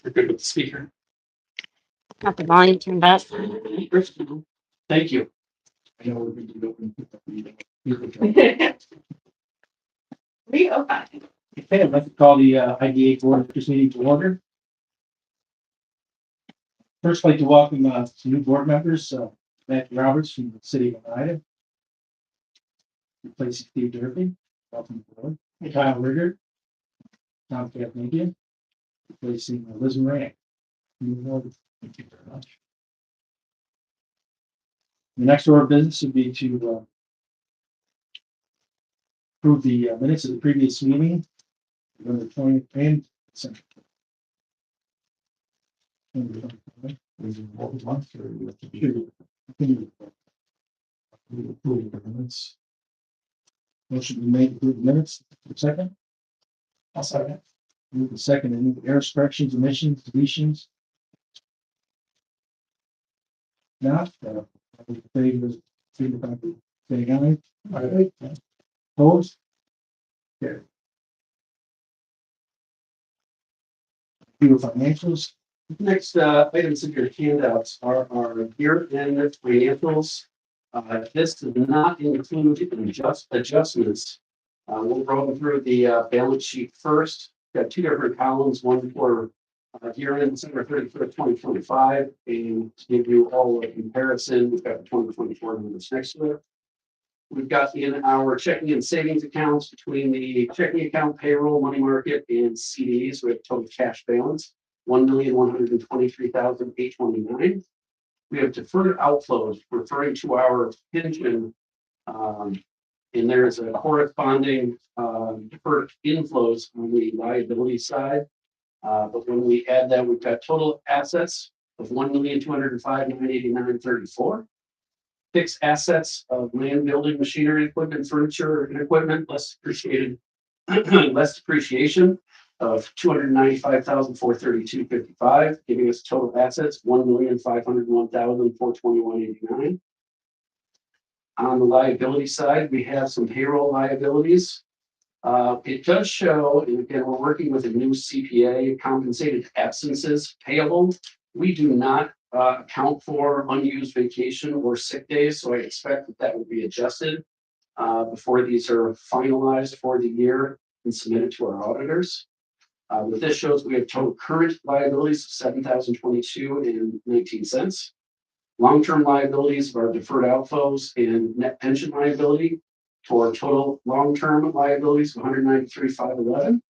You're good with the speaker. Got the volume turned up. Thank you. I know we're going to Okay, I'd like to call the IDA Board of Directors meeting to order. First, I'd like to welcome some new board members, Matthew Roberts from the City of Ida. Replacing Steve Durfee. Welcome to the board. Kyle Rigger. Tom Capnagian. Replacing Liz Moran. Thank you very much. The next order of business would be to approve the minutes of the previous meeting, November 20th, and December. Motion be made to approve the minutes. Second? I'll second. Move the second. Any errors, corrections, omissions, deletions? Not. Favor, signify by saying aye. Aye. Opposed? Carried. Review of financials. Next items in your handouts are our year-end financials. This does not include adjustments. We'll roll through the balance sheet first. We've got two different columns, one for year-end December 31st, 2025, and to give you all a comparison, we've got the 2024 numbers next to it. We've got in our checking and savings accounts between the checking account, payroll, money market, and CDs, we have total cash balance, $1,123,829. We have deferred outflows referring to our pension, and there's a corresponding deferred inflows on the liability side. But when we add that, we've got total assets of $1,205,989.34. Fixed assets of land, building, machinery, equipment, furniture, and equipment, less depreciation of $295,432.55, giving us total assets $1,501,421.89. On the liability side, we have some payroll liabilities. It does show, and again, we're working with a new CPA, compensated absences payable. We do not account for unused vacation or sick days, so I expect that will be adjusted before these are finalized for the year and submitted to our auditors. What this shows, we have total current liabilities of $7,022.19. Long-term liabilities of our deferred outflows and net pension liability for total long-term liabilities of $193,511.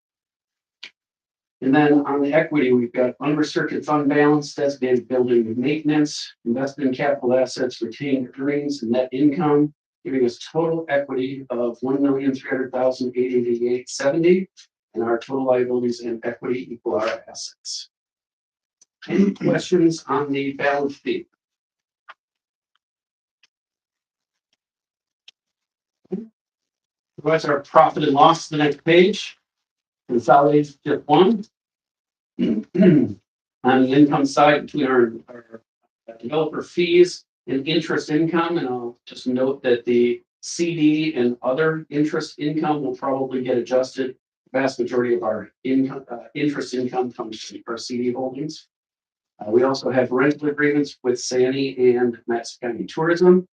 And then on the equity, we've got unrestricted fund balance, designated building maintenance, investment in capital assets, retained earnings, and net income, giving us total equity of $1,300,888.70, and our total liabilities and equity equal our assets. Any questions on the balance sheet? What's our profit and loss? The next page. Consolidated just one. On the income side, between our developer fees and interest income, and I'll just note that the CD and other interest income will probably get adjusted. The vast majority of our income, interest income comes from our CD holdings. We also have rental agreements with SANI and Madison County Tourism.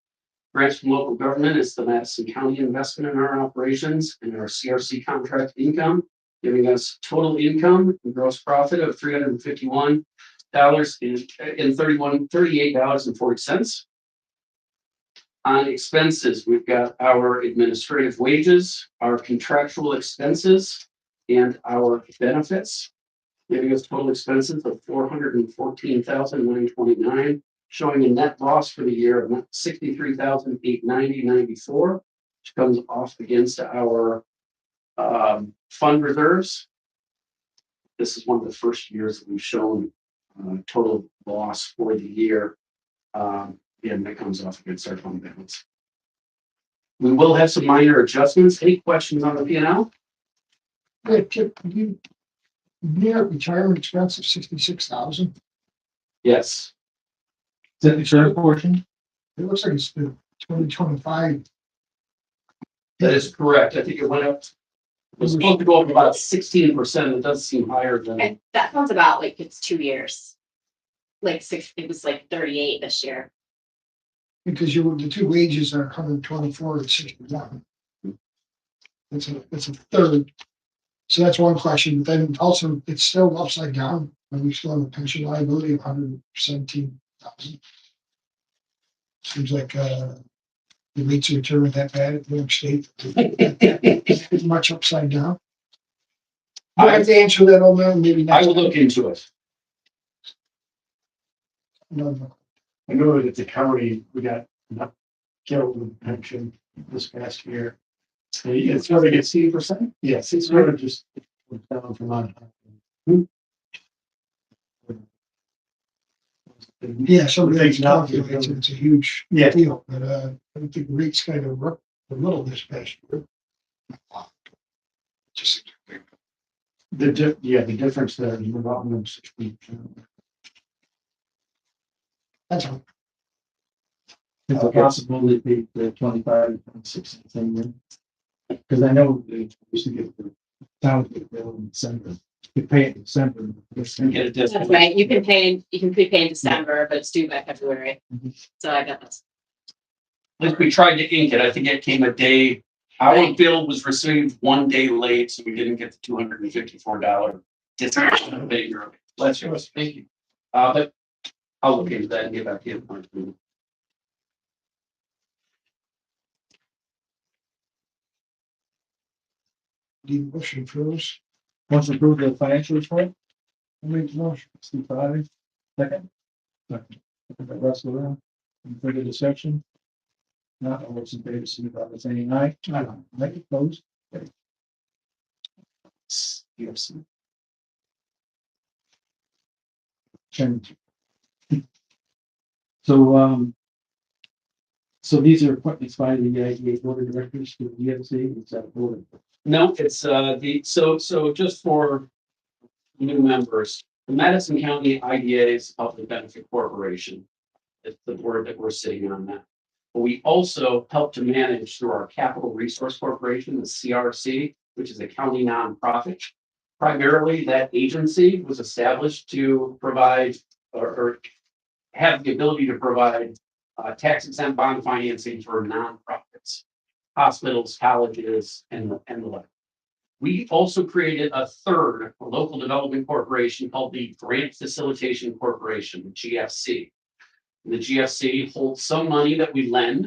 Grants from local government is the Madison County investment in our operations and our CRC contract income, giving us total income and gross profit of $351.38.40. On expenses, we've got our administrative wages, our contractual expenses, and our benefits, giving us total expenses of $414,929, showing a net loss for the year of $63,890.94, which comes off against our fund reserves. This is one of the first years that we've shown total loss for the year. And that comes off against our fund balance. We will have some minor adjustments. Any questions on the P&L? Hey, Chip, you have retirement expense of $66,000. Yes. Is that the insurance portion? It looks like it's been 2025. That is correct. I think it went up was supposed to go up about 16%. It does seem higher than. And that sounds about like it's 2 years. Like it was like 38 this year. Because the two wages are 124 and 61. It's a third. So that's one question, but then also it's still upside down, and we still have a pension liability of 117,000. Seems like the rates of return are that bad at New York State. It's much upside down. I have to answer that, old man, maybe I next. will look into it. No. I know that at the county, we got enough killed with pension this past year. It's sort of 16%? Yes, it's sort of just went down from on. Yeah, somebody else Things not- calculates it, it's a huge Yeah. deal, but I don't think rates kind of up a little this past year. Just The difference there is about 16%. that's all. Is it possible that the 25, 26, thing? Because I know they used to get the town to bill in December. You pay it in December. And get a That's discount. right. You can prepay in December, but it's due by February. Mhm. So I got this. Like we tried to ink it. I think it came a day. Our bill was received one day late, so we didn't get the $254 discount. Bless you. Thank you. But I'll look into that and get back to you. Need motion for those. Once approved the financial report? I make the motion. Steve Harvey. Second. Second. Russell Lee. Any further discussion? Not all those in favor, signify by saying aye. Aye. Make it close. Yes. Change. So these are appointments by the IDA board of directors to the EFC. Is that a board? No, it's so just for new members, the Madison County IDA is a public benefit corporation. It's the board that we're sitting on that. But we also help to manage through our Capital Resource Corporation, the CRC, which is a county nonprofit. Primarily, that agency was established to provide or have the ability to provide tax exempt bond financing for nonprofits, hospitals, colleges, and the like. We also created a third local development corporation called the Grant Facilitation Corporation, the GFC. The GFC holds some money that we lend,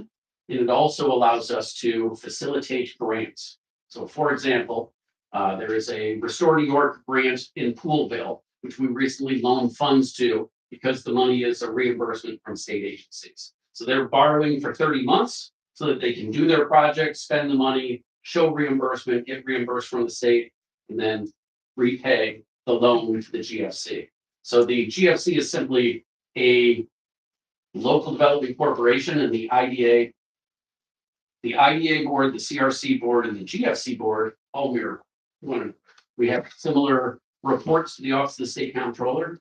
and it also allows us to facilitate grants. So for example, there is a Restore New York grant in Poolville, which we recently loaned funds to because the money is a reimbursement from state agencies. So they're borrowing for 30 months so that they can do their project, spend the money, show reimbursement, get reimbursed from the state, and then repay the loan to the GFC. So the GFC is simply a local development corporation, and the IDA board, the CRC board, and the GFC board all mirror one another. We have similar reports to the Office of the State Comptroller.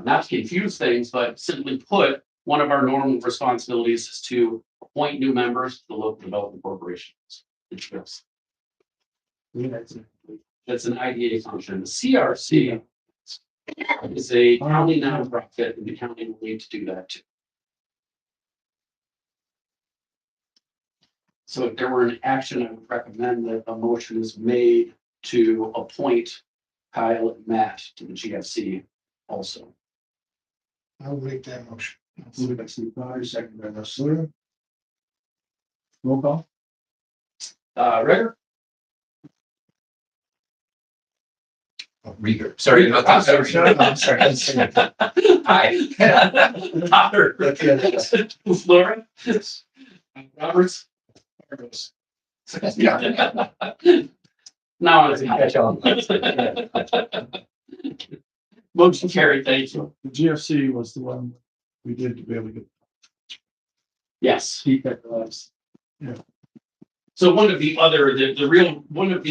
Not to confuse things, but simply put, one of our normal responsibilities is to appoint new members to the local development corporations. The GFC. That's an IDA function. The CRC is a county nonprofit, and the county will need to do that too. So if there were an action, I would recommend that a motion is made to appoint Kyle and Matt to the GFC also. I'll make that motion. Moved by Steve Harvey, second by Russell Lee. Roll call. Ritter? Rieger. Sorry. I'm sorry. I'm sorry. Hi. Potter. Laura? Roberts? Yeah. Now it's Catch on. motion carried, thank you. The GFC was the one we did to be able to get. Yes. Keep that last. So one of the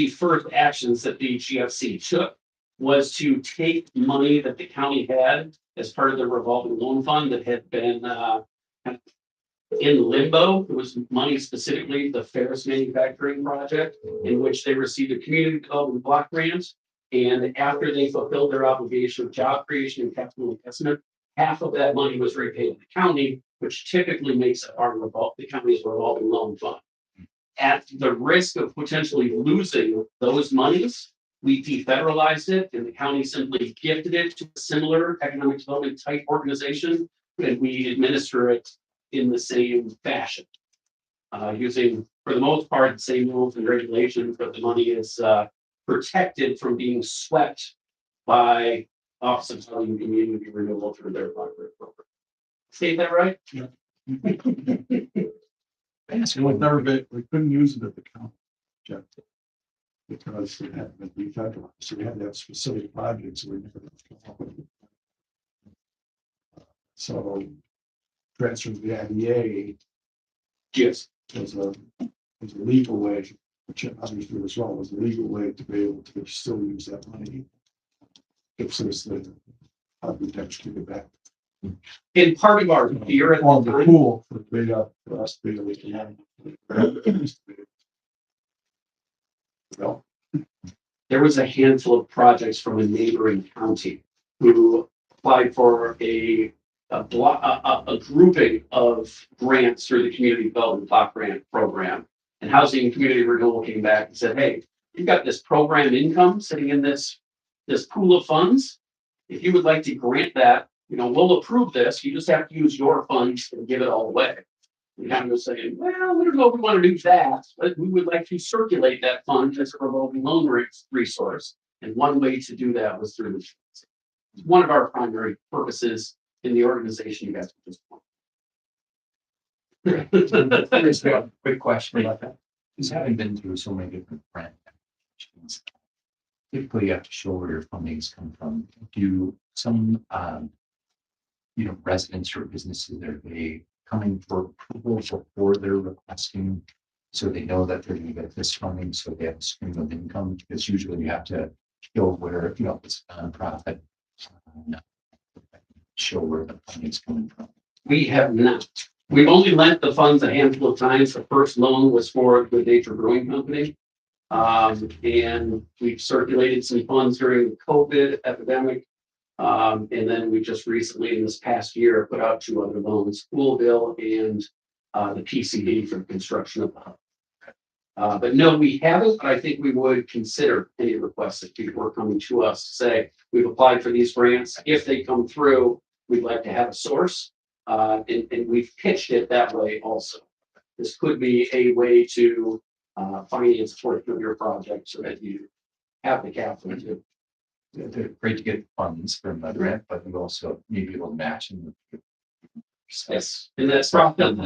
first actions that the GFC took was to take money that the county had as part of the revolving loan fund that had been in limbo. It was money specifically the Ferris manufacturing project, in which they received a community development block grant. And after they fulfilled their obligation of job creation and capital investment, half of that money was repaid to the county, which typically makes up the county's revolving loan fund. At the risk of potentially losing those monies, we defederalized it, and the county simply gifted it to a similar economic development type organization, and we administer it in the same fashion. Using, for the most part, the same rules and regulations, but the money is protected from being swept by Office of Housing and Community Renewal through their library program. Say that right? Yeah. We've never been, we couldn't use it at the county. Jeff, because it hadn't been defederalized, so we had to have specific projects. We never come up with it. So transferring the IDA Yes. was a legal way, which others do as well, was a legal way to be able to still use that money. If there's the protection to get back. And part of our fear at On the the time, pool for us to be able to have. Well, there was a handful of projects from a neighboring county who applied for a grouping of grants through the community development block grant program. And Housing and Community Renewal came back and said, hey, you've got this program income sitting in this pool of funds. If you would like to grant that, we'll approve this. You just have to use your funds and give it all away. The county was saying, well, we don't know if we want to do that, but we would like to circulate that fund as a revolving loan resource. And one way to do that was through the one of our primary purposes in the organization. You guys just Just a quick question about that. Just having been through so many different grant applications, typically you have to show where your fundings come from. Do some, residents or businesses, are they coming for approval before they're requesting? So they know that they're going to get this funding, so they have a stream of income, because usually you have to show where, if it's a nonprofit, show where the funding is coming from. We have not. We've only lent the funds a handful of times. The first loan was for the Nature Brewing Company. And we've circulated some funds during the COVID epidemic. And then we just recently, in this past year, put out 2 other loans, Schoolville and the PCD for the construction of the hub. But no, we haven't, but I think we would consider any requests that people are coming to us to say, we've applied for these grants. If they come through, we'd like to have a source. And we've pitched it that way also. This could be a way to finance a portion of your project so that you have the capital to. They're great to get funds from the grant, but you also need to be able to match them. Yes, and that's often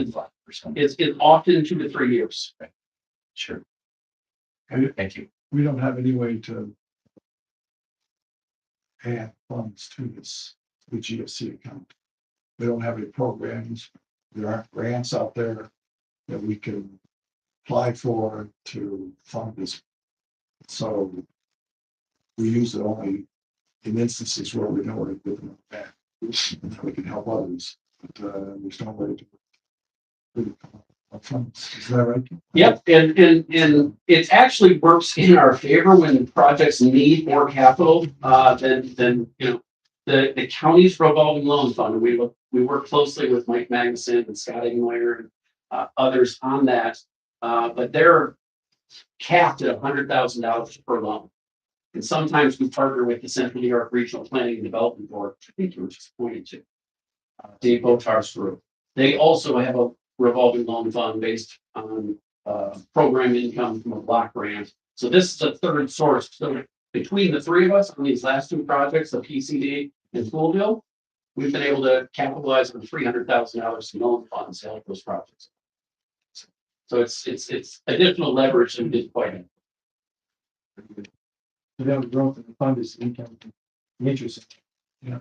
it's often 2 to 3 years. Sure. And Thank you. we don't have any way to add funds to the GFC account. We don't have any programs. There aren't grants out there that we can apply for to fund this. So we use it only in instances where we know we're giving it back. And that we can help others, but there's no way to really come up with funds. Is that right? Yep, and it actually works in our favor when projects need more capital than the county's revolving loan fund. And we work closely with Mike Magnuson and Scott Ingmeyer and others on that, but they're capped at $100,000 per loan. And sometimes we partner with the Central New York Regional Planning and Development Board, which I think you were just pointed to, Dave Botar's group. They also have a revolving loan fund based on program income from a block grant. So this is a third source. So between the 3 of us on these last 2 projects, the PCD and Schoolville, we've been able to capitalize on $300,000 in loan funds to help those projects. So it's additional leverage and did quite. So that was growth in the fund is income, interest. Yeah.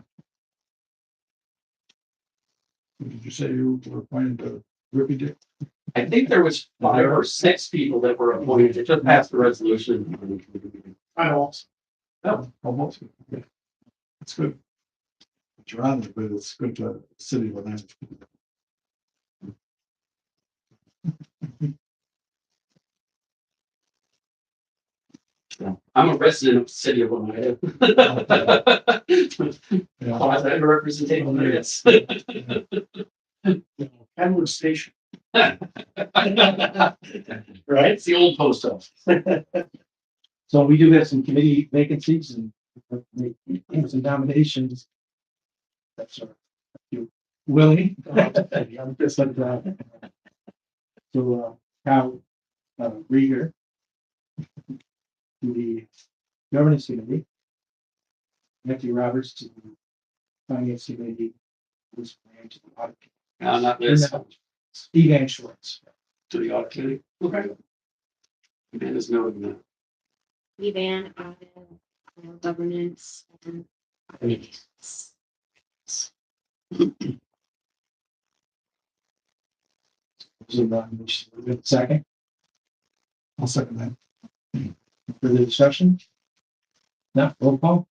Did you say you were appointed to Rippy Dick? I think there was 5 or 6 people that were appointed. It just passed the resolution. I also. Oh, almost. Yeah. That's good. But you're on it, but it's good to city with that. I'm a resident of the city of Oneida. Quasi representation, yes. Kenwood Station. Right, it's the old post office. So we do have some committee vacancies and some nominations. That's our, if you willing. So, Kyle, Rieger. To the governance committee. Matthew Roberts to the finance committee. Was planned to the audit. Not this, Evan Schwartz. to the audit committee. Okay. And is noted that. Evan, governance and. Second. I'll second that. Further discussion? No, roll call.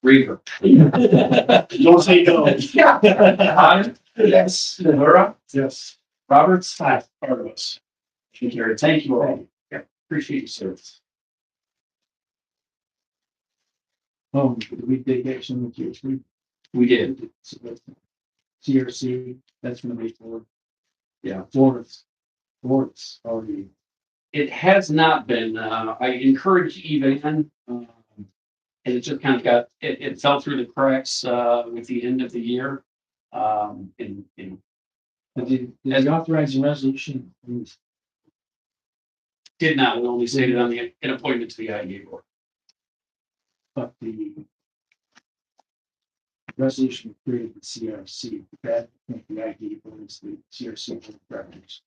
Reaver. Don't say no. Hodge? Yes. Laura? Yes. Roberts? Hi. Bartos. Motion carried. Thank you all. Yeah, appreciate your service. Oh, we did get some of the We did. CRC, that's gonna be for. Yeah. Florence already. It has not been, I encouraged Evan, and it just kind of got, it fell through the cracks, with the end of the year. In But the authorizing resolution, did not, we only stated on the, an appointment to the IDA board. but the resolution created the CRC, that the ID is the CRC board of directors.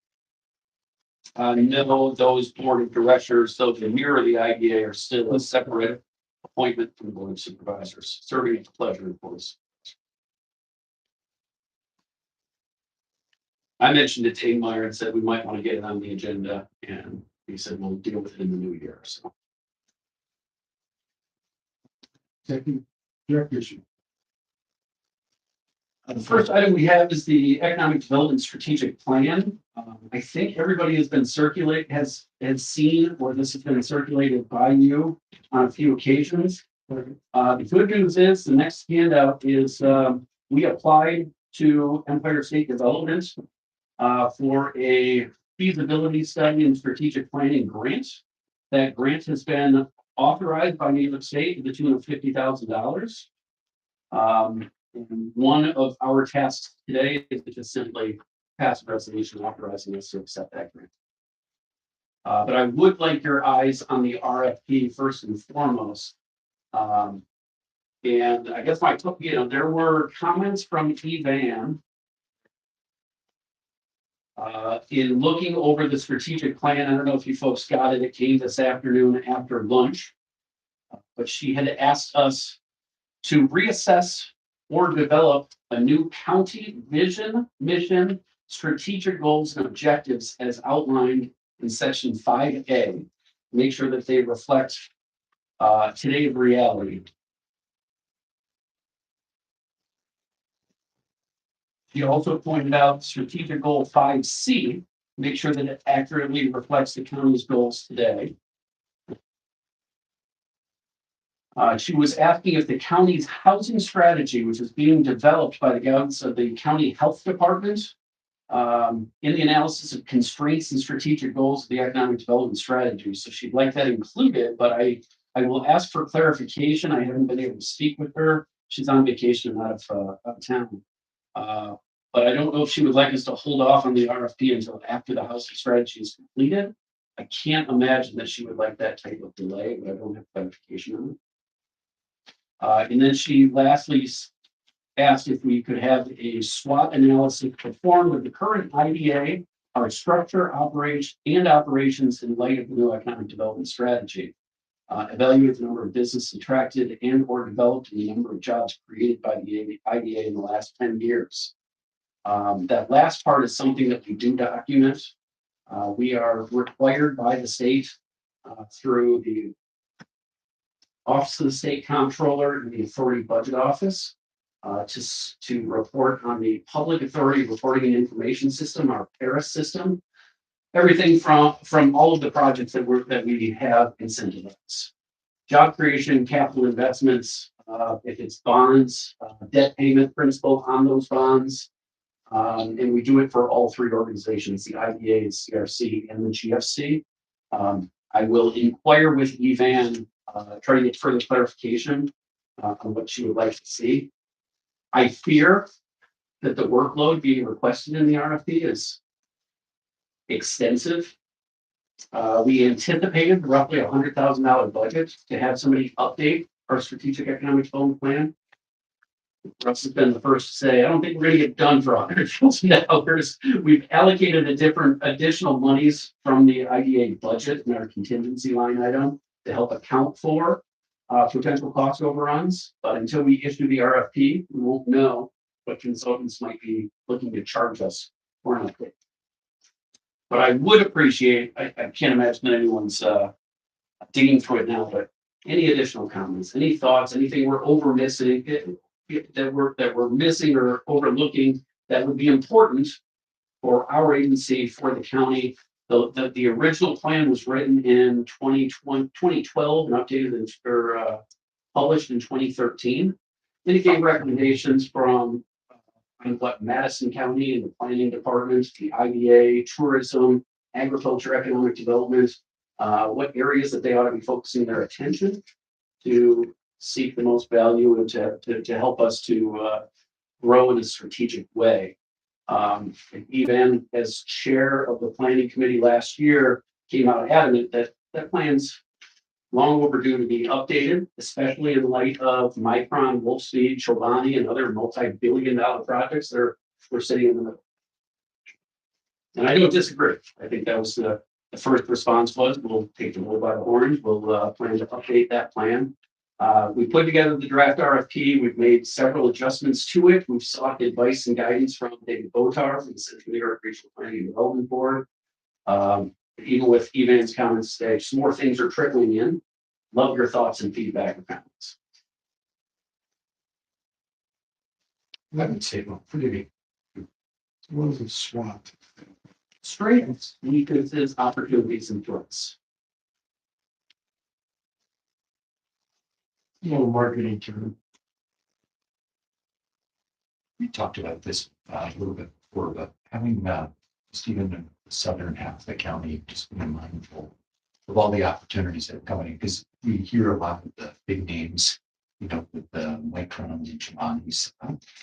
No, those board of directors, so the mirror of the IDA are still a separate appointment from the board of supervisors, serving at the pleasure of the board. I mentioned it to Meyer and said we might want to get it on the agenda, and he said we'll deal with it in the new year, so. Second, directorship. The first item we have is the Economic Development Strategic Plan. I think everybody has been has seen, or this has been circulated by you on a few occasions. The good news is, the next handout is, we applied to Empire State Development for a feasibility study and strategic planning grant. That grant has been authorized by New York State to the tune of $50,000. And one of our tasks today is to just simply pass a resolution authorizing us to accept that grant. But I would like your eyes on the RFP first and foremost. And I guess there were comments from Evan in looking over the strategic plan. I don't know if you folks got it. It came this afternoon after lunch. But she had asked us to reassess or develop a new county vision, mission, strategic goals and objectives as outlined in section 5A. Make sure that they reflect today's reality. She also pointed out strategic goal 5C, make sure that it accurately reflects the county's goals today. She was asking if the county's housing strategy, which is being developed by the guidance of the county health department, in the analysis of constraints and strategic goals of the economic development strategy. So she'd like that included, but I will ask for clarification. I haven't been able to speak with her. She's on vacation and out of town. But I don't know if she would like us to hold off on the RFP until after the housing strategy is completed. I can't imagine that she would like that type of delay, but I don't have clarification on it. And then she lastly asked if we could have a SWOT analysis performed of the current IDA, our structure, operations in light of the new economic development strategy. Evaluate the number of businesses attracted and or developed and the number of jobs created by the IDA in the last 10 years. That last part is something that we do document. We are required by the state through the Office of the State Comptroller and the Authority Budget Office to report on the Public Authority Reporting and Information System, our PARIS system. everything from all of the projects that we have incentivized. Job creation, capital investments, if it's bonds, debt payment principal on those bonds. And we do it for all three organizations, the IDA, the CRC, and the GFC. I will inquire with Evan, try to get further clarification on what she would like to see. I fear that the workload being requested in the RFP is extensive. We anticipated roughly $100,000 budget to have somebody update our strategic economic development plan. Russ has been the first to say, I don't think we're gonna get done for $100,000. We've allocated additional monies from the IDA budget in our contingency line item to help account for potential cost overruns. But until we issue the RFP, we won't know what consultants might be looking to charge us for an update. But I would appreciate, I can't imagine that anyone's digging through it now, but any additional comments, any thoughts, anything we're missing, that we're missing or overlooking that would be important for our agency, for the county. The original plan was written in 2012 and updated or published in 2013. And it gave recommendations from what Madison County and the planning department, the IDA, tourism, agriculture, economic development, what areas that they ought to be focusing their attention to seek the most value and to help us to grow in a strategic way. Even as chair of the planning committee last year, came out adamant that plan's long overdue to be updated, especially in light of Micron, Wolfspeed, Chobani, and other multi-billion-dollar projects that we're sitting in the middle. And I don't disagree. I think that was the first response was, we'll take the bull by the horns. We'll plan to update that plan. We put together the draft RFP. We've made several adjustments to it. We've sought advice and guidance from David Botar from the Central New York Regional Planning and Development Board. Even with Evan's comments today, some more things are trickling in. Love your thoughts and feedback and comments. I would say, well, pretty What is it, SWAT? Strengths, weaknesses, opportunities, and threats. Little marketing term. we talked about this a little bit before, but having just even in the southern half of the county, just being mindful of all the opportunities that are coming, because we hear a lot of the big names, you know, with the Microns and Chobani's,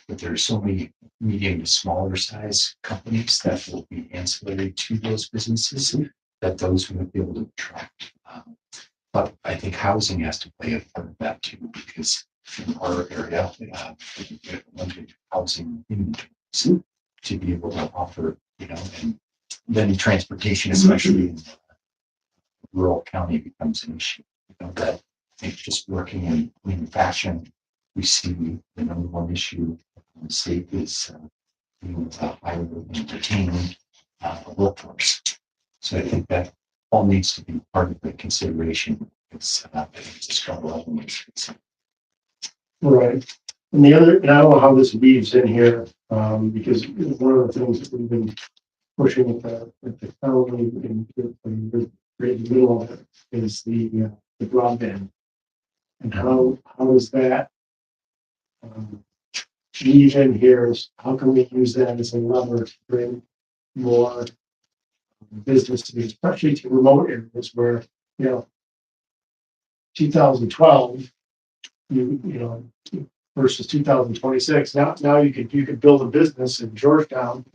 but there are so many medium to smaller size companies that will be ancillary to those businesses that those will be able to attract. But I think housing has to play a part of that too, because in our area, we have limited housing inventories to be able to offer, you know, and then transportation, especially in rural county, becomes an issue. You know, that I think just working in clean fashion, we see the number one issue in the state is being hire and retain a workforce. So I think that all needs to be part of the consideration. It's a struggle element. Right. And the other, and I don't know how this weaves in here, because one of the things that we've been pushing at the county and right in the middle of it is the broadband. And how is that weave in here is how can we use that as a lever to bring more businesses, especially to remote areas where, you know, 2012, you know, versus 2026. Now you could build a business in Georgetown,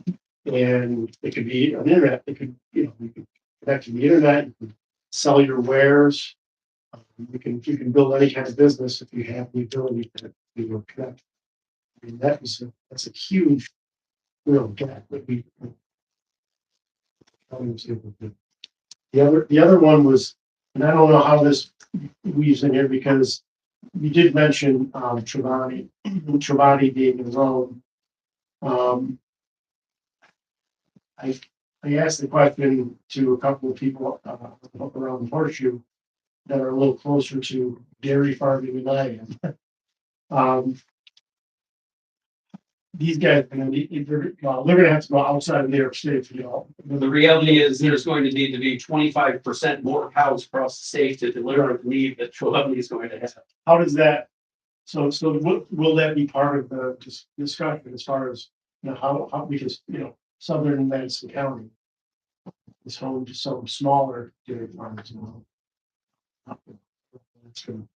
and it could be on the internet. It could, you know, you could connect to the internet. You can sell your wares. You can build any kind of business if you have the ability to connect. I mean, that's a huge real gap that we. The other one was, and I don't know how this weaves in here because you did mention Chobani being his own. I asked the question to a couple of people around the horseshoe that are a little closer to dairy farming than I am. these guys, are gonna need, they're gonna have to go outside of New York State, you know. The reality is there's going to need to be 25% more cows across the state to deliver the need that Trelawney is going to have. How does that, so will that be part of the discussion as far as, you know, how, because, you know, southern Madison County is home to some smaller dairy farms, you know. That's gonna-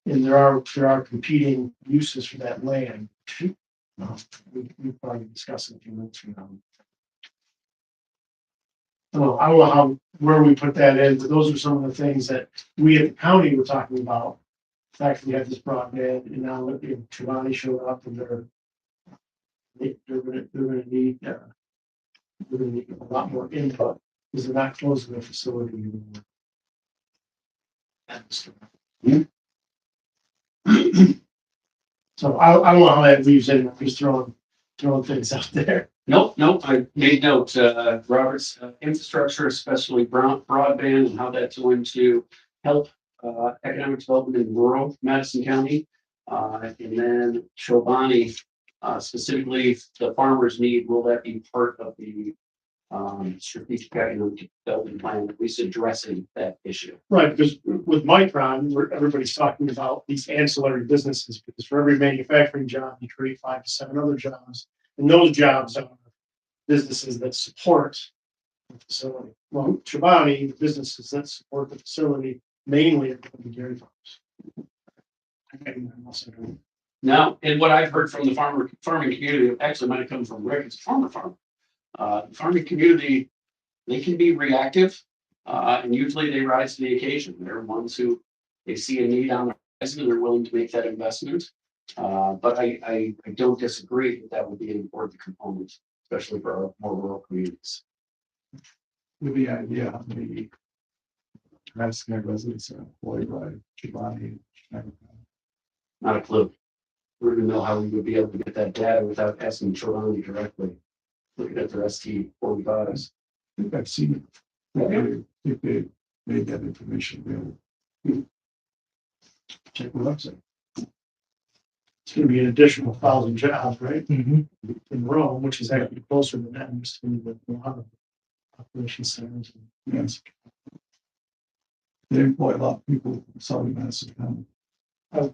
And there are competing uses for that land. We probably discuss it a few minutes from now. So I don't know how, where we put that in, but those are some of the things that we at the county were talking about. In fact, we had this broadband, and now that Trelawney showed up and they're gonna need, they're gonna need a lot more input, because they're not closing the facility anymore. So I don't know how that leaves in, I'm just throwing things out there. Nope, I made note, Robert's infrastructure, especially broadband and how that's going to help economic development in rural Madison County. And then Chobani, specifically the farmers need, will that be part of the strategic economic development plan, at least addressing that issue? Right, because with Micron, where everybody's talking about these ancillary businesses, because for every manufacturing job, you create 5 to 7 other jobs. And those jobs are businesses that support the facility. Well, Chobani, the businesses that support the facility mainly are going to be dairy farms. Now, and what I've heard from the farming community, actually might have come from Rick, it's a farmer. The farming community, they can be reactive, and usually they rise to the occasion. They're ones who, they see a need on the horizon and they're willing to make that investment. But I don't disagree that would be an important component, especially for our more rural communities. With the idea how many Madison County residents are employed by Chobani. Not a clue. We're gonna know how we would be able to get that data without asking Trelawney directly. Looking at their ST-45s. I think I've seen it. I think they made that information available. Check the website. It's gonna be an additional 1,000 jobs, right? Mm-hmm. In Rome, which is actually closer than that, used to be with a lot of operation centers. Yes. They employ a lot of people from southern Madison County. I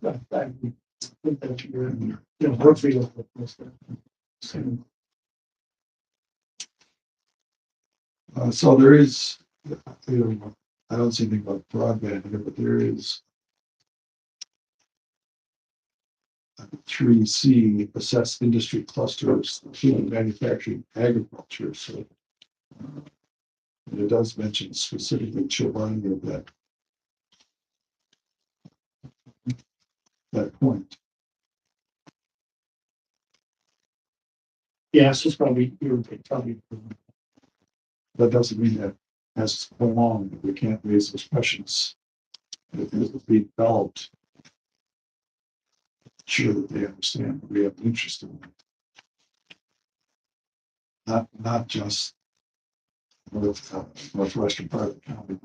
think that you're in, you know, Brookfield. So there is, I don't see anything about broadband here, but there is 3C, assess industry clusters, including manufacturing, agriculture, so. And it does mention specifically Chobani at that point. Yeah, it's just probably, you would probably. That doesn't mean that as to go along, that we can't raise those questions. If it will be developed, sure that they understand that we have an interest in it. Not just northwestern part of the county.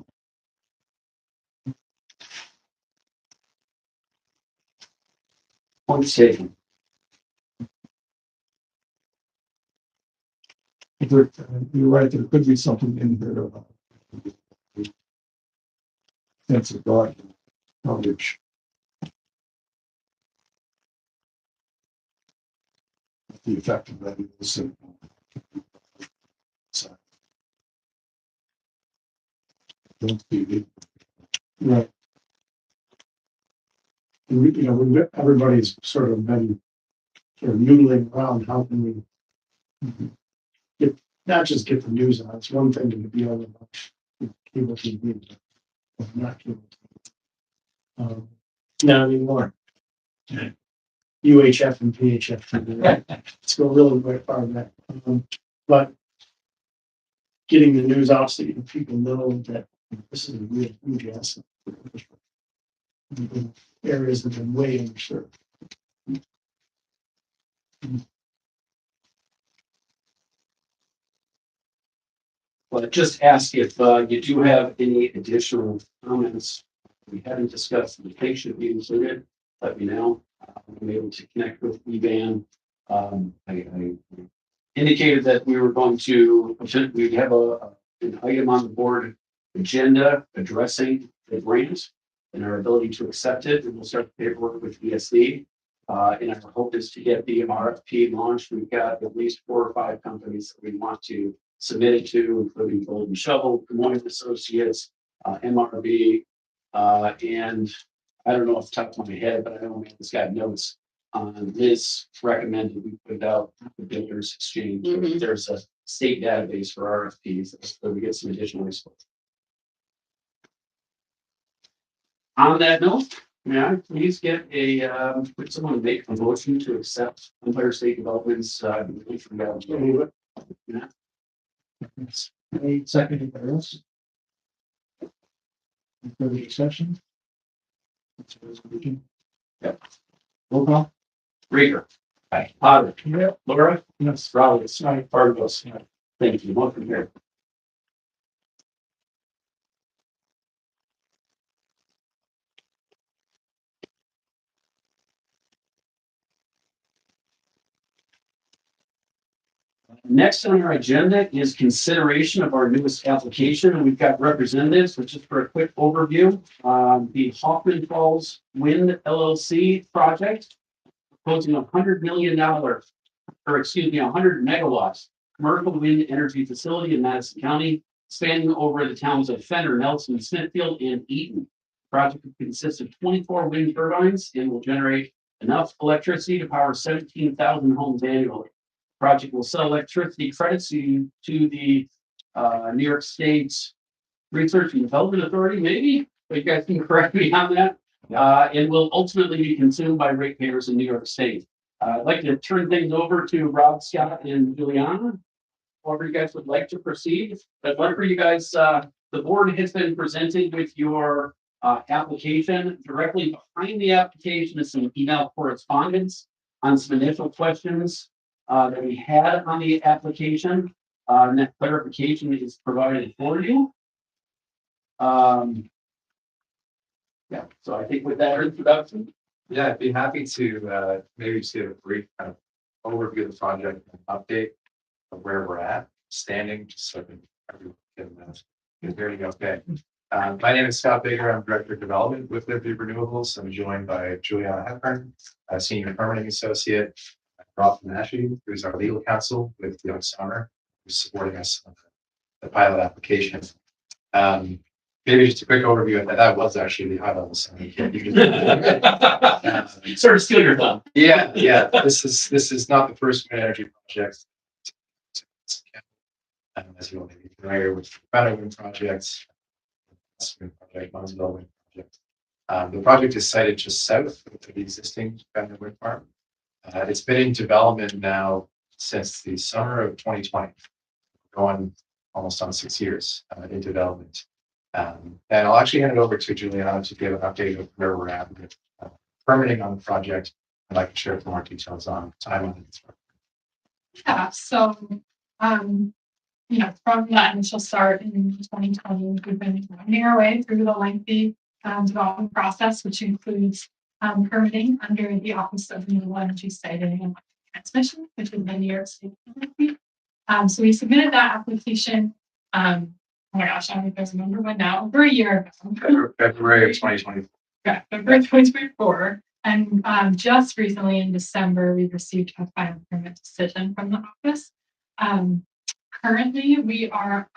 Point taken. You're right, there could be something in here about sense of God coverage. The effect of that is don't be Right. You know, everybody's sort of been sort of noodling around, how can we not just get the news on, it's one thing to be able to watch cable TV, but not cable TV. Not anymore. UHF and PHF. Let's go really way far back. But getting the news out so that people know that this is a real huge asset. Areas that have been way underserved. But just ask if you do have any additional comments we haven't discussed that they should be included. Let me know. I'm able to connect with Evan I indicated that we were going to, we have an item on the board agenda addressing the grant and our ability to accept it, and we'll start the paperwork with ESD. And our hope is to get the RFP launched. We've got at least 4 or 5 companies that we want to submit it to, including Golden Shovel, Des Moines Associates, MRB, and I don't know off the top of my head, but I know this got notes. Liz recommended we put it out the builders exchange. Mhm. There's a state database for RFPs, so we get some additional response. On that note, may I please get would someone make a motion to accept Empire State Development's Made, seconded by Russ. Any further discussion? It's a resolution. Yep. Roll call. Rieger. Aye. Potter. Yep. Laura. Yes. Roberts. Aye. Bartos. Aye. Thank you. Motion carried. Next on our agenda is consideration of our newest application, and we've got representatives, but just for a quick overview, the Hoffman Falls Wind LLC project, proposing $100 million, or excuse me, 100 megawatts commercial wind energy facility in Madison County, spanning over the towns of Fenner, Nelson, Smithfield, and Eaton. The project consists of 24 wind turbines and will generate enough electricity to power 17,000 homes annually. Project will sell electricity credits to the New York State Research and Development Authority, maybe, but you guys can correct me on that. And will ultimately be consumed by ratepayers in New York State. I'd like to turn things over to Rob, Scott, and Juliana. However you guys would like to proceed. But for you guys, the board has been presented with your application. Directly behind the application is some email correspondence on some initial questions that we had on the application, and that clarification is provided for you. Yeah, so I think with that introduction. Yeah, I'd be happy to maybe just give a brief kind of overview of the project and update of where we're at, standing, just so that everyone can hear me okay. My name is Scott Baker. I'm Director of Development with Liberty Renewables. I'm joined by Juliana Hepburn, a Senior Permitting Associate, Rob Nashi, who's our legal counsel with Young Summer, who's supporting us on the pilot application. Maybe just a quick overview of that. That was actually the high level summary. Sort of steal your thumb. Yeah. This is not the first wind energy project. As you all may be familiar with Fenner wind projects, Munsville wind project. The project is sited just south of the existing Fenner wind farm. It's been in development now since the summer of 2020, going almost on 6 years in development. And I'll actually hand it over to Juliana to give an update of where we're at with permitting on the project. I'd like to share some more details on timeline. Yeah, so, from that initial start in 2020, we've been winding our way through the lengthy development process, which includes permitting under the Office of Renewable Energy Siting and Transmission, which is the New York State. So we submitted that application. Oh my gosh, I don't know if you guys remember when now, over a year ago. February of 2020. Yeah, February 2024. And just recently in December, we received a final permit decision from the office. Currently, we are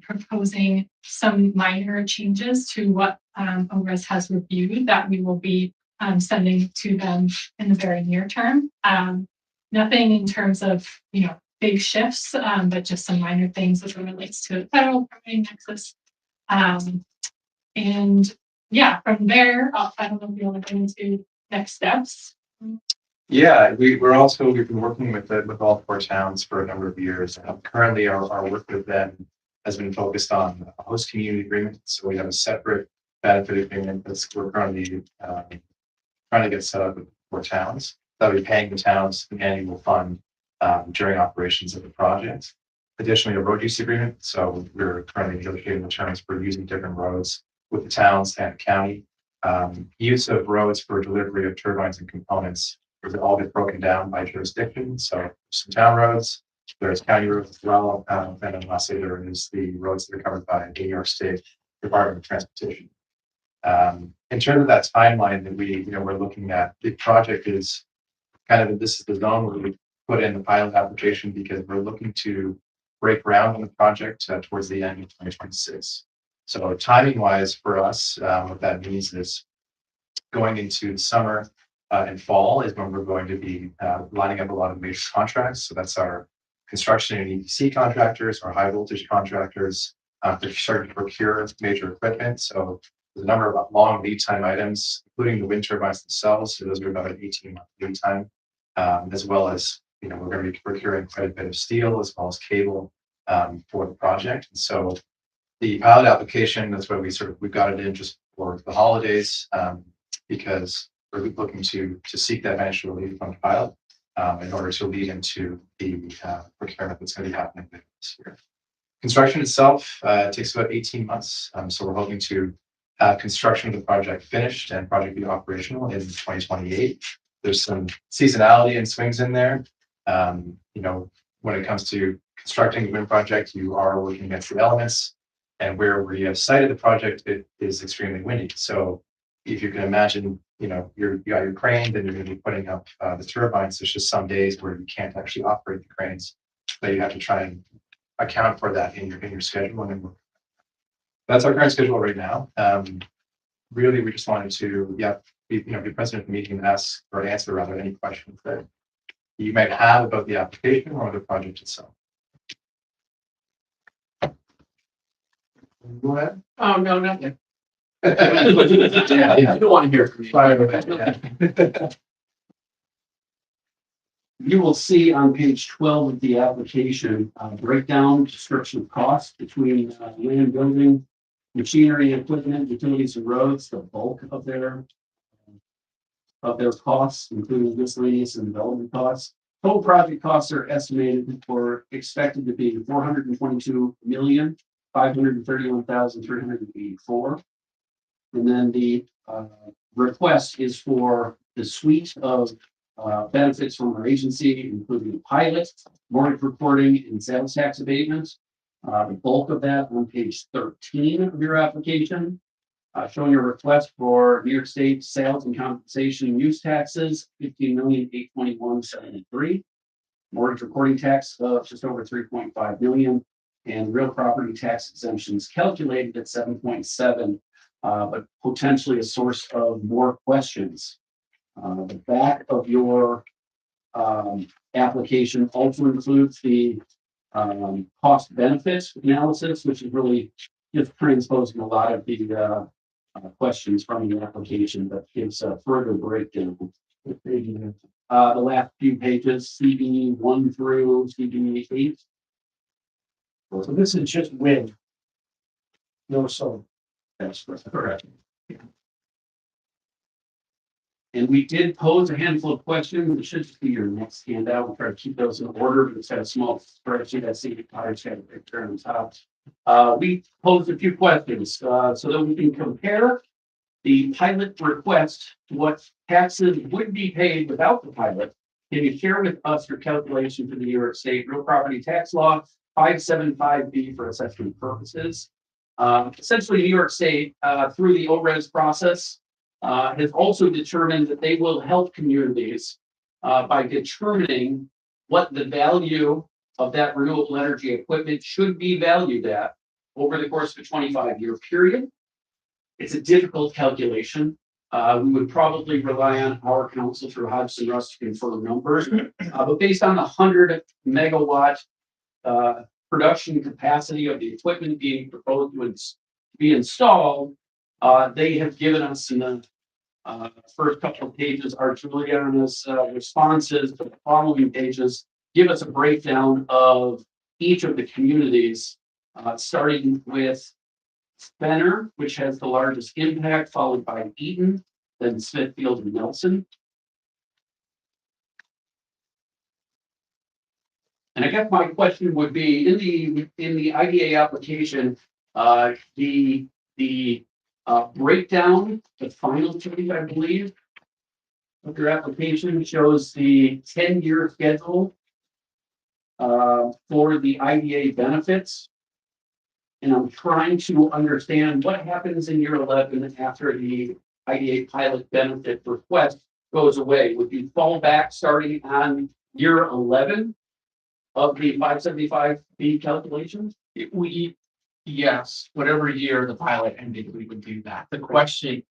proposing some minor changes to what ORES has reviewed that we will be sending to them in the very near term. Nothing in terms of, big shifts, but just some minor things as it relates to federal permitting nexus. And yeah, from there, I don't know if you want to go into next steps. Yeah, we've been working with all 4 towns for a number of years. Currently, our work with them has been focused on a host community agreement. So we have a separate benefit agreement that's we're currently trying to get set up with 4 towns. That'll be paying the towns an annual fund during operations of the project. Additionally, a road use agreement. So we're currently negotiating the terms for using different roads with the towns and county. Use of roads for delivery of turbines and components because it all gets broken down by jurisdiction. So some town roads, there's county roads as well. And then lastly, there is the roads that are covered by the New York State Department of Transportation. In terms of that timeline that we're looking at, the project is kind of, this is the zone where we put in the pilot application because we're looking to break ground on the project towards the end of 2026. So timing wise for us, what that means is going into the summer and fall is when we're going to be lining up a lot of major contracts. So that's our construction and EPC contractors, our high voltage contractors, they're starting to procure major equipment. So there's a number of long lead time items, including the wind turbines themselves. So those are about an 18-month lead time, as well as, we're going to be procuring quite a bit of steel as well as cable for the project. And so the pilot application, that's why we got it in just for the holidays, because we're looking to seek that financial relief from the pilot in order to lead into the procurement that's going to be happening later this year. Construction itself takes about 18 months. So we're hoping to have construction of the project finished and project be operational in 2028. There's some seasonality and swings in there. When it comes to constructing a wind project, you are working against the elements, and where we have sited the project, it is extremely windy. So if you can imagine, you got your crane, then you're going to be putting up the turbines. There's just some days where you can't actually operate the cranes, but you have to try and account for that in your schedule. And that's our current schedule right now. Really, we just wanted to, be present at the meeting and ask or answer rather any questions that you might have about the application or the project itself. Go ahead. Oh, no, nothing. Yeah. You don't want to hear from me. Yeah. You will see on page 12 of the application, breakdown, description of costs between land, building, machinery, equipment, utilities and roads, the bulk of their costs, including miscellaneous and development costs. Total project costs are estimated or expected to be $422,531,384. And then the request is for the suite of benefits from our agency, including pilot, mortgage reporting, and sales tax abatement. The bulk of that on page 13 of your application, showing a request for New York State sales and compensation use taxes, $15,821,73. Mortgage recording tax of just over 3.5 million, and real property tax exemptions calculated at 7.7, but potentially a source of more questions. The back of your application also includes the cost benefits analysis, which is really just transposing a lot of the questions from the application, that gives a further breakdown. The last few pages, CB 1 through CB 8. So this is just wind. No solar. That's correct. And we did pose a handful of questions. It should just be your next handout. We'll try to keep those in order, but it's got a small spreadsheet. I see it's got a picture on the top. We posed a few questions so that we can compare the pilot request to what taxes would be paid without the pilot. Can you share with us your calculation for the New York State Real Property Tax Law 575B for assessment purposes? Essentially, New York State, through the ORES process, has also determined that they will help communities by determining what the value of that renewable energy equipment should be valued at over the course of a 25-year period. It's a difficult calculation. We would probably rely on our counsel through Hodgson Russ to confirm numbers, but based on the 100 megawatt production capacity of the equipment being proposed to be installed, they have given us in the first couple of pages our Juliana's responses, but the following pages give us a breakdown of each of the communities, starting with Fenner, which has the largest impact, followed by Eaton, then Smithfield and Nelson. And I guess my question would be, in the IDA application, the breakdown, the final change, I believe, of your application shows the 10-year schedule for the IDA benefits. And I'm trying to understand what happens in year 11 after the IDA pilot benefit request goes away. Would you fall back starting on year 11 of the 575B calculations? Yes, whatever year the pilot ended, we would do that. The question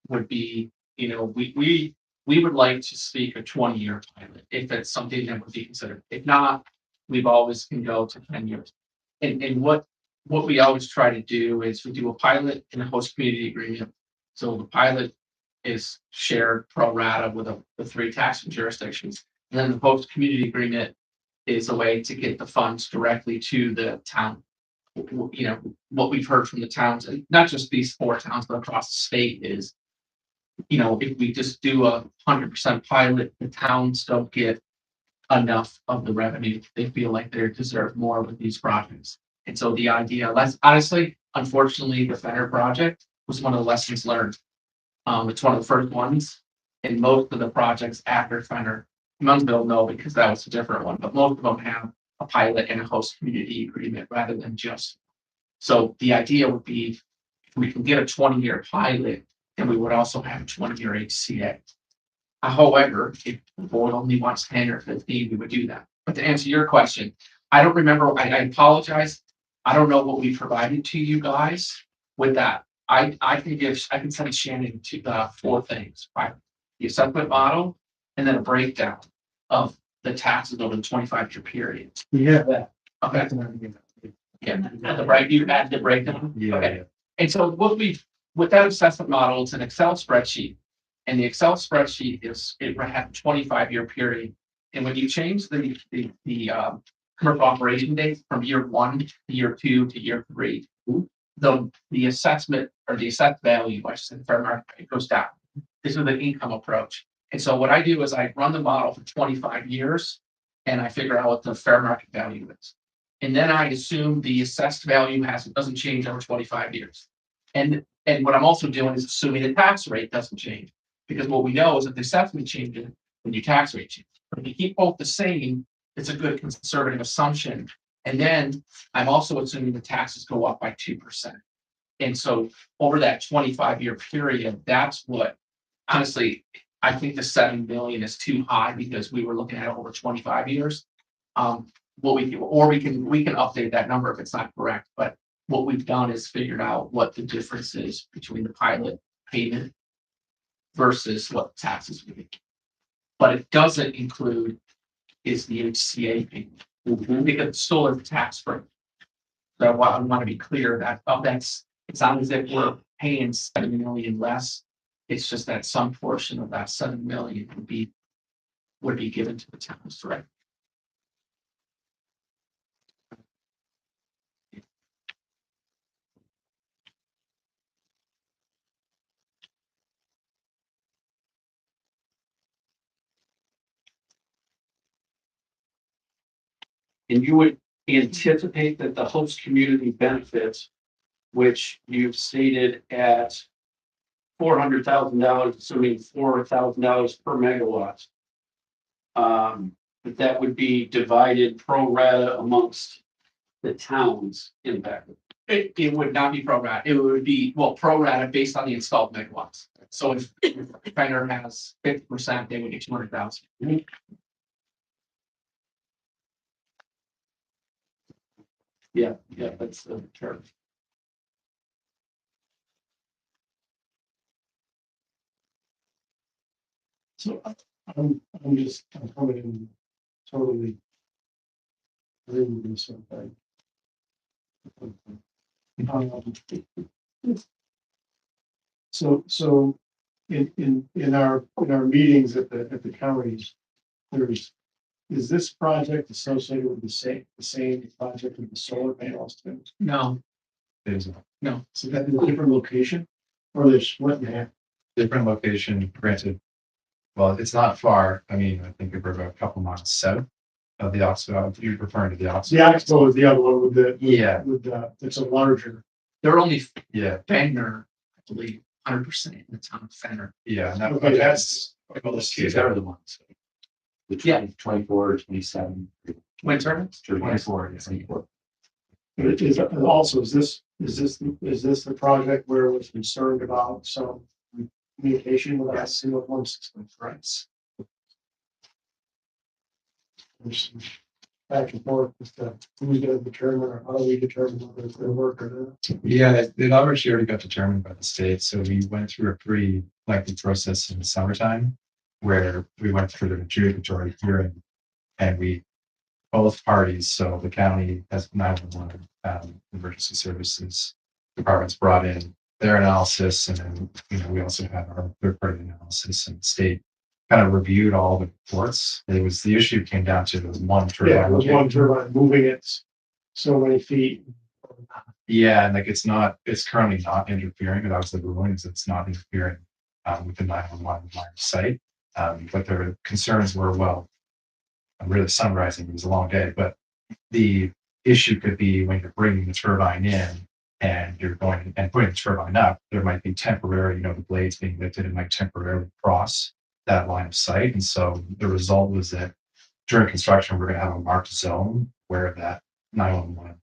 would be, we would like to speak a 20-year pilot, if it's something that would be considered. If not, we've always can go to 10 years. And what we always try to do is we do a pilot and a host community agreement. So the pilot is shared pro rata with the 3 taxing jurisdictions. And then the host community agreement is a way to get the funds directly to the town. What we've heard from the towns, and not just these 4 towns, but across the state is, if we just do 100% pilot, the towns don't get enough of the revenue. They feel like they deserve more with these projects. And so the idea, honestly, unfortunately, the Fenner project was one of the lessons learned. It's one of the first ones, and most of the projects after Fenner, Munsville, no, because that was a different one, but most of them have a pilot and a host community agreement rather than just. So the idea would be, if we can get a 20-year pilot, then we would also have a 20-year HCA. However, if the board only wants 10 or 15, we would do that. But to answer your question, I don't remember, I apologize. I don't know what we provided to you guys with that. I can send Shannon to the 4 things, right? The assessment model, and then a breakdown of the taxes over the 25-year period. We have that. Okay. Yeah, you add the breakdown. Yeah. Okay. And so with that assessment model, it's an Excel spreadsheet. And the Excel spreadsheet it has a 25-year period. And when you change the commercial operation date from year 1 to year 2 to year 3, the assessment or the assessed value, I should say, fair market, it goes down. This is the income approach. And so what I do is I run the model for 25 years and I figure out what the fair market value is. And then I assume the assessed value doesn't change over 25 years. And what I'm also doing is assuming the tax rate doesn't change. Because what we know is if the assessment changes, then your tax rate changes. But if you keep both the same, it's a good conservative assumption. And then I'm also assuming the taxes go up by 2%. And so over that 25-year period, that's what, honestly, I think the 7 million is too high because we were looking at it over 25 years. We can update that number if it's not correct. But what we've done is figured out what the difference is between the pilot payment versus what taxes would be. But it doesn't include is the HCA payment because it's still a tax free. So I want to be clear that it's not as if we're paying 7 million less. It's just that some portion of that 7 million would be given to the towns, right? And you would anticipate that the host community benefits, which you've stated at $400,000, assuming $4,000 per megawatt. But that would be divided pro rata amongst the towns impacted. It would not be pro rata. It would be, pro rata based on the installed megawatts. So if Fenner has 50%, they would get 200,000. Yeah, that's the term. So I'm coming in totally. Agreeing with this one thing. So in our meetings at the counties, is this project associated with the same project with the solar panels too? No, There's a So that is a different location or they're split in half? Different location, granted. Well, it's not far. I mean, I think we're about a couple miles south of the Oxbow. You're referring to the Oxbow. The Oxbow is the other one with the. Yeah. With it's a larger. they're only Yeah. Fenner, I believe, 100% in the town center. Yeah, and that, Okay, that's, These are the ones. The Yeah. 24, 27. Wind turbines? 24, yeah, 24. But it is, also, is this the project where we're concerned about some communication with that single one system, right? There's some back and forth with the, who's gonna determine, or how do we determine whether it's gonna work or not? yeah, it already got determined by the state, so we went through a pretty lengthy process in the summertime. Where we went through the adjudicatory hearing and both parties, so the county has 911, emergency services departments brought in their analysis, and then, we also had our third party analysis, and the state kind of reviewed all the reports. The issue came down to the one turbine. Yeah, it was one turbine moving it so many feet. Yeah, and like it's currently not interfering, but that was the ruling, is it's not interfering with the 911 line of sight. But their concerns were, well, really sunrising, it was a long day, but the issue could be when you're bringing the turbine in and you're going and putting the turbine up, there might be temporary, the blades being lifted and might temporarily cross that line of sight. And so the result was that during construction, we're going to have a marked zone where that 911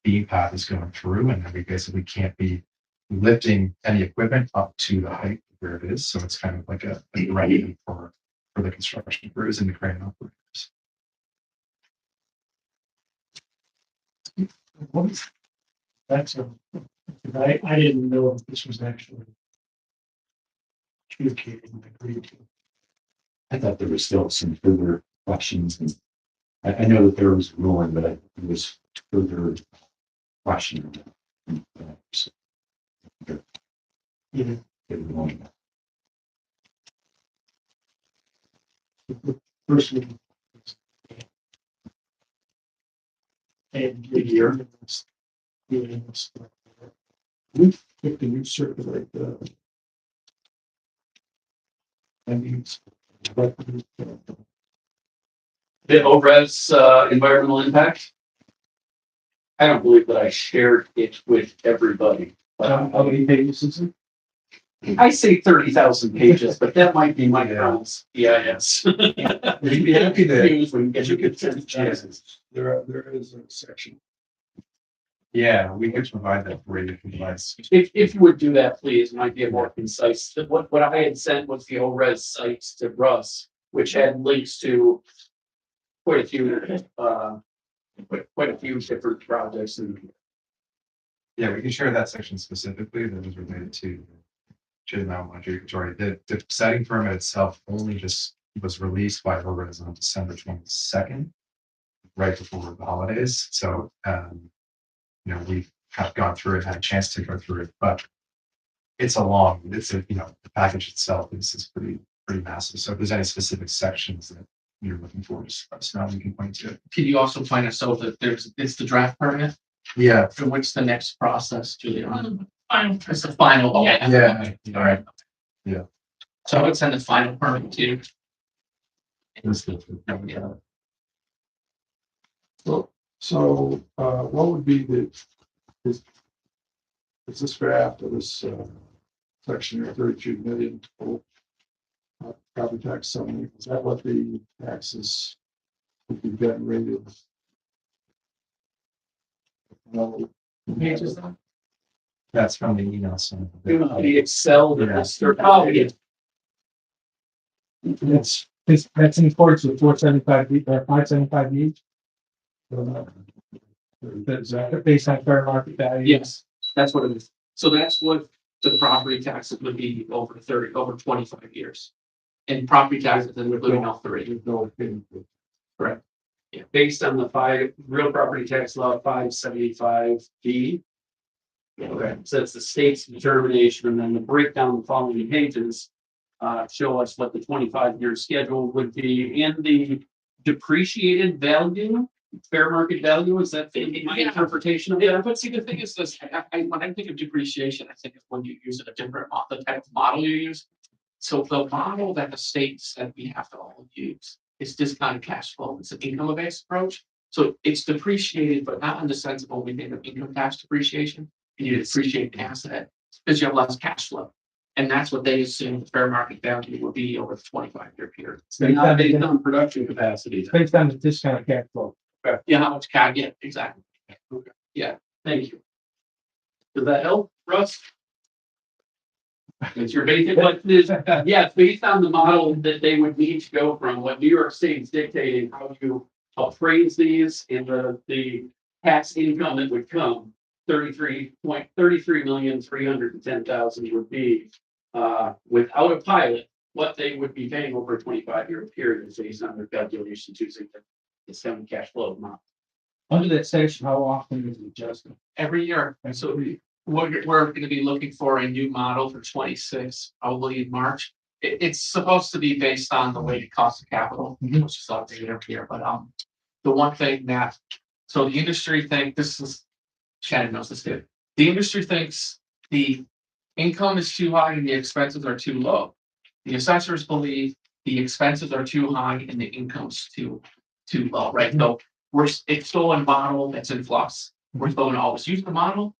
beam path is going through, and then we basically can't be lifting any equipment up to the height where it is. So it's kind of like a direction for the construction crews and the crane operators. That's I didn't know if this was actually communicated and agreed to. I thought there was still some further questions, and I know that there was a ruling, but it was further question. Yeah. First one. And the year. We picked a new circulate and use. The ORES, environmental impact. I don't believe that I shared it with everybody. How many pages is it? I say 30,000 pages, but that might be my grounds. Yeah, yes. We'd be happy to, When you get the chances. There is a section. yeah, we could provide that for you if you'd like. If you would do that, please, might be a more concise. What I had sent was the ORES sites to Russ, which had links to quite a few different projects and. Yeah, we can share that section specifically that was related to adjudicatory. The setting permit itself only just was released by ORES on December 22nd, right before the holidays. So, we've kind of gone through it, had a chance to go through it, but the package itself is pretty massive. So if there's any specific sections that you're looking for, just let us know, we can point to it. Can you also find us out that it's the draft permit? Yeah. For what's the next process, Julia? Final. It's the final. Oh, Yeah. All right. Yeah. So I would send the final permit to you. Yeah. So, what would be is this draft of this, section here, 32 million total property tax summary, is that what the taxes would be getting rated? No, Pages then? That's from the email. So The Excel, Yeah. they're probably. that's in accordance with 475 or 575 each. Is that based on fair market value? Yes, that's what it is. So that's what the property taxes would be over 25 years. And property taxes, and including all three. There's no opinion. Correct. Yeah, based on the real property tax law 575B. Okay, so it's the state's determination, and then the breakdown the following pages show us what the 25-year schedule would be and the depreciated value, fair market value. Is that my interpretation of Yeah, that? but see, the thing is this, when I think of depreciation, I think of when you use a different, the type of model you use. So the model that the state said we have to all use is discounted cash flow. It's an income-based approach. So it's depreciated, but not in the sense of only think of income tax depreciation. You depreciate an asset. because you have less cash flow. And that's what they assume the fair market value will be over the 25-year period. They're not based on production capacity. It's based on the discounted cash flow. Yeah, how much cash, yeah, exactly. Yeah, thank you. Does that help, Russ? It's your basic, but this, yeah, it's based on the model that they would need to go from what New York State is dictating, how you appraise these and the tax income that would come. 33,310,000 would be, without a pilot, what they would be paying over a 25-year period is based on their calculations using the discounted cash flow model. Under that section, how often is it adjusted? Every year, and so we're gonna be looking for a new model for 26, probably in March. It's supposed to be based on the weighted cost of capital, which is updated every year, but, the one thing that, so the industry this is, Shannon knows this too. The industry thinks the income is too high and the expenses are too low. The assessors believe the expenses are too high and the income's too low, right? So it's still a model that's in flux. We're still gonna always use the model.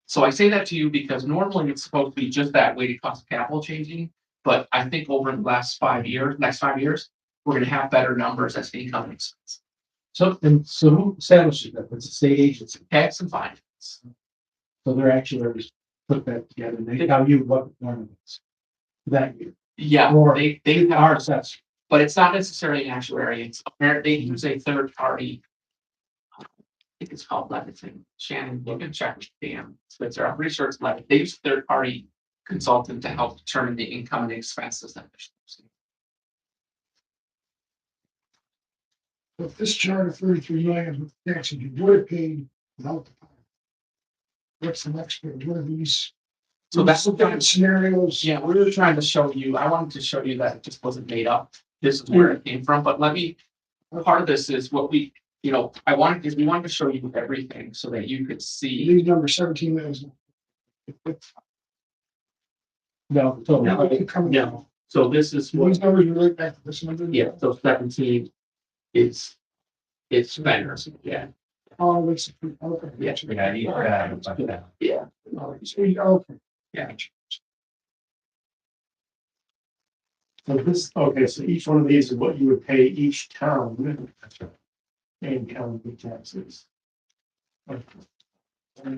So I say that to you because normally it's supposed to be just that weighted cost of capital changing. But I think over the next 5 years, we're gonna have better numbers as the income and expense. So who establishes that? It's a state agency. Tax and finance. So their actuaries put that together and they tell you what the formula is for that year. Yeah, Or they Our have, assessor. but it's not necessarily an actuary. It's they use a third party. I think it's called Leviton. Shannon, you can check with Dan Spitzer. I'm pretty sure it's Leviton. They use a third party consultant to help determine the income and expenses that they're supposed to. If this chart of 33 million with taxes, you would have paid without the pilot. What's the next page? What are these? So that's what different scenarios. Yeah, we were trying to show you, I wanted to show you that it just wasn't made up. This is where it came from, but part of this is what we, we wanted to show you everything so that you could see. These numbers 17 million. No, total. Now they come Yeah. down. So this is what, These numbers relate back to this number. yeah, so 17 it's better, yeah, Oh, it's okay. Yeah. yeah. Oh, okay. Yeah. So okay, so each one of these is what you would pay each town in county taxes. And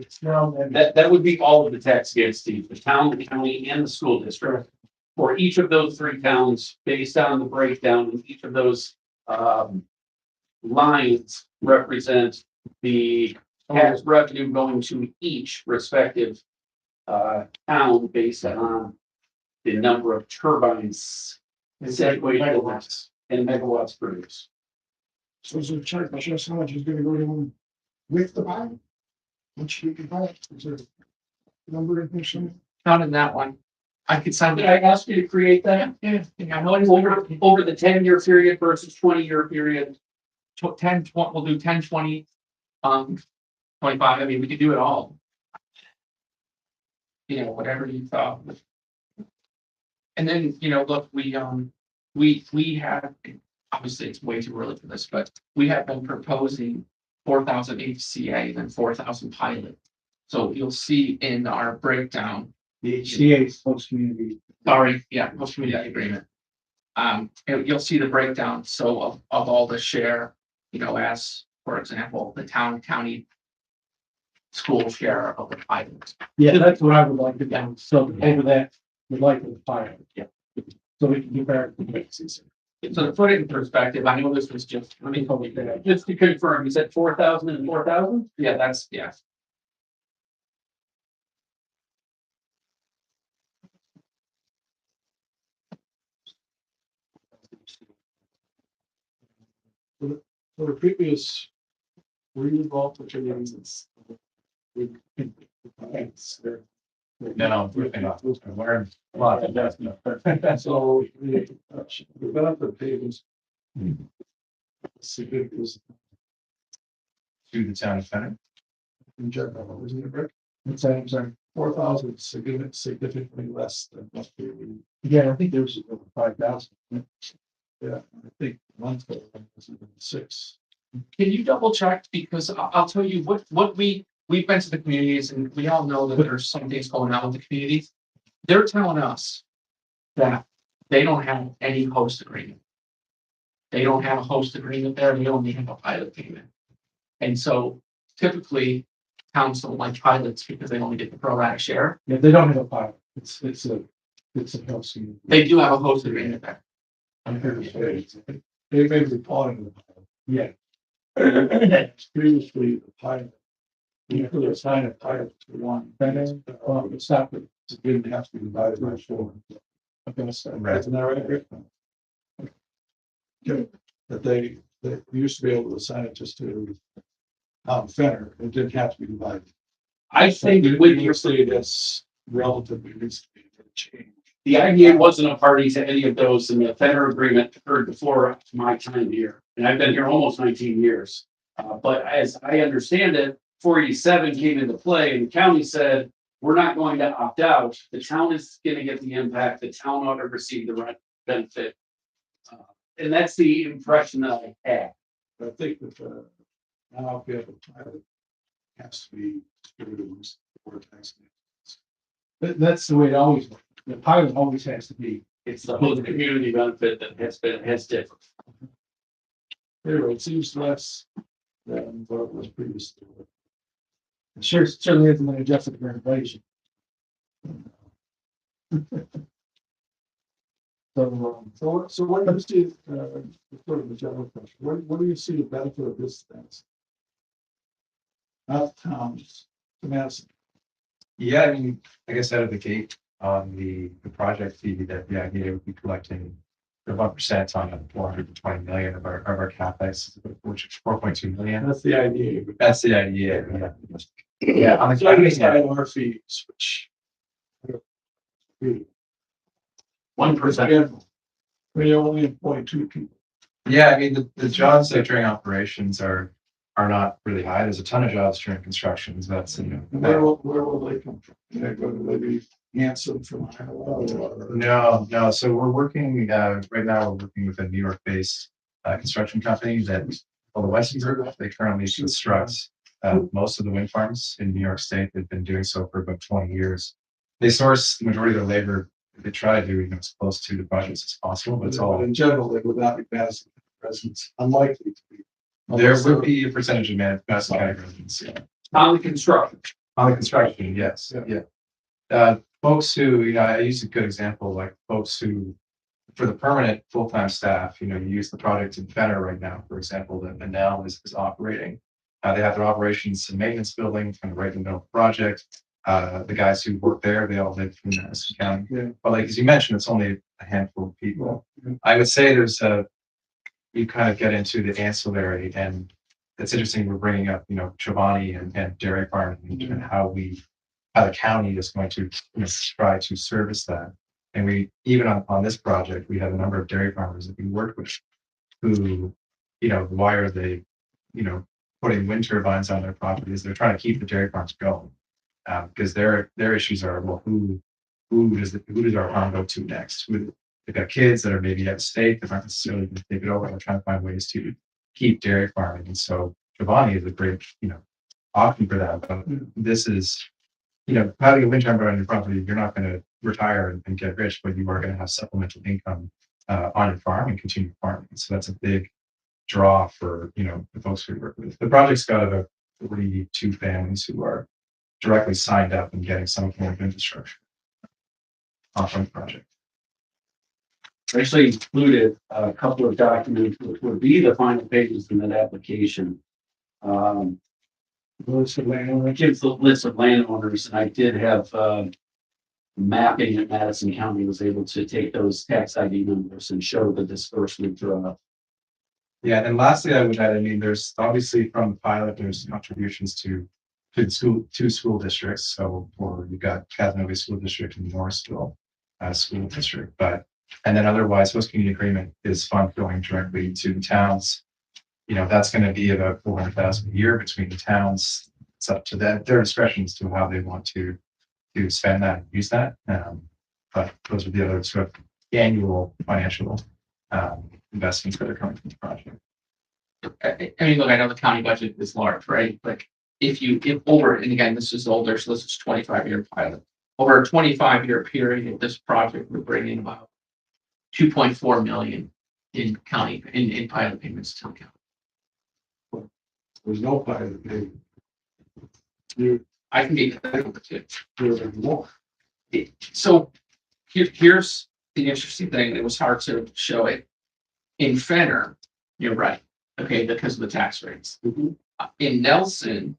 it's now That would be all of the tax gates, Steve, the town, the county, and the school district. For each of those 3 towns, based on the breakdown, in each of those lines represent the tax revenue going to each respective town based on the number of turbines situated and megawatts produced. So is there a chart that shows how much is gonna go to them with the buy? Which you can buy, is there a number in there somewhere? Not in that one. I could send Did it. I ask you to create that? Yeah, I know it's Over the 10-year period versus 20-year period? 10, we'll do 10, 20, 25. I mean, we could do it all. Whatever you thought. And then, look, we have, obviously it's way too early for this, but we have been proposing 4,000 HCA and 4,000 pilot. So you'll see in our breakdown. The HCA is host community. Sorry, yeah, host community agreement. You'll see the breakdown, so of all the share, as, for example, the county school share of the pilot. Yeah, that's what I would like to do. So over that, would like to fire. Yeah. So we can compare it to the basis. So to put it in perspective, I know this was just, Just to confirm, you said 4,000 and 4,000? yeah, that's, yeah. for the previous. Were you involved with your reasons? No, we're not. We're a lot of that's not. So the benefit payments. Significant. To the town of Fenner. In general, isn't it, Rick? I'm sorry. 4,000 significantly less than what we. Yeah, I think there was over 5,000. Yeah, I think month was even 6. Can you double check? Because I'll tell you what we we've been to the communities and we all know that there's some things going on with the communities. They're telling us that they don't have any host agreement. They don't have a host agreement there. They only have a pilot payment. And so typically towns don't like pilots because they only get the pro rata share. Yeah, they don't have a pilot. It's a health scheme. They do have a host agreement there. I'm here to say, they may be calling the pilot. Yeah. Previously, the pilot. You could assign a pilot to one, and it's not, it didn't have to be divided by four. Okay, so, isn't that right? Okay, that they used to be able to assign it just to Fenner, it didn't have to be divided. I think When with you your, say that's relatively recently changed. the IDA wasn't a party to any of those, and the Federal agreement occurred before my time here. And I've been here almost 19 years. But as I understand it, 487 came into play and the county said, we're not going to opt out. The town is going to get the impact. The town ought to receive the rent benefit. And that's the impression that I had. I think that now if you have a pilot, it has to be distributed for tax. That's the way it always works. The pilot always has to be. It's the whole community benefit that has differed. Anyway, it seems less than what it was previously. It certainly hasn't been adjusted for inflation. So what do you see, sort of the general question, what do you see the benefit of this things? Not towns, to Madison. Yeah, I mean, I guess out of the gate on the project fee that the IDA would be collecting the 1% on 420 million of our capex, which is 4.2 million. That's the idea. That's the idea. Yeah, on the So I county guess side, our fees, which. 1%. We only employ 2 people. yeah, I mean, the jobs that during operations are not really high. There's a ton of jobs during construction. So that's, And where will they come from? Can they go to maybe Hanson from Iowa or? no. So we're working, right now, we're working with a New York-based construction company that, well, the Weston Group, they currently construct most of the wind farms in New York State. They've been doing so for about 20 years. They source the majority of their labor. They try to do, as close to the projects as possible, but it's all. In general, they would not be Madison residents, unlikely to be. There would be a percentage of Madison County residents, yeah. On the construction. On the construction, yes, yeah. Folks who, I use a good example, like folks who, for the permanent full-time staff, you use the project in Fenner right now, for example, that Manel is operating. They have their operations and maintenance building kind of right in the middle of the project. The guys who work there, they all live in Madison County. Yeah. But like, as you mentioned, it's only a handful of people. I would say you kind of get into the ancillary, and it's interesting. We're bringing up, Chobani and dairy farming and how the county is going to try to service that. And we, even on this project, we have a number of dairy farmers that we work with who, why are they, putting wind turbines on their properties? They're trying to keep the dairy farms going. Because their issues are, well, who does our farm go to next? They've got kids that are maybe at stake that aren't necessarily going to take it over. They're trying to find ways to keep dairy farming. And so Giovanni is a great, option for that. But this is, having a wind turbine on your property, you're not going to retire and get rich, but you are going to have supplemental income on your farm and continue farming. So that's a big draw for, the folks we work with. The project's got about 42 families who are directly signed up and getting some form of infrastructure from the project. I actually included a couple of documents which would be the final pages in that application. List of landowners. It gives the list of landowners, and I did have mapping at Madison County was able to take those tax ID numbers and show the disbursement throughout. Yeah, and lastly, I would add, there's obviously from the pilot, there's contributions to the school districts. So you've got Casanova School District and Morrisville School District, and then otherwise, host community agreement is fund going directly to the towns. That's going to be about 400,000 a year between the towns. It's up to their discretion as to how they want to spend that and use that. But those are the other sort of annual financial investments that are coming from the project. I mean, look, I know the county budget is large, right? Like if over, and again, this is older, so this is 25-year pilot. Over a 25-year period, this project would bring in about 2.4 million in county, in pilot payments to the county. There's no pilot pay. I can get that number too. There's more. So here's the interesting thing. It was hard to show it. In Fenner, you're right. Okay, because of the tax rates. In Nelson,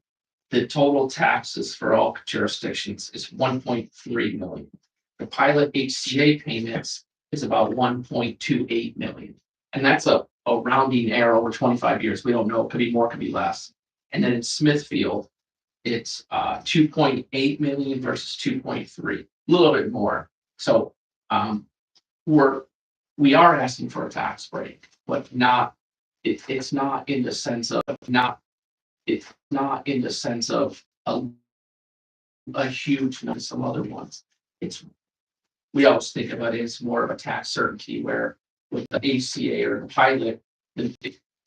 the total taxes for all jurisdictions is 1.3 million. The pilot HCA payments is about 1.28 million. And that's a rounding error over 25 years. We don't know. It could be more, could be less. And then in Smithfield, it's 2.8 million versus 2.3, a little bit more. So we are asking for a tax break, but not, it's not in the sense of it's not in the sense of a huge number, some other ones. We always think about it as more of a tax certainty where with the ACA or the pilot,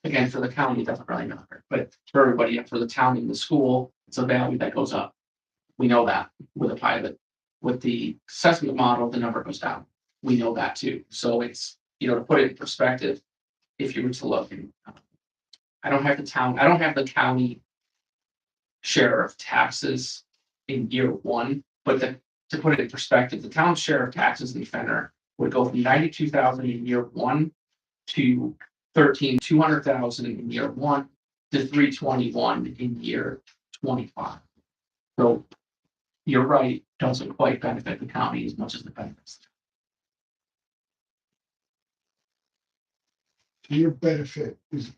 again, for the county, it doesn't really matter, but for everybody, for the town and the school, it's a value that goes up. We know that with a pilot. With the assessment model, the number goes down. We know that too. So it's, to put it in perspective, if you were to look, I don't have the county share of taxes in year one, but to put it in perspective, the town's share of taxes in Fenner would go from 92,000 in year one to 200,000 in year one to 321 in year 25. So you're right, doesn't quite benefit the county as much as it benefits. Your benefit is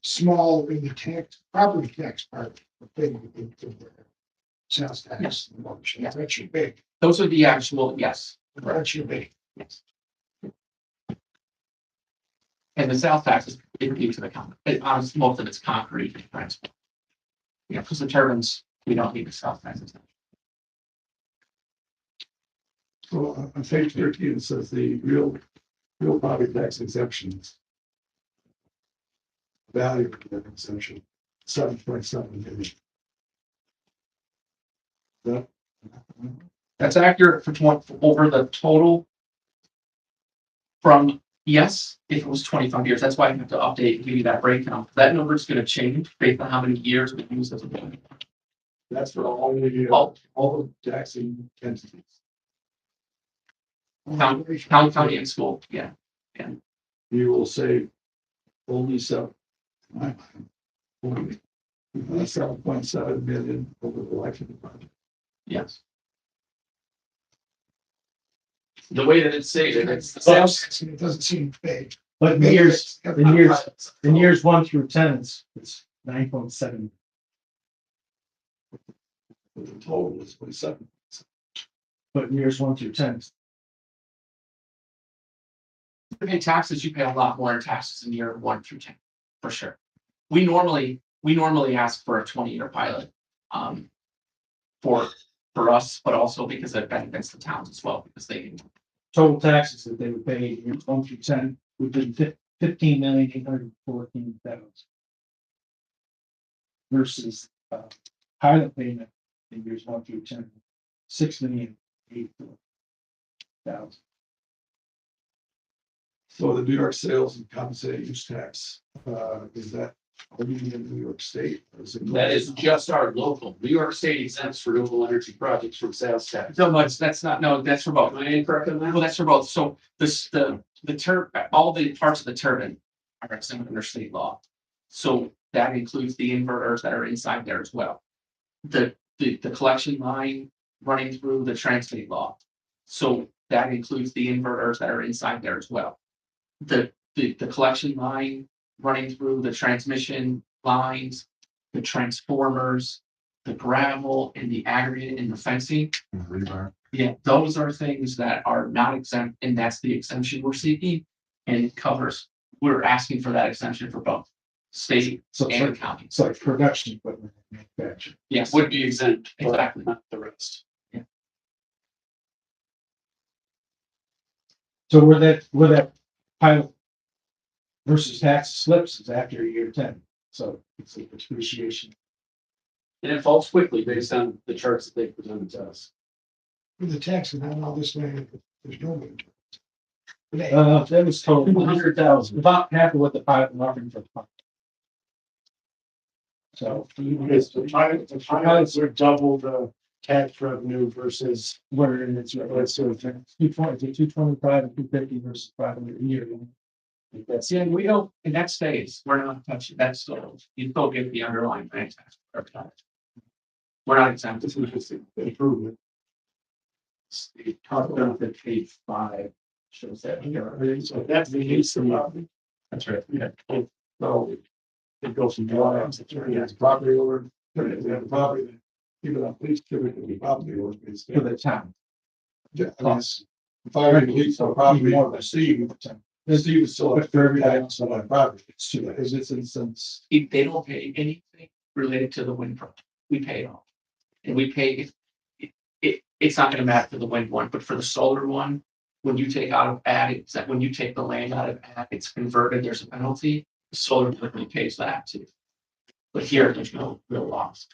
small in the tax, property tax part, but big in the sales tax. Yes. And mortgage. That's your big, Those are the actual, yes, that's your big. yes. And the sales tax is due to the county. Honestly, most of it's concrete and transport. Because the turbines, we don't need the sales tax. So on page 13, it says the real property tax exemptions. Value of the exemption, 7.7 million. That, That's accurate for over the total. From, yes, if it was 25 years, that's why I have to update and give you that breakdown. That number is going to change based on how many years we use as a building. that's for all the taxing entities. County and school, yeah. You will save only 7.7 million over the life of the project. Yes. The way that it's stated, it's the Sales sales. tax, and it doesn't seem big. But in years 1 through 10, it's 9.7. The total is 27. But in years 1 through 10, To pay taxes, you pay a lot more in taxes in year 1 through 10, for sure. We normally ask for a 20-year pilot, for us, but also because it benefits the towns as well, because they can. total taxes that they would pay in years 1 through 10 would be 15,814,000 versus pilot payment in years 1 through 10, 6,084,000. So the New York sales and compensated use tax, is that only in New York State? Or is it? That is just our local. New York State exempts renewable energy projects from sales tax. So much, that's for both. Am I incorrect on that? Well, that's for both. So all the parts of the turbine are exempt under state law. So that includes the inverters that are inside there as well. The collection line running through the trans-state law. So that includes the inverters that are inside there as well. The collection line running through the transmission lines, the transformers, the gravel and the aggregate and the fencing. Rebar. Yeah, those are things that are not exempt, and that's the exemption we're seeking. And it covers, we're asking for that exemption for both state So it's and like, county. it's like production equipment manufacturing. Yes, Would be exempt, but Exactly. not the rest. So where that pilot versus tax slips is after year 10. So it's a depreciation And it falls quickly based on the charts that they presented to us. With the tax and all this land, there's no way. Today, That was total 100,000, about half of what the pilot offering for the pilot. So. Because the pilots are double the tax revenue versus Where it's, so it's 225 and 250 versus 500 a year. That's See, and we don't, in that stays, we're not touching, that's still, you still get the underlying bank tax. We're not exempt. this is just an improvement. talk about the page 5 shows that. So that's the case of property. That's right. Yeah. So it goes from drawings, it's property over, we have the property. that People that police typically property over. For the town. If I were to lease on property more than Steve, Steve is still up for everybody else on my property. It's too, because it's in sense. If they don't pay anything related to the wind project, we pay it all. And we pay, it's not gonna matter for the wind one, but for the solar one, when you take out of ag, it's that when you take the land out of ag, it's converted, there's a penalty. The solar typically pays that too. But here, there's no real loss.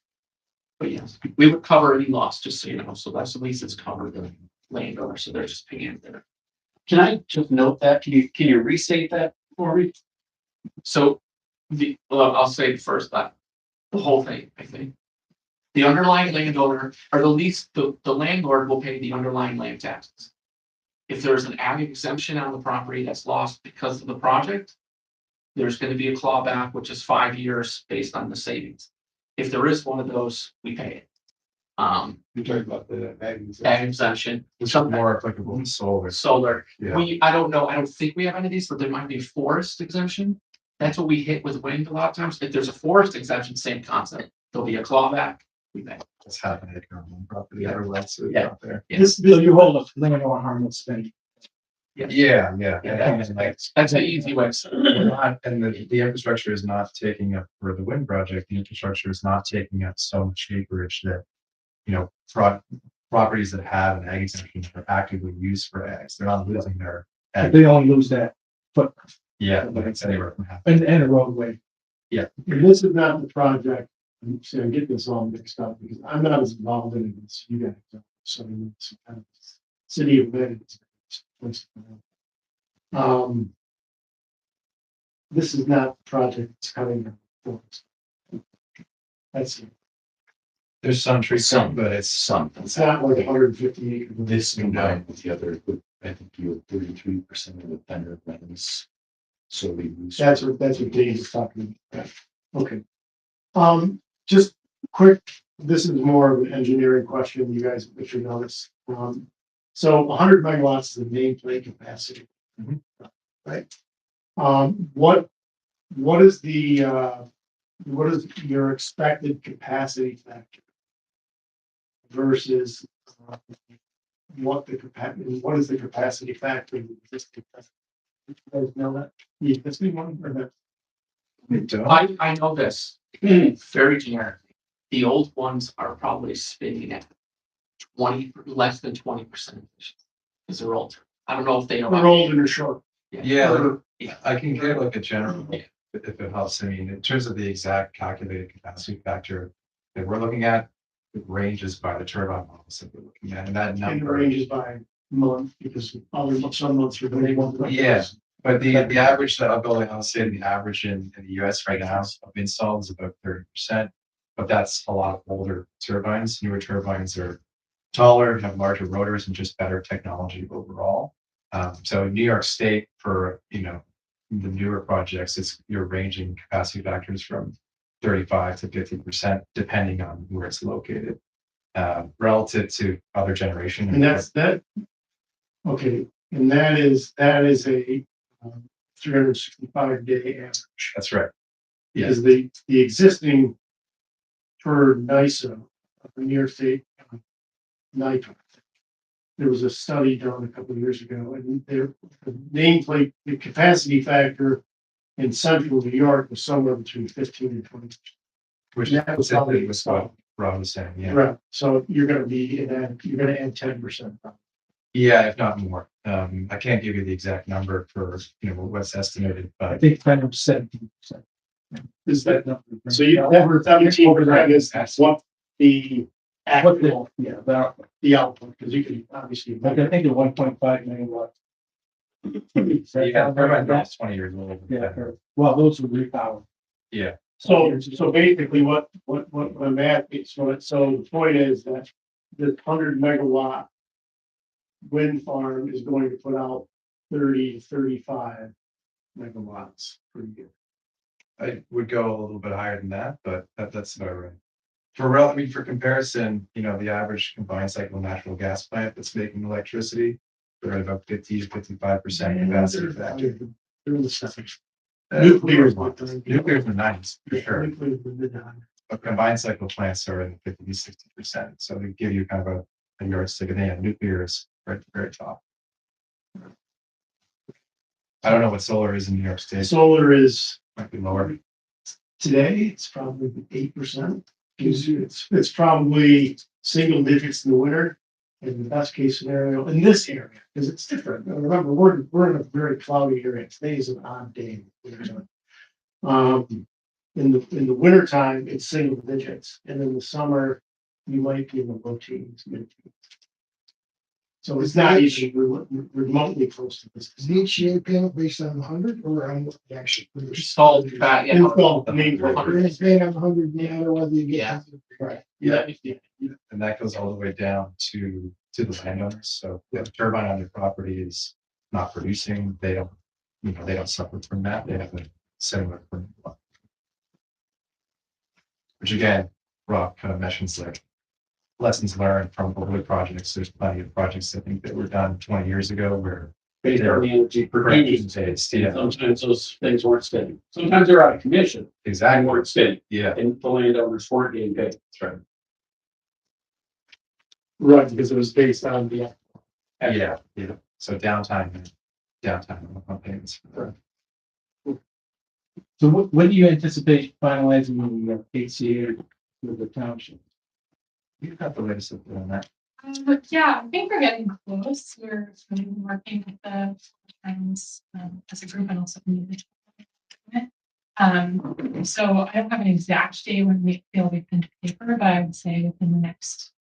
But yes, we would cover any loss, just so you know, so that's at least it's covered the landowner, so they're just paying it there. Can I just note that? Can you restate that for me? So well, I'll say first that the whole thing, I think. The underlying landowner or the lease, the landlord will pay the underlying land taxes. If there's an ag exemption on the property that's lost because of the project, there's going to be a clawback, which is 5 years based on the savings. If there is one of those, we pay it. You're talking about the Ag exemption, Which is more applicable in solar. solar. Yeah. I don't know, I don't think we have any of these, but there might be a forest exemption. That's what we hit with wind a lot of times. If there's a forest exemption, same concept. There'll be a clawback. We pay. It's happening at your own property, Yeah. everyone's Yeah. out there. So you hold a landowner harmless spending. Yeah. Yeah, that's an easy way. We're not, and the infrastructure is not taking up for the wind project, the infrastructure is not taking up so much acreage that, you know, properties that have an ag exemption are actively used for ags, they're not losing their. ag. They only lose that footprint Yeah, but it's anywhere from half. and a roadway. And this is not the project, I'm saying, get this all mixed up, because I'm not as involved in it as you guys are. So it's kind of city of Medicine. This is not the project that's coming in forest. That's it. There's some trees, Some. but it's some. It's not like 150 acres. This combined with the other, I think you have 33% of the vendor lands. So we lose. That's what Dave was talking about. Okay. Just quick, this is more of an engineering question, you guys, if you notice. So 100 megawatts is the nameplate capacity. Mhm. Right? What is your expected capacity factor? Versus what is the capacity factor? of the existing capacity? You guys know that? Yeah, that's me one or that. We don't. I know this, very generic. The old ones are probably spinning at less than 20%. Because they're old. I don't know if they know. They're old and they're short. Yeah, I can get like a general, if it helps. I mean, in terms of the exact calculated capacity factor that we're looking at, it ranges by the turbine models that we're looking at, and that And it number. ranges by month, because some months are doing one. Yeah. But the average that I'll go, I'll say the average in the US right now of install is about 30%. But that's a lot of older turbines. Newer turbines are taller, have larger rotors, and just better technology overall. So in New York State for, you know, the newer projects, you're ranging capacity factors from 35 to 50%, depending on where it's located. Relative to other generation. And that's that. Okay, and that is a 365-day average. That's right. Yeah. Because the existing for NISO, the New York State NITRA, there was a study done a couple of years ago, and the nameplate, the capacity factor in central New York was somewhere between 15 and 20%. Which That was probably was what Rob was saying, yeah. Right, so you're gonna add 10%. Yeah, if not more. I can't give you the exact number for, you know, what's estimated, I but think kind of 17%. Is that, number. so you, that 17% is what the What the, actual, yeah, about, the output, because you can obviously. like, I think at 1.5 megawatts. Yeah, turbine is 20 years old. Yeah, well, those were repowered. Yeah. So basically what I'm at, so the point is that this 100 megawatt wind farm is going to put out 35 megawatts per year. I would go a little bit higher than that, but that's about right. I mean, for comparison, the average combined cycle natural gas plant that's making electricity, they're at about 50 to 55% capacity factor. They're in the seventies. Nuclear is the 90s, for sure. Nuclear is the mid-90s. But combined cycle plants are in 50 to 60%. So they give you kind of a yardstick, and then nuclear is right at the very top. I don't know what solar is in New York State. Solar is, Might be lower. today, it's probably 8%. It's probably single digits in the winter. In the best case scenario in this area, because it's different. Now, remember, we're in a very cloudy area. Today is an odd day. In the winter time, it's single digits, and in the summer, you might be in the low teens, mid-teens. So it's not even remotely close to this. Is the HCA payment based on 100 or on what the actual? Installed, yeah. Installed, I mean, It's paid on 100 no matter whether you get. Yeah. right, Yeah. And that goes all the way down to the landowners. So if a turbine on their property is not producing, they don't suffer from that. They have a similar. Which again, Rob kind of mentions like lessons learned from early projects. There's plenty of projects I think that were done 20 years ago where Based on the energy produced. based, yeah, Sometimes those things weren't spinning. Sometimes they're out of commission and exactly. weren't spinning, Yeah, and the landowners weren't getting paid. that's right. right, because it was based on the. Yeah. So downtime on payments. So when do you anticipate finalizing the HCA with the township? You got the latest update on that. Yeah, I think we're getting close. We're working with the friends as a group and also individually. So I don't have an exact date when we feel we've been to paper, but I would say within the next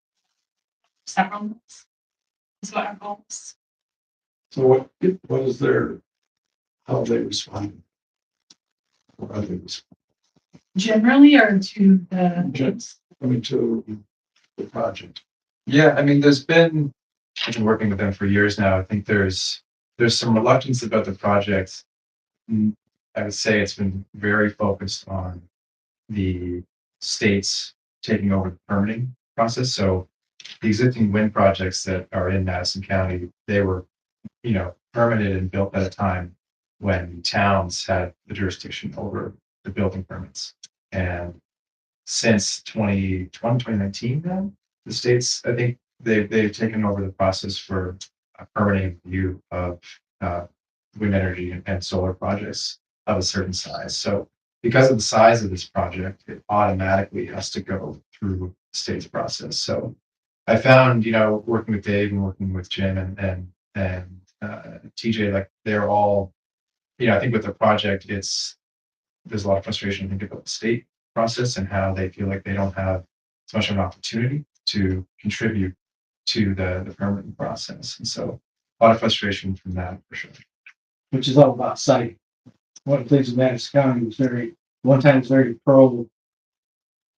several months is what our goal is. So what is their, how they respond? Or are they respond? Generally, or to the I mean, to the project. Yeah, I mean, I've been working with them for years now. I think there's some reluctance about the project. I would say it's been very focused on the states taking over the permitting process. So the existing wind projects that are in Madison County, they were, permitted and built at a time when towns had the jurisdiction over the building permits. And since 2019 now, the states, I think they've taken over the process for a permitting review of wind energy and solar projects of a certain size. So because of the size of this project, it automatically has to go through the state's process. So I found, working with Dave and working with Jim and TJ, like they're all, I think with the project, there's a lot of frustration, I think, about the state process and how they feel like they don't have as much of an opportunity to contribute to the permitting process. And so a lot of frustration from that for sure. Which is all about site. One of the things in Madison County was very pro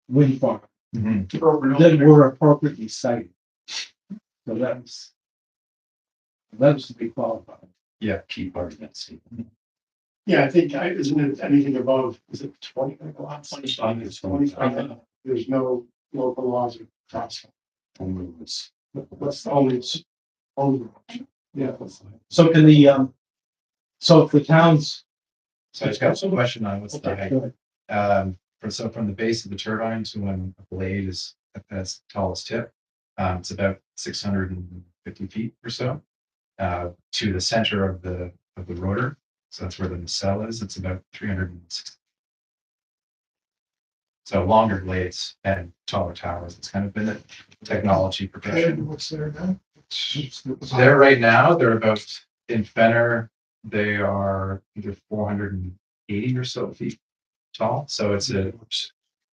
wind farm. Then were appropriately cited. So that was to be qualified. Yeah, key part of that statement. Yeah, I think, isn't it anything above, is it 20 megawatts? 25. It's 25. There's no local laws or process. What's the only? Yeah. So can the, so if the towns. So I just got some question on what's the height. From the base of the turbine to when a blade is at its tallest tip, it's about 650 feet or so. To the center of the rotor, so that's where the nacelle is. It's about 360. So longer blades and taller towers. It's kind of been a technology progression. What's there now? There right now, they're about in Fenner. They are either 480 or so feet. tall, so it's a,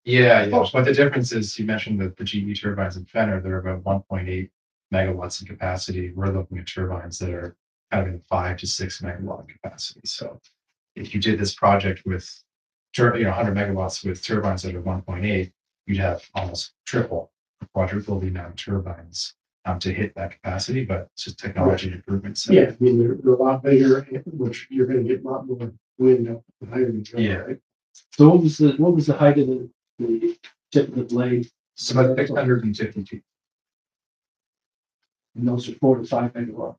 yeah, but the difference is, you mentioned that the GE turbines in Fenner, they're about 1.8 megawatts in capacity. We're looking at turbines that are kind of in 5 to 6 megawatt capacity. So if you did this project with 100 megawatts with turbines that are 1.8, you'd have almost triple, quadruple the amount of turbines to hit that capacity, but it's just technology improvements. So, Yeah, I mean, they're a lot bigger, which you're gonna get a lot more wind up the higher you go, Yeah. right? So what was the height of the tip of the blade? it's about 650 feet. And those are 4 to 5 megawatt,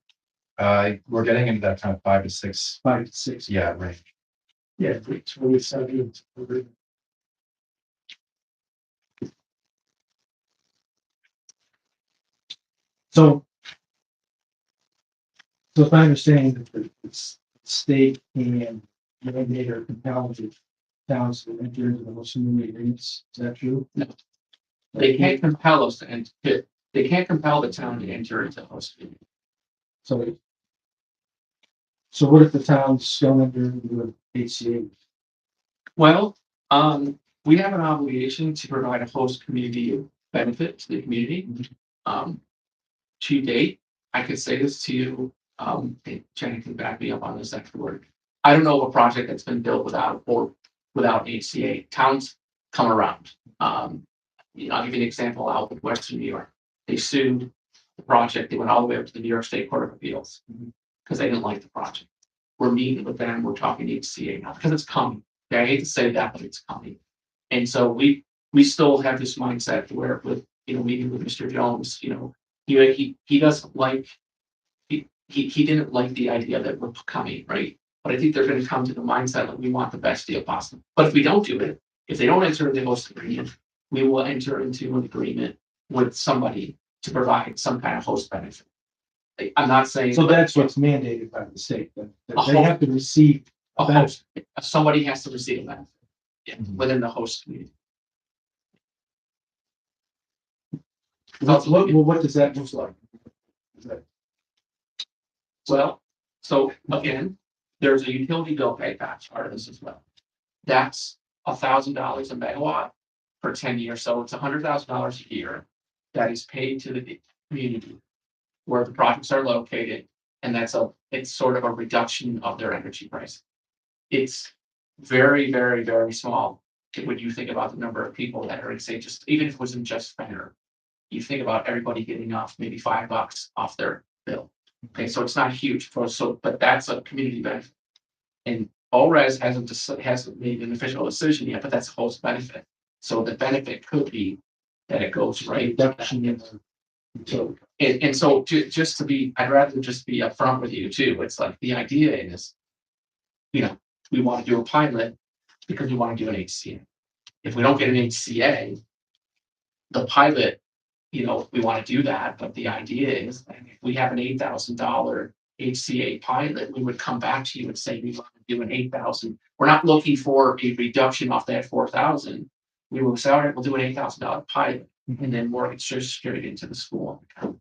We're getting into that kind of 5 to 6, 5 to 6. yeah, range. Yeah, 27. So if I understand that the state and mandate or compel the towns to enter into the most community agreements, is that true? No. They can't compel us to enter, they can't compel the town to enter into host community. So what if the town's going under the HCA? Well, we have an obligation to provide a host community benefit to the community. To date, I could say this to you, and Jenny can back me up on this afterward. I don't know of a project that's been built without HCA. Towns come around. I'll give you an example out in Western New York. They sued the project. They went all the way up to the New York State Court of Appeals because they didn't like the project. We're meeting with them. We're talking to HCA now because it's coming. Okay, I hate to say that, but it's coming. And so we still have this mindset where with, meeting with Mr. Jones, he doesn't like, he didn't like the idea that we're coming, right? But I think they're going to come to the mindset that we want the best deal possible. But if we don't do it, if they don't enter into host agreement, we will enter into an agreement with somebody to provide some kind of host benefit. I'm not saying. So that's what's mandated by the state, that A they have to receive a benefit. host, somebody has to receive a benefit, Mhm. within the host community. What does that look like? Is that- Well, so again, there's a utility bill pay patch part of this as well. That's $1,000 a megawatt for 10 years, so it's $100,000 a year that is paid to the community where the projects are located, and it's sort of a reduction of their energy price. It's very, very, very small when you think about the number of people that are in, say, just even if it wasn't just Fenner, you think about everybody getting off maybe $5 off their bill. Okay, so it's not huge but that's a community benefit. And ORES hasn't made an official decision yet, but that's a host benefit. So the benefit could be that it goes right. Reduction in the utility. And so just to be, I'd rather just be upfront with you too. It's like the idea is, we want to do a pilot because we want to do an HCA. If we don't get an HCA, the pilot, we want to do that, but the idea is that if we have an $8,000 HCA pilot, we would come back to you and say, we want to do an 8,000. We're not looking for a reduction off that 4,000. We will say, all right, we'll do an $8,000 pilot and then work it straight into the school account.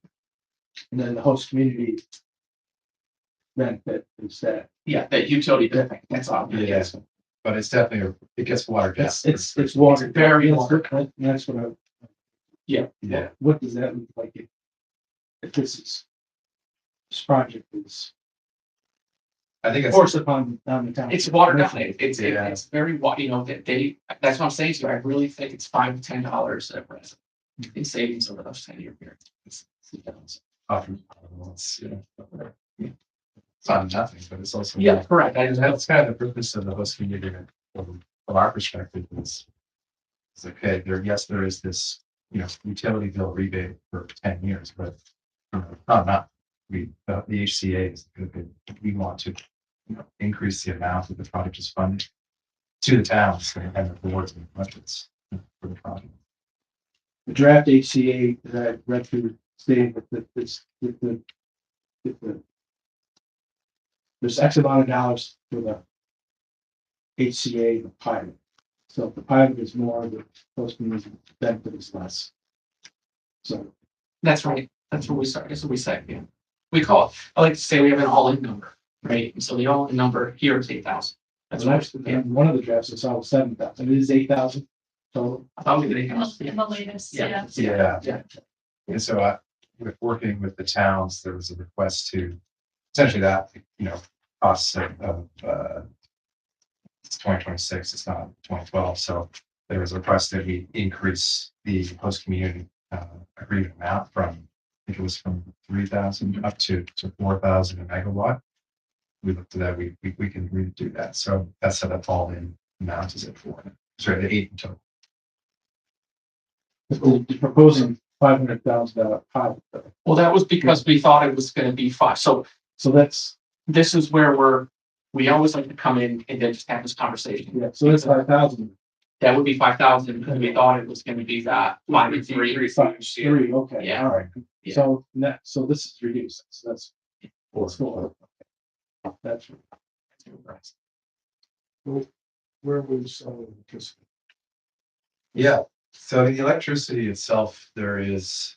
And then the host community benefit is that. Yeah, that utility benefit, that's all. Yeah. But it's definitely, it gets watered down. It's water. It's very watered. That's what I. Yeah. Yeah. What does that look like if this project is I think it's, forced upon the town? It's watered down. It's Yeah. very that's what I'm saying to you. I really think it's $5 to $10 at present in savings over those 10-year periods. often, it's not nothing, but it's also. Yeah, correct. And that's kind of the purpose of the host community from our perspective is okay, there is this, utility bill rebate for 10 years, but not enough. The HCA is good. We want to, increase the amount that the project is funded to the towns and the boards and budgets for the project. The draft HCA that I read through stating that there's X amount of dollars for the HCA, the pilot. So if the pilot is more, the host community benefit is less. So That's right. That's what we start. That's what we say. Yeah. We call it, I like to say we have an all-in number, right? And so the all-in number here is 8,000. That's And what, that's, and one of the drafts is all 7,000, it is 8,000 total. I thought we did. In the latest, yeah. Yeah. Yeah. And so with working with the towns, there was a request to essentially that, costs it's 2026, it's not 2012. So there was a request that we increase the host community agreement amount from, I think it was from 3,000 up to 4,000 a megawatt. We looked at that, we can agree to do that. So that's how that all in amount is at 4. Sorry, the 8 in total. We're proposing $500,000 pilot. Well, that was because we thought it was gonna be 5. So So that's, this is where we always like to come in and then just have this conversation. yeah, so that's 5,000. That would be 5,000 because we thought it was gonna be that 5 and 3. 3, okay, Yeah. all right. Yeah. So that, so this is reduced, so that's 4. That's. Where was, because Yeah, so the electricity itself, there is,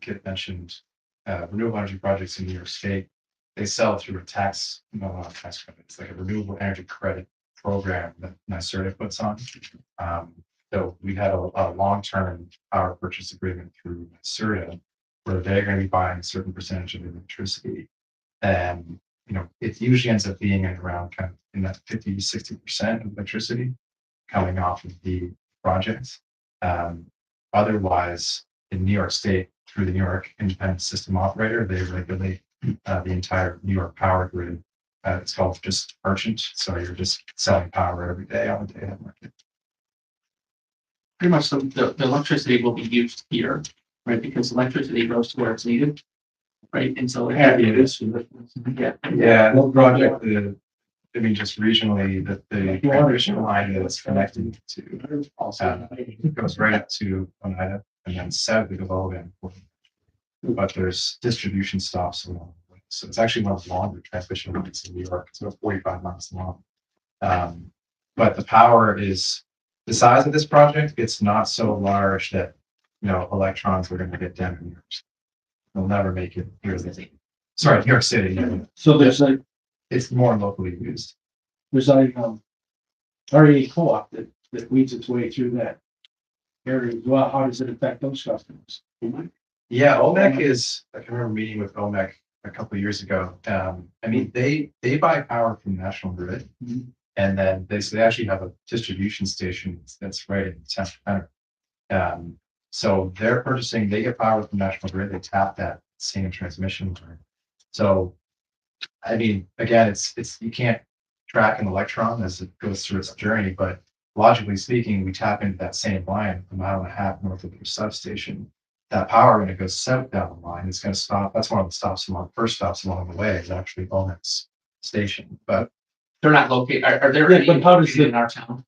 Kit mentioned, renewable energy projects in New York State. They sell through a tax, no, not a tax credit, it's like a renewable energy credit program that NYSERDA puts on. So we had a long-term power purchase agreement through NYSERDA where they're gonna be buying a certain percentage of electricity. And, it usually ends up being at around kind of in that 50 to 60% of electricity coming off of the projects. Otherwise, in New York State, through the New York Independent System Operator, they regulate the entire New York power grid. It's called just merchant, so you're just selling power every day on the day-ahead market. Pretty much the electricity will be used here, right? Because electricity goes to where it's needed. Right, and so. Yeah. Yeah. Yeah, the project, just regionally, the transmission line that's connected to, it goes right up to Oneida and then south of Logan. But there's distribution stops along the way. So it's actually one of the longer transmission lines in New York. It's about 45 miles long. But the power is the size of this project. It's not so large that, electrons are going to get damaged. They'll never make it here. Sorry, New York City. Yeah. So there's like, It's more locally used. there's like, REA co-op that weeds its way through that area. Well, how does it affect those customers? Yeah, OMEC is, I can remember meeting with OMEC a couple of years ago. They buy power from National Grid. Mhm. And then they actually have a distribution station that's right in the town center. So they're purchasing, they get power from National Grid, they tap that same transmission line. So, again, it's, you can't track an electron as it goes through its journey, but logically speaking, we tap into that same line a mile and a half north of your substation. That power, when it goes south down the line, it's going to stop. That's one of the first stops along the way is actually Omec's station. But They're not located, are there Yeah, any but how does located in our town?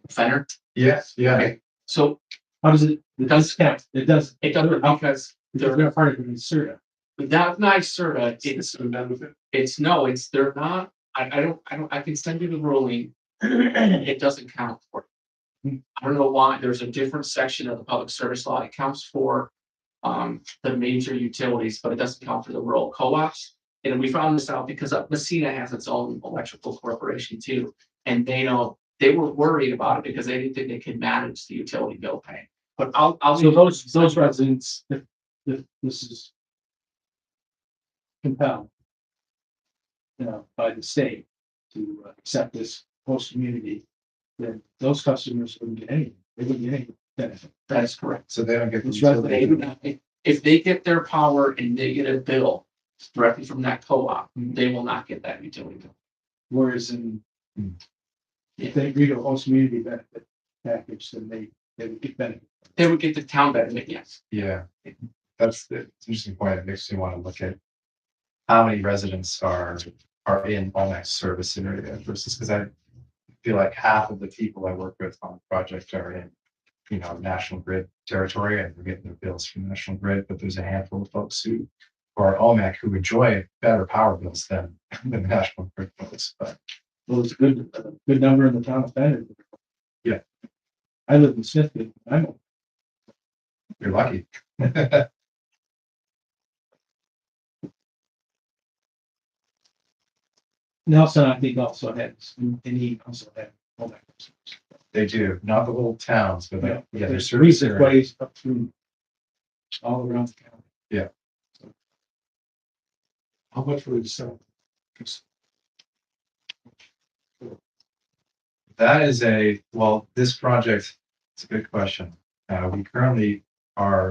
Fenner? yes, yeah, Okay. So How does it does count? It does. it doesn't because They're not part of the CERTA. not NYSERDA, they're not, I can send you the ruling. It doesn't count for it. I don't know why, there's a different section of the public service law, it counts for the major utilities, but it doesn't count for the rural co-ops. And we found this out because Messina has its own electrical corporation too, and they were worried about it because they didn't think they could manage the utility bill pay. But I'll. So those residents, if this is compelled, by the state to accept this host community, then those customers wouldn't get any, they wouldn't get any benefit. That is correct. so they don't get the That's right. They utility. would not- If they get their power and they get a bill directly from that co-op, they will not get that utility bill. Whereas if they agree to a host community benefit package, then they would get benefit. They would get the town benefit, yes. Yeah, it's an interesting point. It makes me want to look at how many residents are in Omec's service area versus, because I feel like half of the people I work with on the project are in, National Grid territory and they're getting their bills from National Grid, but there's a handful of folks who are OMEC who enjoy better power bills than the National Grid folks, but Well, it's a good number in the town of Bennett. Yeah. I live in Smithfield. you're lucky. Nelson, I think also has, and he also had all that. They do, not the whole towns, but Yeah, yeah, there's there's service recent area. ways up through all around the county. Yeah. How much would it sell? That is well, this project, it's a good question. We currently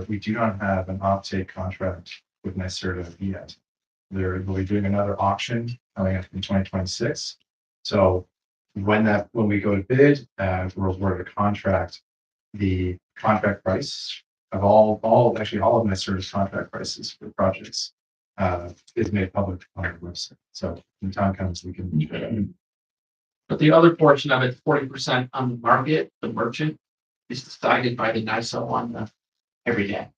we do not have an offtake contract with NYSERDA yet. We'll be doing another auction coming up in 2026. So when we go to bid, we're awarded a contract, the contract price of actually all of NYSERDA's contract prices for projects is made public on our website. So when time comes, we can. But the other portion of it, 40% on the market, the merchant, is decided by the NISO on the every day.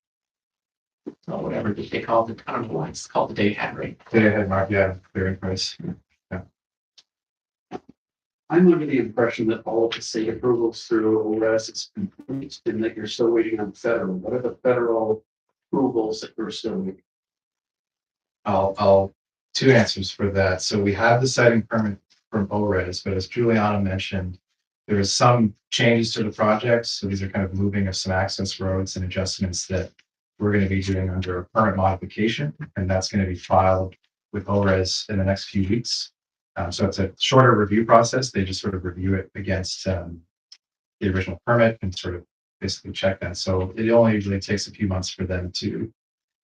So whatever they call it, I don't know why it's called the day ahead rate. Day ahead market, yeah, clearing price. I'm under the impression that all of the state approvals through ORS is complete and that you're still waiting on federal. What are the federal approvals that you're still waiting? I'll two answers for that. So we have the siting permit from ORES, but as Juliana mentioned, there is some changes to the project. So these are kind of moving of some access roads and adjustments that we're going to be doing under a permit modification, and that's going to be filed with ORES in the next few weeks. So it's a shorter review process. They just sort of review it against the original permit and sort of basically check that. So it only usually takes a few months for them to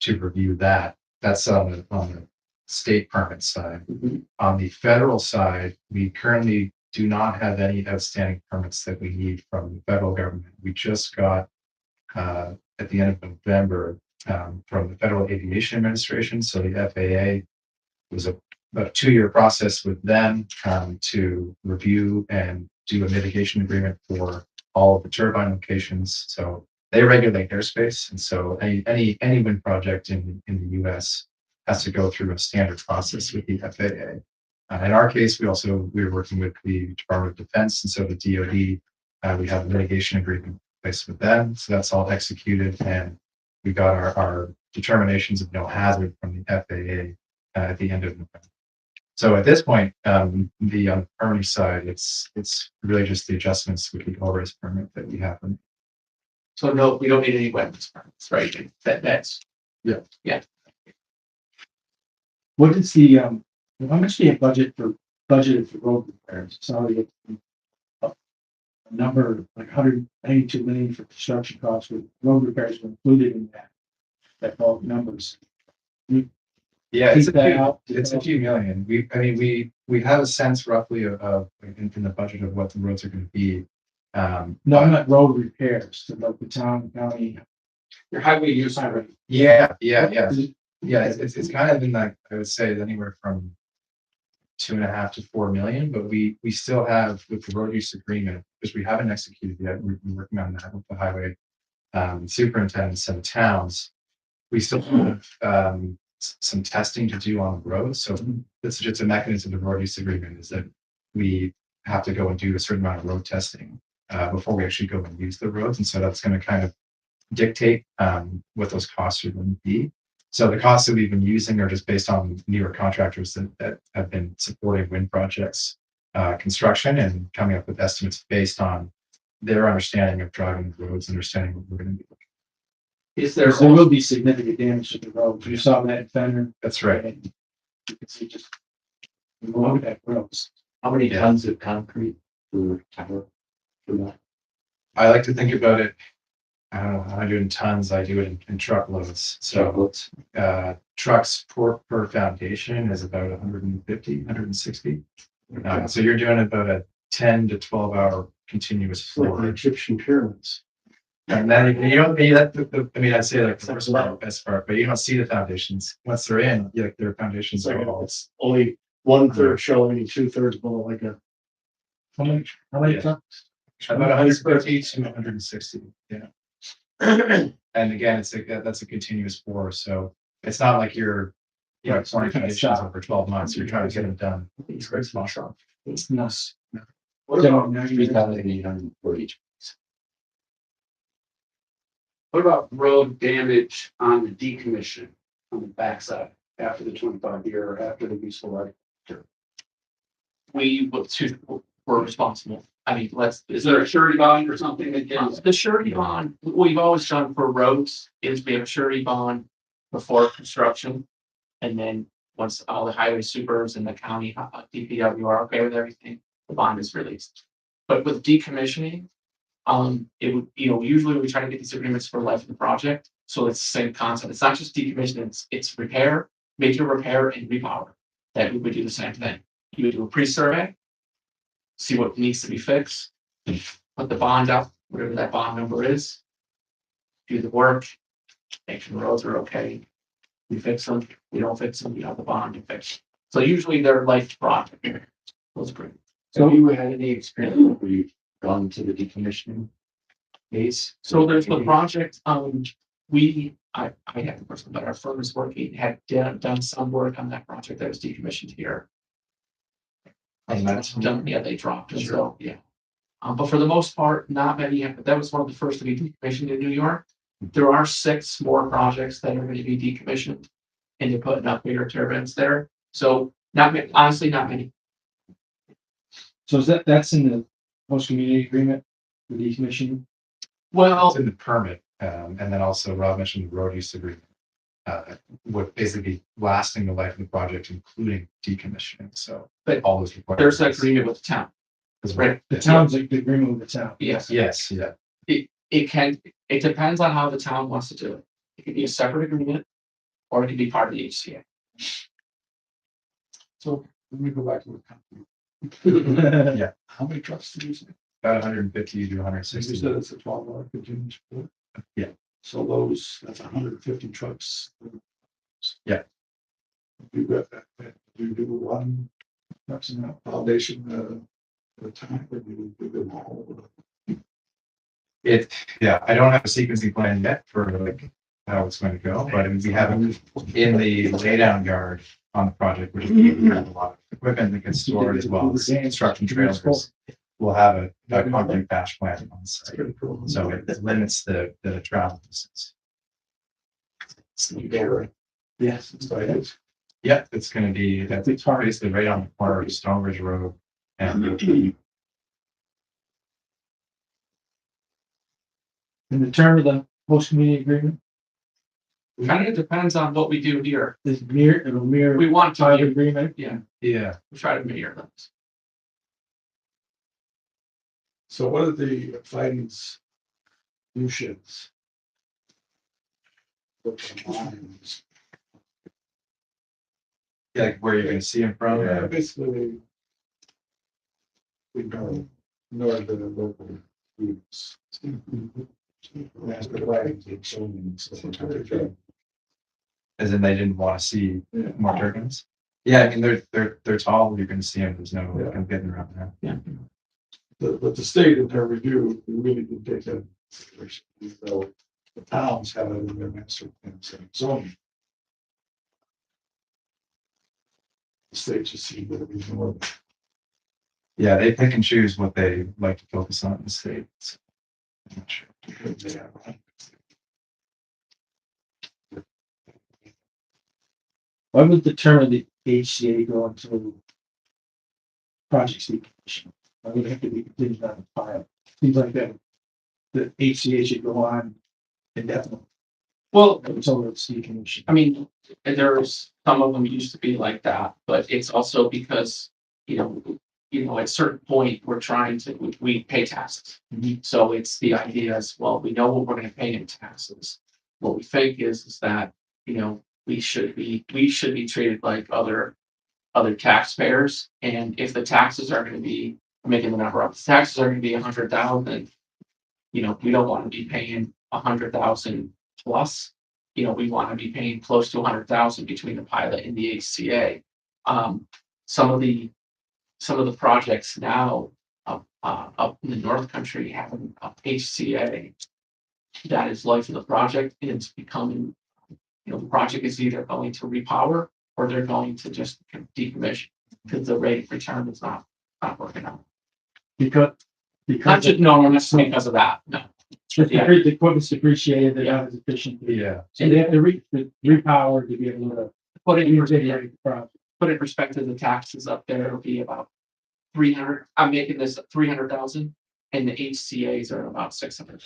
review that. That's on the state permit side. On the federal side, we currently do not have any outstanding permits that we need from the federal government. We just got at the end of November from the Federal Aviation Administration. So the FAA was about a 2-year process with them to review and do a mitigation agreement for all of the turbine locations. So they regulate airspace, and so any wind project in the U.S. has to go through a standard process with the FAA. In our case, we're working with the Department of Defense, and so the DoD, we have a mitigation agreement in place with them. So that's all executed, and we got our determinations of no hazard from the FAA at the end of November. So at this point, the permitting side, it's really just the adjustments with the ORES permit that we have. So no, we don't need any weapons permits, right? That's. Yeah. What is the, how much do you budgeted for road repairs? It's already a number like 192 million for construction costs with road repairs were included in that bulk numbers. Yeah, it's Keep that out. a few million. We have a sense roughly of in the budget of what the roads are going to be. No, I'm not road repairs, so like the town, county. Your highway use already. Yeah. It's kind of in that, I would say anywhere from 2.5 to 4 million, but we still have with the road use agreement, because we haven't executed yet. We're working on that with the highway superintendents and towns. We still have some testing to do on the road. So this is just a mechanism of the road use agreement, is that we have to go and do a certain amount of road testing before we actually go and use the roads. And so that's going to kind of dictate what those costs are going to be. So the costs that we've been using are just based on newer contractors that have been supporting wind projects construction and coming up with estimates based on their understanding of driving the roads, understanding what we're going to be. There will be significant damage to the road. You saw that in Fender. That's right. You can see just the road that grows. How many tons of concrete per tower for that? I like to think about it, I don't know, 100 tons. I do it in truckloads. So trucks per foundation is about 150, 160. So you're doing about a 10 to 12 hour continuous floor. Like the Egyptian pyramids. And then you don't need that. I'd say like the first part, best part, but you don't see the foundations. Once they're in, their foundations are all. Only 1/3 showing, 2/3 below, like a. How many Yeah. trucks? About 150 to 160. Yeah. And again, that's a continuous pour. So it's not like you're, 20 foundations over 12 months. You're trying to get them done. It's nuts. What about 3,840? What about road damage on the decommission on the backside after the 25 year or after the useful life? we we're responsible. I mean, Is there a surety bond or something that gives? the surety bond, what we've always done for roads is we have a surety bond before construction. And then once all the highway supers and the county DPW are okay with everything, the bond is released. But with decommissioning, it would, usually we try to get these agreements for life of the project. So it's the same concept. It's not just decommissioning, it's repair, major repair and repower. That we would do the same thing. You would do a pre-survey, see what needs to be fixed, put the bond up, whatever that bond number is, do the work, make sure the roads are okay. We fix them, we don't fix them, you have the bond to fix. So usually they're life project. Those are great. So you had any experience where you've gone to the decommissioning phase? So there's the project, I have the person, but our firm is working, had done some work on that project that was decommissioned here. And that's Done, yeah, they dropped it, so, yeah. But for the most part, not many, that was one of the first to be decommissioned in New York. There are 6 more projects that are going to be decommissioned. And they're putting up bigger turbines there, so not many, honestly, not many. So that's in the host community agreement, the decommissioning? Well, It's in the permit, and then also Rob mentioned the road use agreement. Would basically be lasting the life of the project, including decommissioning, so. But all those requirements. there's that agreement with the town, right? The town's like the agreement with the town. Yes, Yes, yeah. it depends on how the town wants to do it. It could be a separate agreement, or it could be part of the HCA. So let me go back to the company. How many trucks did you say? About 150 to You 160. said it's a 12-hour continuous. flow? Yeah. So that's 150 trucks. Yeah. You got that, you do one maximum foundation, at a time, or you do them all? I don't have a sequencing plan yet for like how it's going to go, but we have it in the laydown yard on the project, which we have a lot of equipment that gets stored as well as construction trailers. We'll have a concrete batch plant on It's site, pretty cool. so it limits the travel distance. Yes, it's like it's. Yeah, it's gonna be, that's basically right on the corner of Stonebridge Road and In the term of the host community agreement, Kind of depends on what we do here. it'll mirror. We want to, Private agreement. yeah, yeah. we try to mirror those. So what are the findings? New sheds. Yeah, like where you're gonna see them from. Basically. We know, north of the local groups. That's the way it's shown. As in they didn't want to see Yeah. more turbines. Yeah, I mean, they're tall, you're gonna see them, there's no Yeah. getting around that. Yeah. But the state in their review, we really did take that. into consideration, even though the towns have it in their master plan, zoning. The state just seemed to be more. Yeah, they pick and choose what they like to focus on in the states. I'm not sure. Why would the term of the HCA go until projects decommission? Why would it have to be contingent on the file? Seems like that the HCA should go on indefinitely Well, until it's decommissioned. I mean, there's, some of them used to be like that, but it's also because, at a certain point, we're trying to, we pay taxes. So it's the idea is, well, we know what we're gonna pay in taxes. What we think is that, we should be treated like other taxpayers. And if the taxes are gonna be, I'm making the number up, the taxes are gonna be 100,000. We don't want to be paying 100,000 plus. We want to be paying close to 100,000 between the pilot and the HCA. Some of the projects now up in the North Country have an HCA. That is life of the project, and it's becoming, the project is either going to repower or they're going to just decommission because the rate of return is not working out. Not Because just, no, not just because of that, no. the equipment's depreciated, they're not as efficient. Yeah. So they have to repower to be able to Put it in reinvigorate the project. perspective, the taxes up there will be about 300, I'm making this 300,000 and the HCA's are about 600.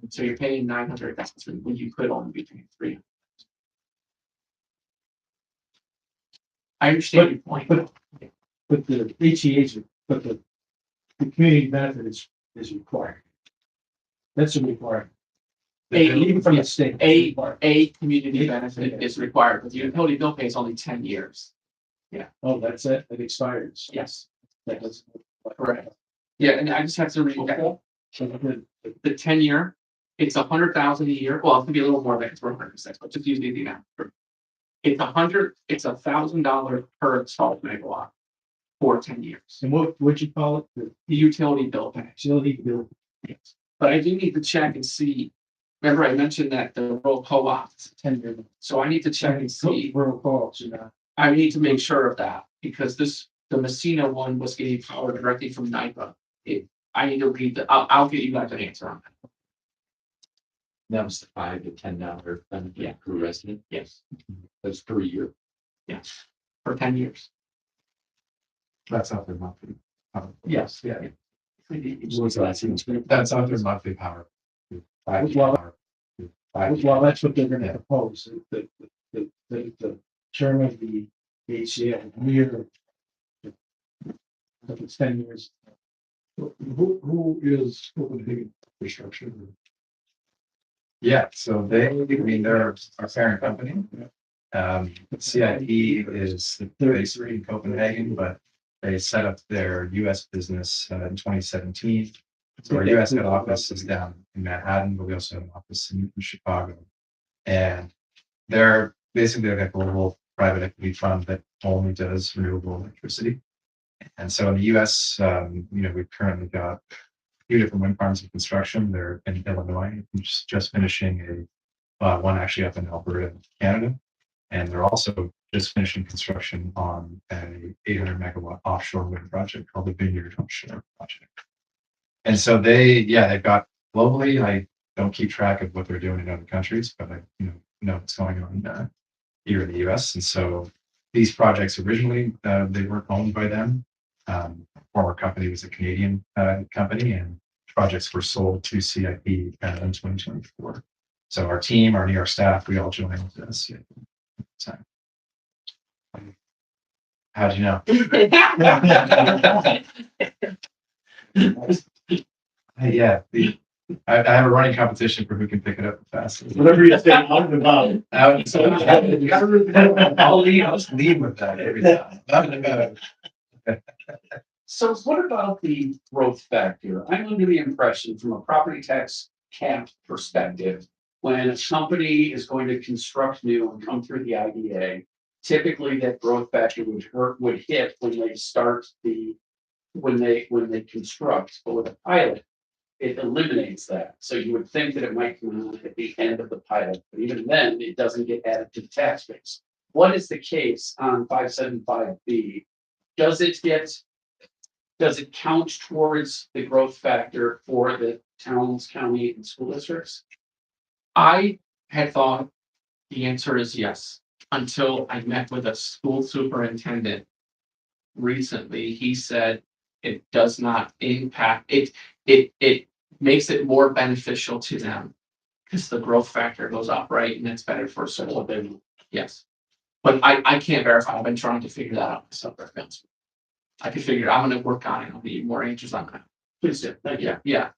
So you're paying 900,000 when you could only be paying 300. I understand your point. But the HEAs, but the community benefit is required. That's a requirement. Even from the state. it's A required. community benefit is required, but the utility bill pay is only 10 years. Oh, that's it, it expires. Yes, That was. correct. Yeah, and I just have to read that. So The 10-year, it's 100,000 a year. Well, it could be a little more than it's 106, but just use the amount. It's $1,000 per installed megawatt for 10 years. And what'd you call it? The The utility bill pay. utility bill. Yes. But I do need to check and see. Remember, I mentioned that the rural co-ops, 10-year. so I need to check and see. Rural calls, you know. I need to make sure of that because the Messina one was getting power directly from NIPA. I need to read I'll get you guys an answer on that. That was the $5 to $10 benefit per resident. Yes, That's per year. yes, for 10 years. That's not their monthly. Yes, yeah. What was the last thing? That's not their monthly power. Well, that's what they're gonna propose, the term of the HCA, year. If it's 10 years. Who is Copenhagen Infrastructure? Yeah, so they, I mean, they're our parent company. CIP is based in Copenhagen, but they set up their US business in 2017. So our US head office is down in Manhattan, but we also have an office in Chicago. And they're basically like a global private equity fund that only does renewable electricity. And so in the US, we've currently got a few different wind farms in construction. They're in Illinois, just finishing one actually up in Alberta, Canada. And they're also just finishing construction on a 800 megawatt offshore wind project called the Vineyard Offshore Project. And so they've got globally, I don't keep track of what they're doing in other countries, but I know what's going on here in the US. And so these projects originally, they weren't owned by them. Former company was a Canadian company, and projects were sold to CIP in 2024. So our team, our New York staff, we all joined CIP. So, how'd you know? Yeah, I have a running competition for who can pick it up the fastest. Whatever you say, out and about. I'll lead with that every time. So what about the growth factor? I'm under the impression from a property tax cap perspective, when a company is going to construct new and come through the IDA, typically that growth factor would hit when they start when they construct, but with a pilot, it eliminates that. So you would think that it might come out at the end of the pilot, but even then, it doesn't get added to the tax base. What is the case on 575B? Does it count towards the growth factor for the towns, county, and school districts? I had thought the answer is yes, until I met with a school superintendent recently. He said it does not impact it. It makes it more beneficial to them because the growth factor goes up, right? And it's better for school. Yes. But I can't verify. I've been trying to figure that out myself. I can figure it. I'm going to work on it. I'll need more answers on that. Please do. Thank you. Yeah.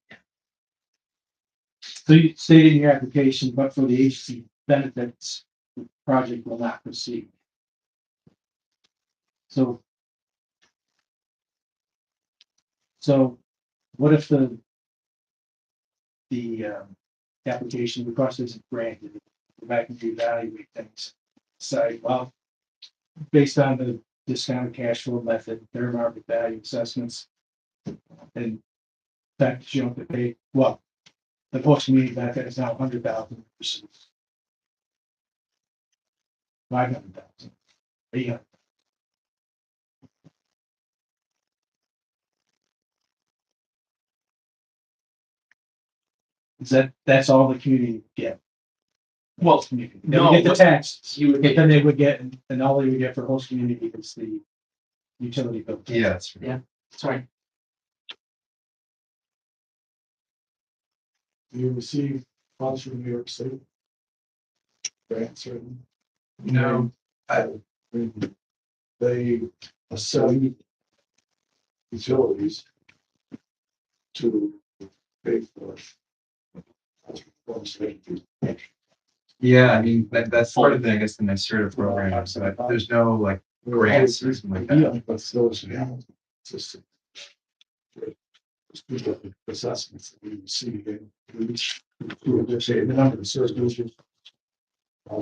So you stated in your application, but for the HC benefits, the project will not proceed. So what if the application request isn't granted? Go back and reevaluate things. Say, well, based on the discounted cash flow method, fair market value assessments, and that you don't have to pay, well, the post community benefit is now 100,000 versus 500,000. 800. That's all the community would get. Well, They would no, get the but taxes. you would But get, then they would get, and all they would get for host community is the utility bill. Yeah, that's right. Yeah. Sorry. You receive funds from New York State. Grants or. No, They assign utilities to pay for it. yeah, I mean, that's part of the, I guess, the NYSERDA program, so that there's no like grants or something like that. Yeah, but those, yeah, system. Assessments that we receive, we just say the number of services. That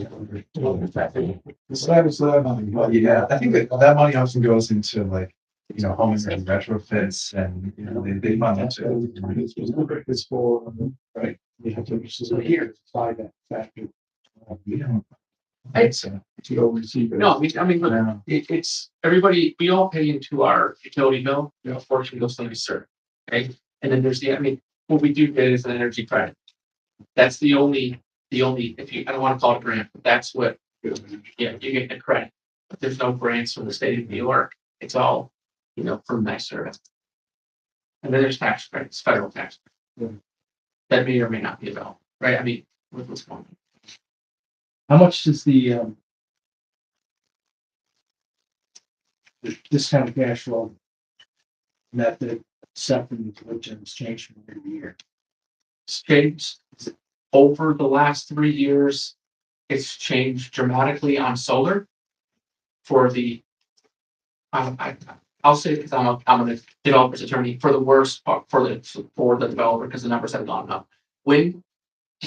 was that money. Well, yeah, I think that money often goes into like, you know, homes and retrofits and, you know, they fund that too. It's for, right, you have to, so here, buy that factor. Yeah. I- To receive it. No, I mean, look, Yeah. it's, everybody, we all pay into our utility bill, you know, fortunately goes to NYSERDA, okay? And then there's I mean, what we do get is an energy credit. That's the only, if you, I don't want to call it a grant, but that's what, yeah, you get the credit. But there's no grants from the state of New York. It's all, you know, from NYSERDA. And then there's tax credits, federal tax. credits. That may or may not be available, right? I mean, with what's going on. How much does the discounted cash flow method accepting religions change from year to year? It's changed over the last 3 years. It's changed dramatically on solar for the, I'll say, because I'm a developer's attorney, for the worst part, for the developer, because the numbers have gone up. Wind,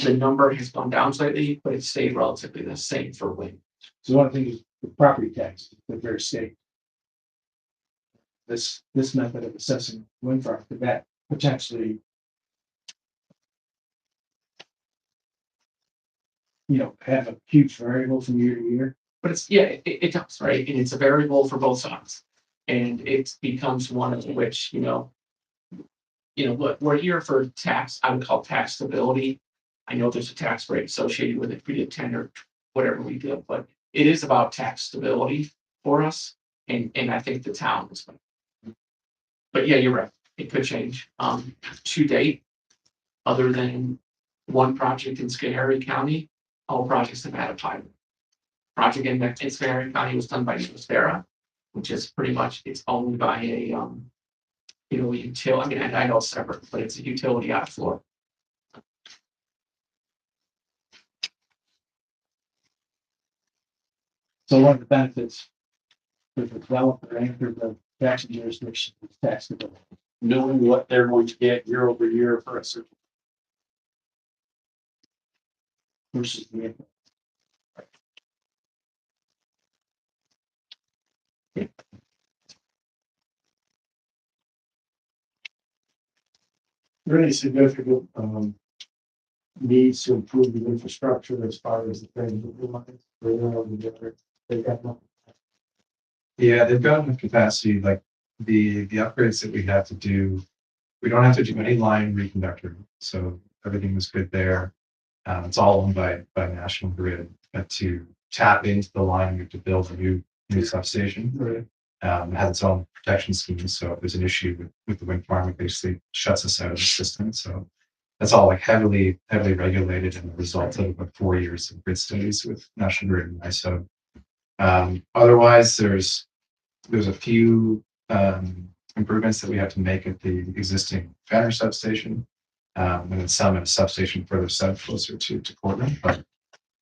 the number has gone down slightly, but it stayed relatively the same for wind. So one thing is the property tax, the very state. This method of assessing wind farm, could that potentially, you know, have a huge variable from year to year? But it's, yeah, it does, right? And it's a variable for both sides. And it becomes one of which, you know, what we're here for tax, I would call tax stability. I know there's a tax rate associated with it, if we did 10 or whatever we did, but it is about tax stability for us. And I think the town is. But yeah, you're right. It could change. To date, other than one project in Schoharie County, all projects have had a pilot. Project in Schoharie County was done by NYSERDA, which is pretty much, it's owned by a, you know, utility. I mean, I know it's separate, but it's a utility out of Florida. So one of the benefits for the developer and for the tax jurisdiction is tax stability. Knowing what they're going to get year over year for a certain. Versus the Really significant, needs to improve the infrastructure as far as the transmission lines. They got nothing. Yeah, they've got enough capacity, like the upgrades that we have to do. We don't have to do any line reconductor, so everything was good there. It's all owned by National Grid, but to tap into the line, we have to build a new substation. Right. It has its own protection scheme, so if there's an issue with the wind farm, it basically shuts us out of the system, so. That's all like heavily regulated and the result of about 4 years of grid studies with National Grid and ISO. Otherwise, there's a few improvements that we have to make at the existing Banner substation, and then some at a substation further south, closer to Portland, but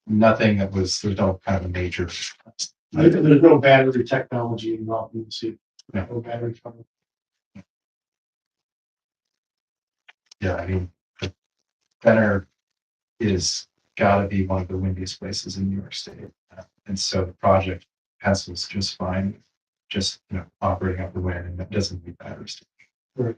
nothing there's no kind of a major. There's no battery technology involved in the city. Yeah. No battery company. Yeah, I mean, Banner is gotta be one of the windiest places in New York State, and so the project pencils just fine. Just, you know, operating up the wind, and that doesn't need batteries. Right.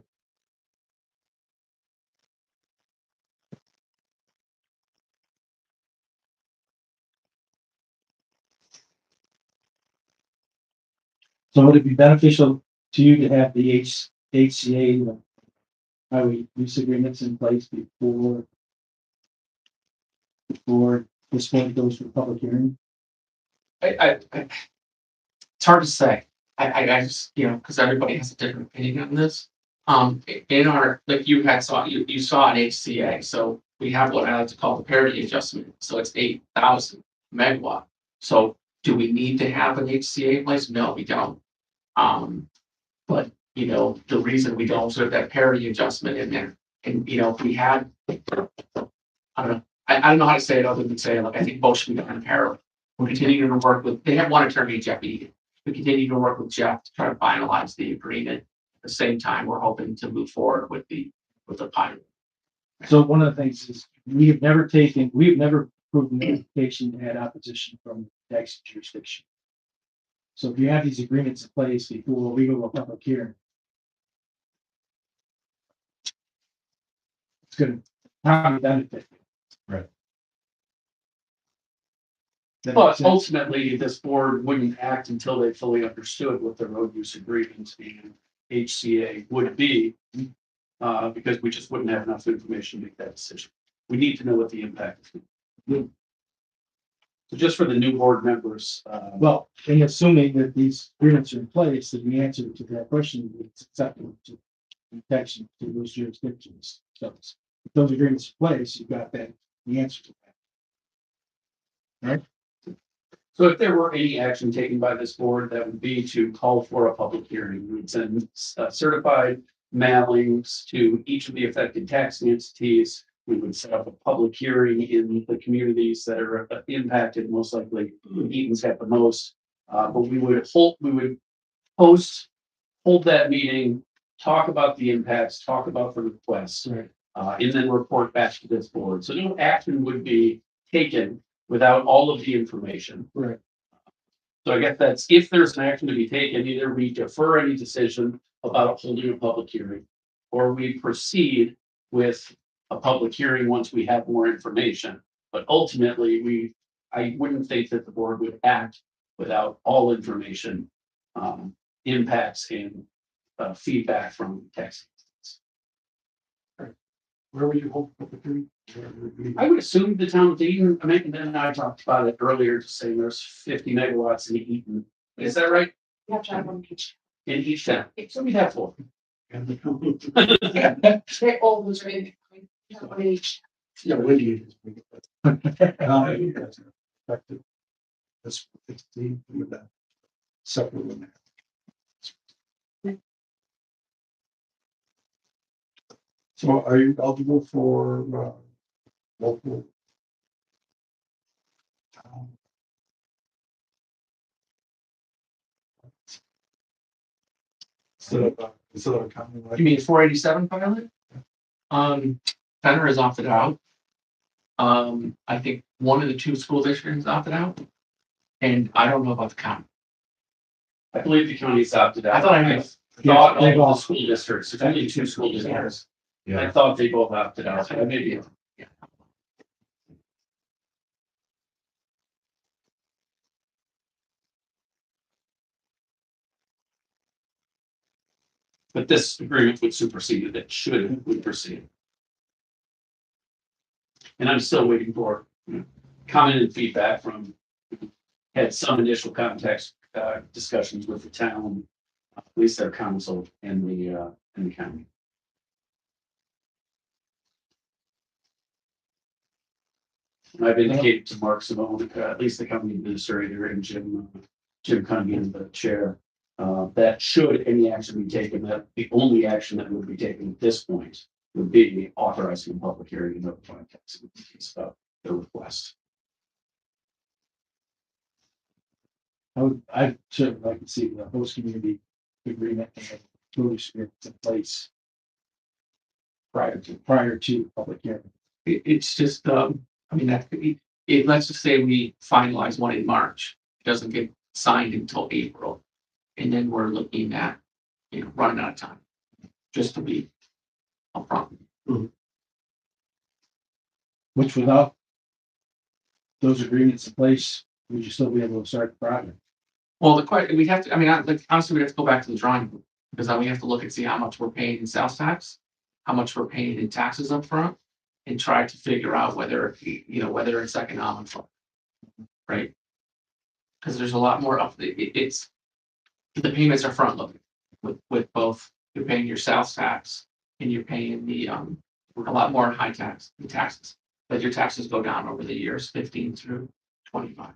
So would it be beneficial to you to have the HCA, the highway use agreements in place before this one goes to public hearing? It's hard to say. I just, because everybody has a different opinion on this. In our, like you saw an HCA, so we have what I like to call the parity adjustment, so it's 8,000 megawatt. So do we need to have an HCA in place? No, we don't. But the reason we don't sort of that parity adjustment in there, and if we had, I don't know, I don't know how to say it other than say, like, I think both should be done in parallel. We're continuing to work with, they have one attorney, Jeff Egan. We continue to work with Jeff to try to finalize the agreement. At the same time, we're hoping to move forward with the pilot. So one of the things is, we've never approved an application that had opposition from the tax jurisdiction. So if you have these agreements in place before we go to a public hearing, it's gonna probably benefit. Right. That makes But sense. ultimately, this board wouldn't act until they fully understood what the road use agreement and HCA would be. Because we just wouldn't have enough information to make that decision. We need to know what the impact is. So just for the new board members, Well, and assuming that these agreements are in place, then the answer to that question is acceptable to protection to those jurisdictions. So if those agreements are in place, you've got the answer to that. so if there were any action taken by this board, that would be to call for a public hearing. We would send certified mailings to each of the affected taxing entities. We would set up a public hearing in the communities that are impacted, most likely Eaton's got the most. But we would hold that meeting, talk about the impacts, talk about the requests, and then report back to this board. So no action would be taken without all of the information. Right. So I guess that's, if there's an action to be taken, either we defer any decision about holding a public hearing, or we proceed with a public hearing once we have more information. But ultimately, I wouldn't think that the board would act without all information, impacts and feedback from tax. Where would you hold the hearing? I would assume the town of Eaton, I mean, and I talked about it earlier, just saying there's 50 megawatts in Eaton. Is that right? You have to have one each. In each town? So we'd have 4. They're all those are in. You have one each. Yeah, Wendy is. That's 15 with that. Separate one. So are you eligible for local? Instead of a county. You mean 487 pilot? Fenner has opted out. I think one of the 2 school districts opted out. And I don't know about the county. I believe the county's opted out. I thought I knew. Thought they've all all- the school districts, there's only 2 school districts. I Yeah, thought they both opted out, so maybe. Yeah. But this agreement would supersede it, would proceed. And I'm still waiting for comment and feedback from, had some initial context, discussions with the town, at least their council and the county. And I've indicated to Mark Simone, at least the company administrator, and Jim Cunningham, the chair, that should any action be taken, that the only action that would be taken at this point would be authorizing a public hearing and notifying taxing entities about the request. I certainly like to see the host community agreement and village agreements in place prior to public hearing. It's just, I mean, that could be, let's just say we finalize one in March, it doesn't get signed until April. And then we're looking at, running out of time, just to be upfront. Which without those agreements in place, would you still be able to start the project? Well, the question, we'd have to, I mean, honestly, we'd have to go back to the drawing board, because then we have to look and see how much we're paying in sales tax, how much we're paying in taxes up front, and try to figure out whether, whether it's economical. Right? Because there's a lot more it's, the payments are front loaded with both, you're paying your sales tax and you're paying the, a lot more in high tax, the taxes. But your taxes go down over the years 15 through 25.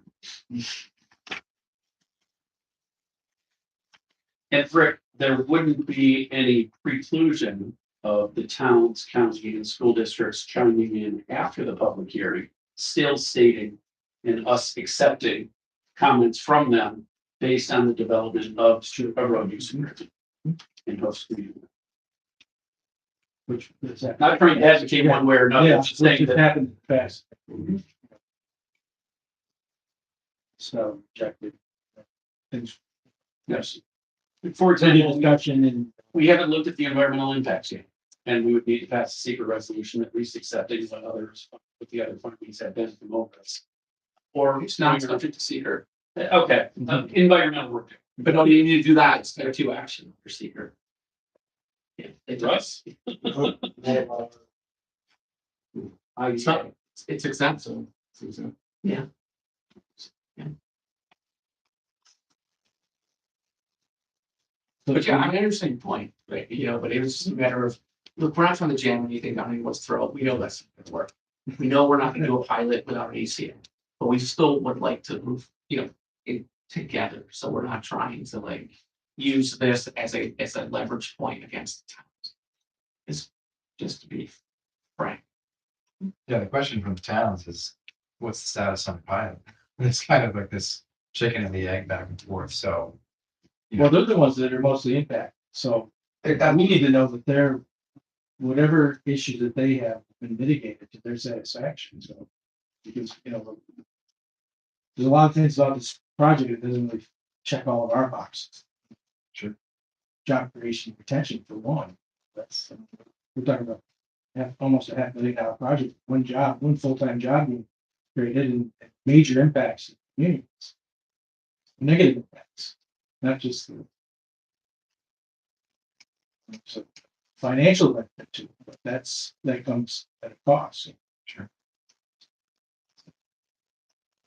And Rick, there wouldn't be any preclusion of the towns, county, and school districts chiming in after the public hearing, still stating and us accepting comments from them based on the development of a road use agreement in host community. Which is that. Not trying to advocate one way or another, Yeah, just which saying has that. happened fast. So, rejected. Things, Yes. For any example, discussion and we haven't looked at the environmental impacts yet. And we would need to pass a secret resolution, at least accepting what others, what the other findings have been from OPUS. Or It's not subject to seeker, okay, environmental work. but no, you need to do that. It's there to action for seeker. Yeah, it does. It's not, it's exempt, so. It's exempt. Yeah. Yeah. But yeah, I understand your point, right? You know, but it was just a matter of, look, we're not trying to jam anything down anyone's throat. We know that's not gonna work. We know we're not gonna do a pilot without an ACA, but we still would like to move, you know, it together. So we're not trying to like use this as a leverage point against the towns. It's just to be frank. Yeah, the question from the towns is, what's the status on the pilot? It's kind of like this chicken and the egg back and forth, so. well, they're the ones that are mostly impacted. So we need to know that they're, whatever issues that they have been mitigated to their satisfaction. So, because, you know, there's a lot of things about this project that doesn't really check all of our boxes. Sure. Job creation, retention for one. That's, we're talking about almost a $500,000 project, one job, one full-time job being created and major impacts in communities. Negative impacts, not just the so financial benefit too, but that comes at a cost. Sure.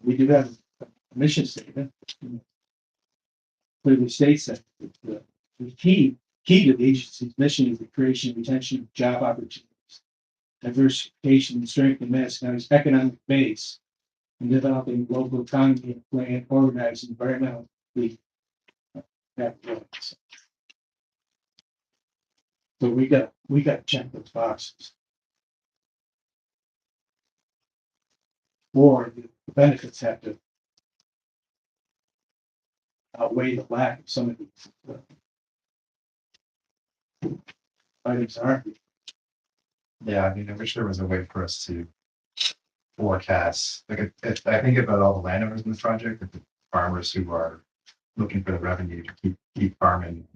We do have a mission statement. Clearly states that the key to the agency's mission is the creation and retention of job opportunities, diversification and strength in Madison County's economic base, and developing local economy and plan organized environmental capabilities. So we got to check those boxes. Or the benefits have to outweigh the lack of some of these items aren't. Yeah, I mean, I wish there was a way for us to forecast, like, I think about all the landowners in this project, the farmers who are looking for the revenue to keep farming,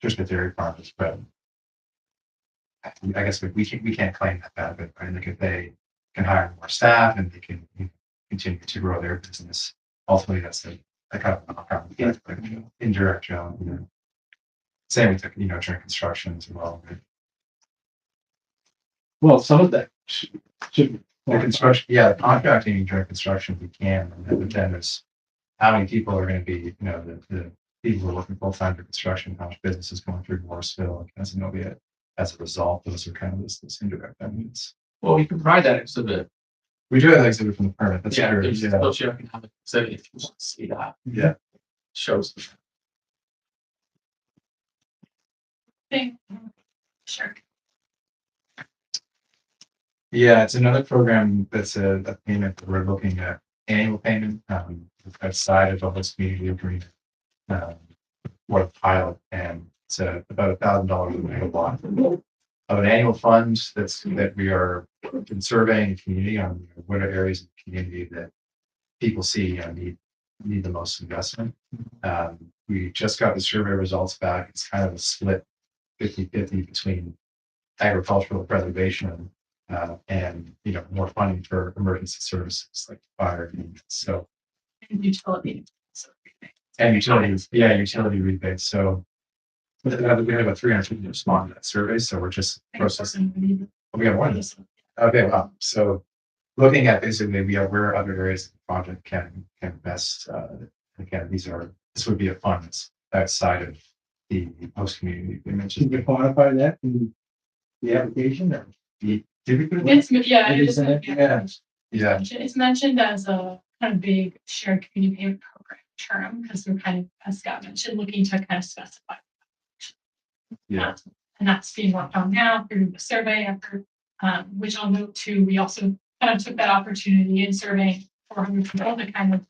just the dairy farmers, but I guess we can't claim that benefit, right? Like if they can hire more staff and they can continue to grow their business, ultimately that's a kind of knock-on effect, like indirect, same with, during construction as well. Right? Well, some of that should be. The construction, yeah, contracting during construction, we can, but then there's how many people are going to be, the people who are working full time for construction, how much business is going through Morrisville, as a result, those are kind of this indirect benefits. Well, we can provide that exhibit. We do have an exhibit from the permit. That's Yeah, true. there's Yeah. socioeconomic exhibit if you want to see that. Yeah. Shows. Sure. Yeah, it's another program that's a payment that we're looking at, annual payment, outside of the community agreement. For a pilot, and it's about $1,000 a megawatt of an annual fund that we are surveying the community on what are areas of the community that people see need the most investment. We just got the survey results back. It's kind of a split 50-50 between agricultural preservation and more funding for emergency services like fire. So And utility. and utilities, utility rebates. So we have a 300 people respond to that survey. So we're just processing. We have one. Okay, wow. So looking at basically where other areas of the project can best again, this would be a fund that's outside of the host community. We Can mentioned. you quantify that in the application or? Did we put it? It's, yeah, It it is is. in it, yeah. Yeah, It's mentioned as a kind of big shared community payment program term, because we're kind of, as Scott mentioned, looking to kind of specify. yeah. And that's being worked on now through the survey effort, which I'll note too, we also kind of took that opportunity in surveying 400 people to kind of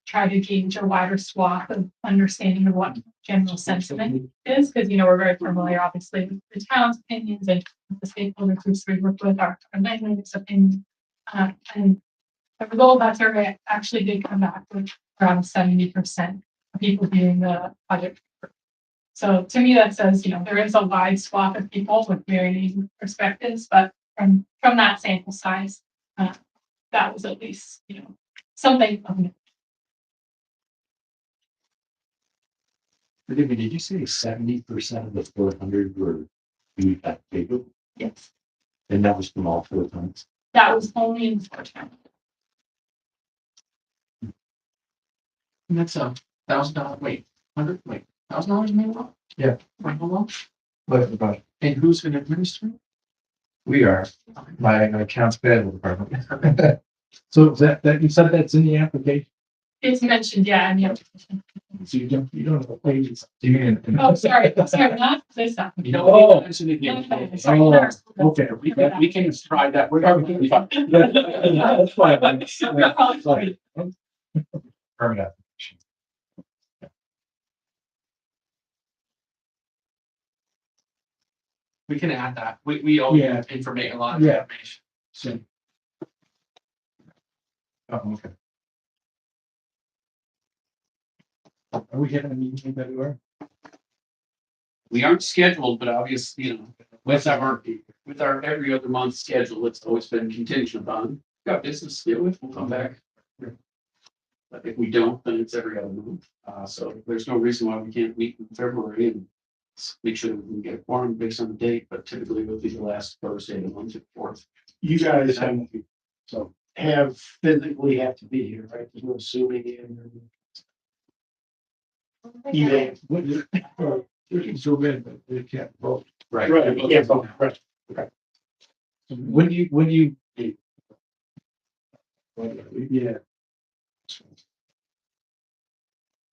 try to gauge a wider swath of understanding of what general sentiment is, because, you know, we're very familiar, obviously, with the town's opinions and the stakeholder groups we work with, our landlord's opinion. And the result of that survey actually did come back with around 70% of people viewing the project. So to me, that says, you know, there is a wide swath of people with varying perspectives, but from that sample size, that was at least, you know, something of note. Forgive me, did you say 70% of the 400 were viewed at paper? Yes, And that was from all 4 times? that was only in 4 And that's $1,000, wait, $100 minimum? Yeah. For how long? But about, And who's gonna administer it? We are, my accounts payable department. So is that, you said that's in the application, It's mentioned, yeah, in the application. so you don't have a page. Do you mean? Oh, sorry, not this stuff. You know, Oh. we mentioned it again. Okay, sorry, Oh, not- okay. We can try that. We're going to. That's fine. Sorry. Permit application. We can add that. We all Yeah. information, a lot of Yeah. information. So, Oh, okay. are we having a meeting in February? We aren't scheduled, but obviously, you know, with our every other month schedule, it's always been contingent upon. Got business to deal with, we'll come back. But if we don't, then it's every other month. So there's no reason why we can't meet in February and make sure that we can get a quorum based on the date, but typically it'll be the last Thursday of the month, the 4th. you guys have physically have to be here, right? There's no assuming in. Email. We can zoom in, but we can't vote. Right. Right, yeah, right. So when you. Yeah.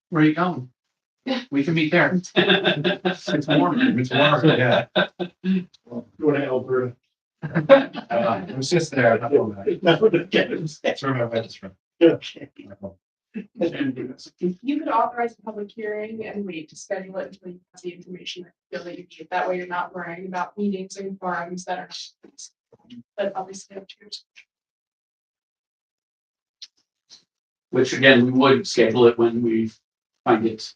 Where are you going? Yeah, we can meet there. It's warm. It's warm, yeah. Go to Alberta. It was just there. I don't know. That's where my bed is from. Okay. You could authorize a public hearing and wait to schedule it until you have the information that you feel that you need. That way you're not worrying about meetings and forums that are. But obviously up to you. Which again, we would schedule it when we find it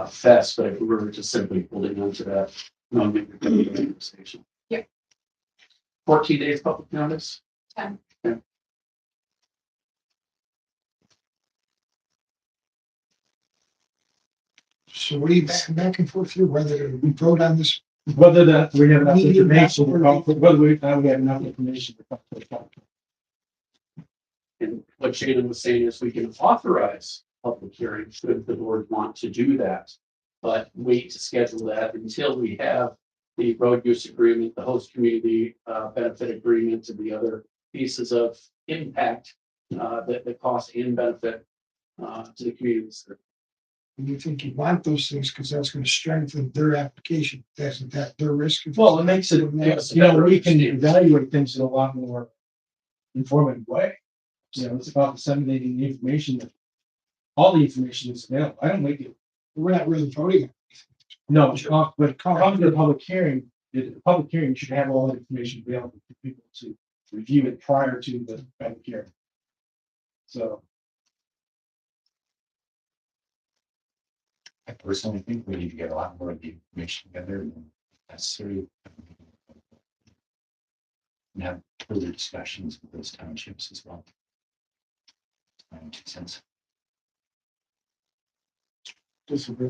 fast, but if we were just simply holding on to that. No, make a conversation. Yeah. 14 days public notice. 10. Yeah. So what are you back and forth here, whether we vote on this? Whether that we have enough information, whether we have enough information. And what Shannon was saying is we can authorize public hearings should the board want to do that. But wait to schedule that until we have the road use agreement, the host community benefit agreement, and the other pieces of impact that the cost and benefit to the communities. And you think you want those things because that's going to strengthen their application, isn't that their risk? Well, it makes it, you know, we can evaluate things in a lot more informative way. You know, it's about disseminating the information that all the information is available. I don't make it. We're not really voting. No, but come to the public hearing, the public hearing should have all the information available for people to review it prior to the public hearing. So. I personally think we need to get a lot more of the information together and necessary. And have further discussions with those townships as well. My 2 cents. Disagree.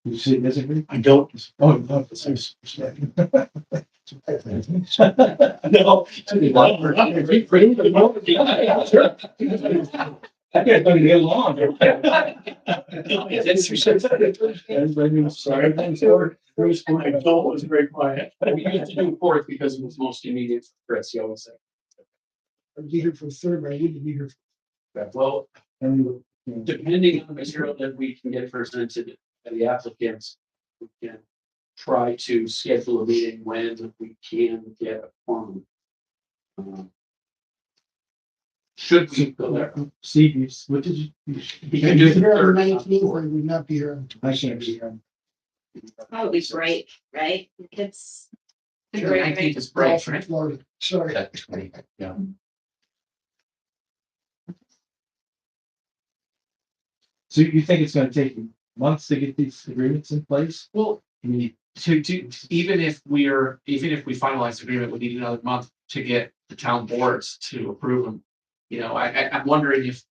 You see, disagree? I don't. Oh, no, it's No. I can't let it get along. Sorry. Bruce, I told it was very quiet. We used to do fourth because it was most immediate for Chris, you always say. I'd be here for the third, but I wouldn't be here. Well, And depending on the material that we can get presented to the applicants, we can try to schedule a meeting when we can get a forum. Should we go there? Steve, what did you? You can do the Here on third. the 19th, or would not be here on the I can't 26th. be here. Probably break, right? It's. I think the 19th is break, Golf in right? Florida. Sorry. That 20, yeah. So you think it's gonna take months to get these agreements in place? Well, I mean, to, even if we finalize the agreement, we need another month to get the town boards to approve them. You know, I'm wondering if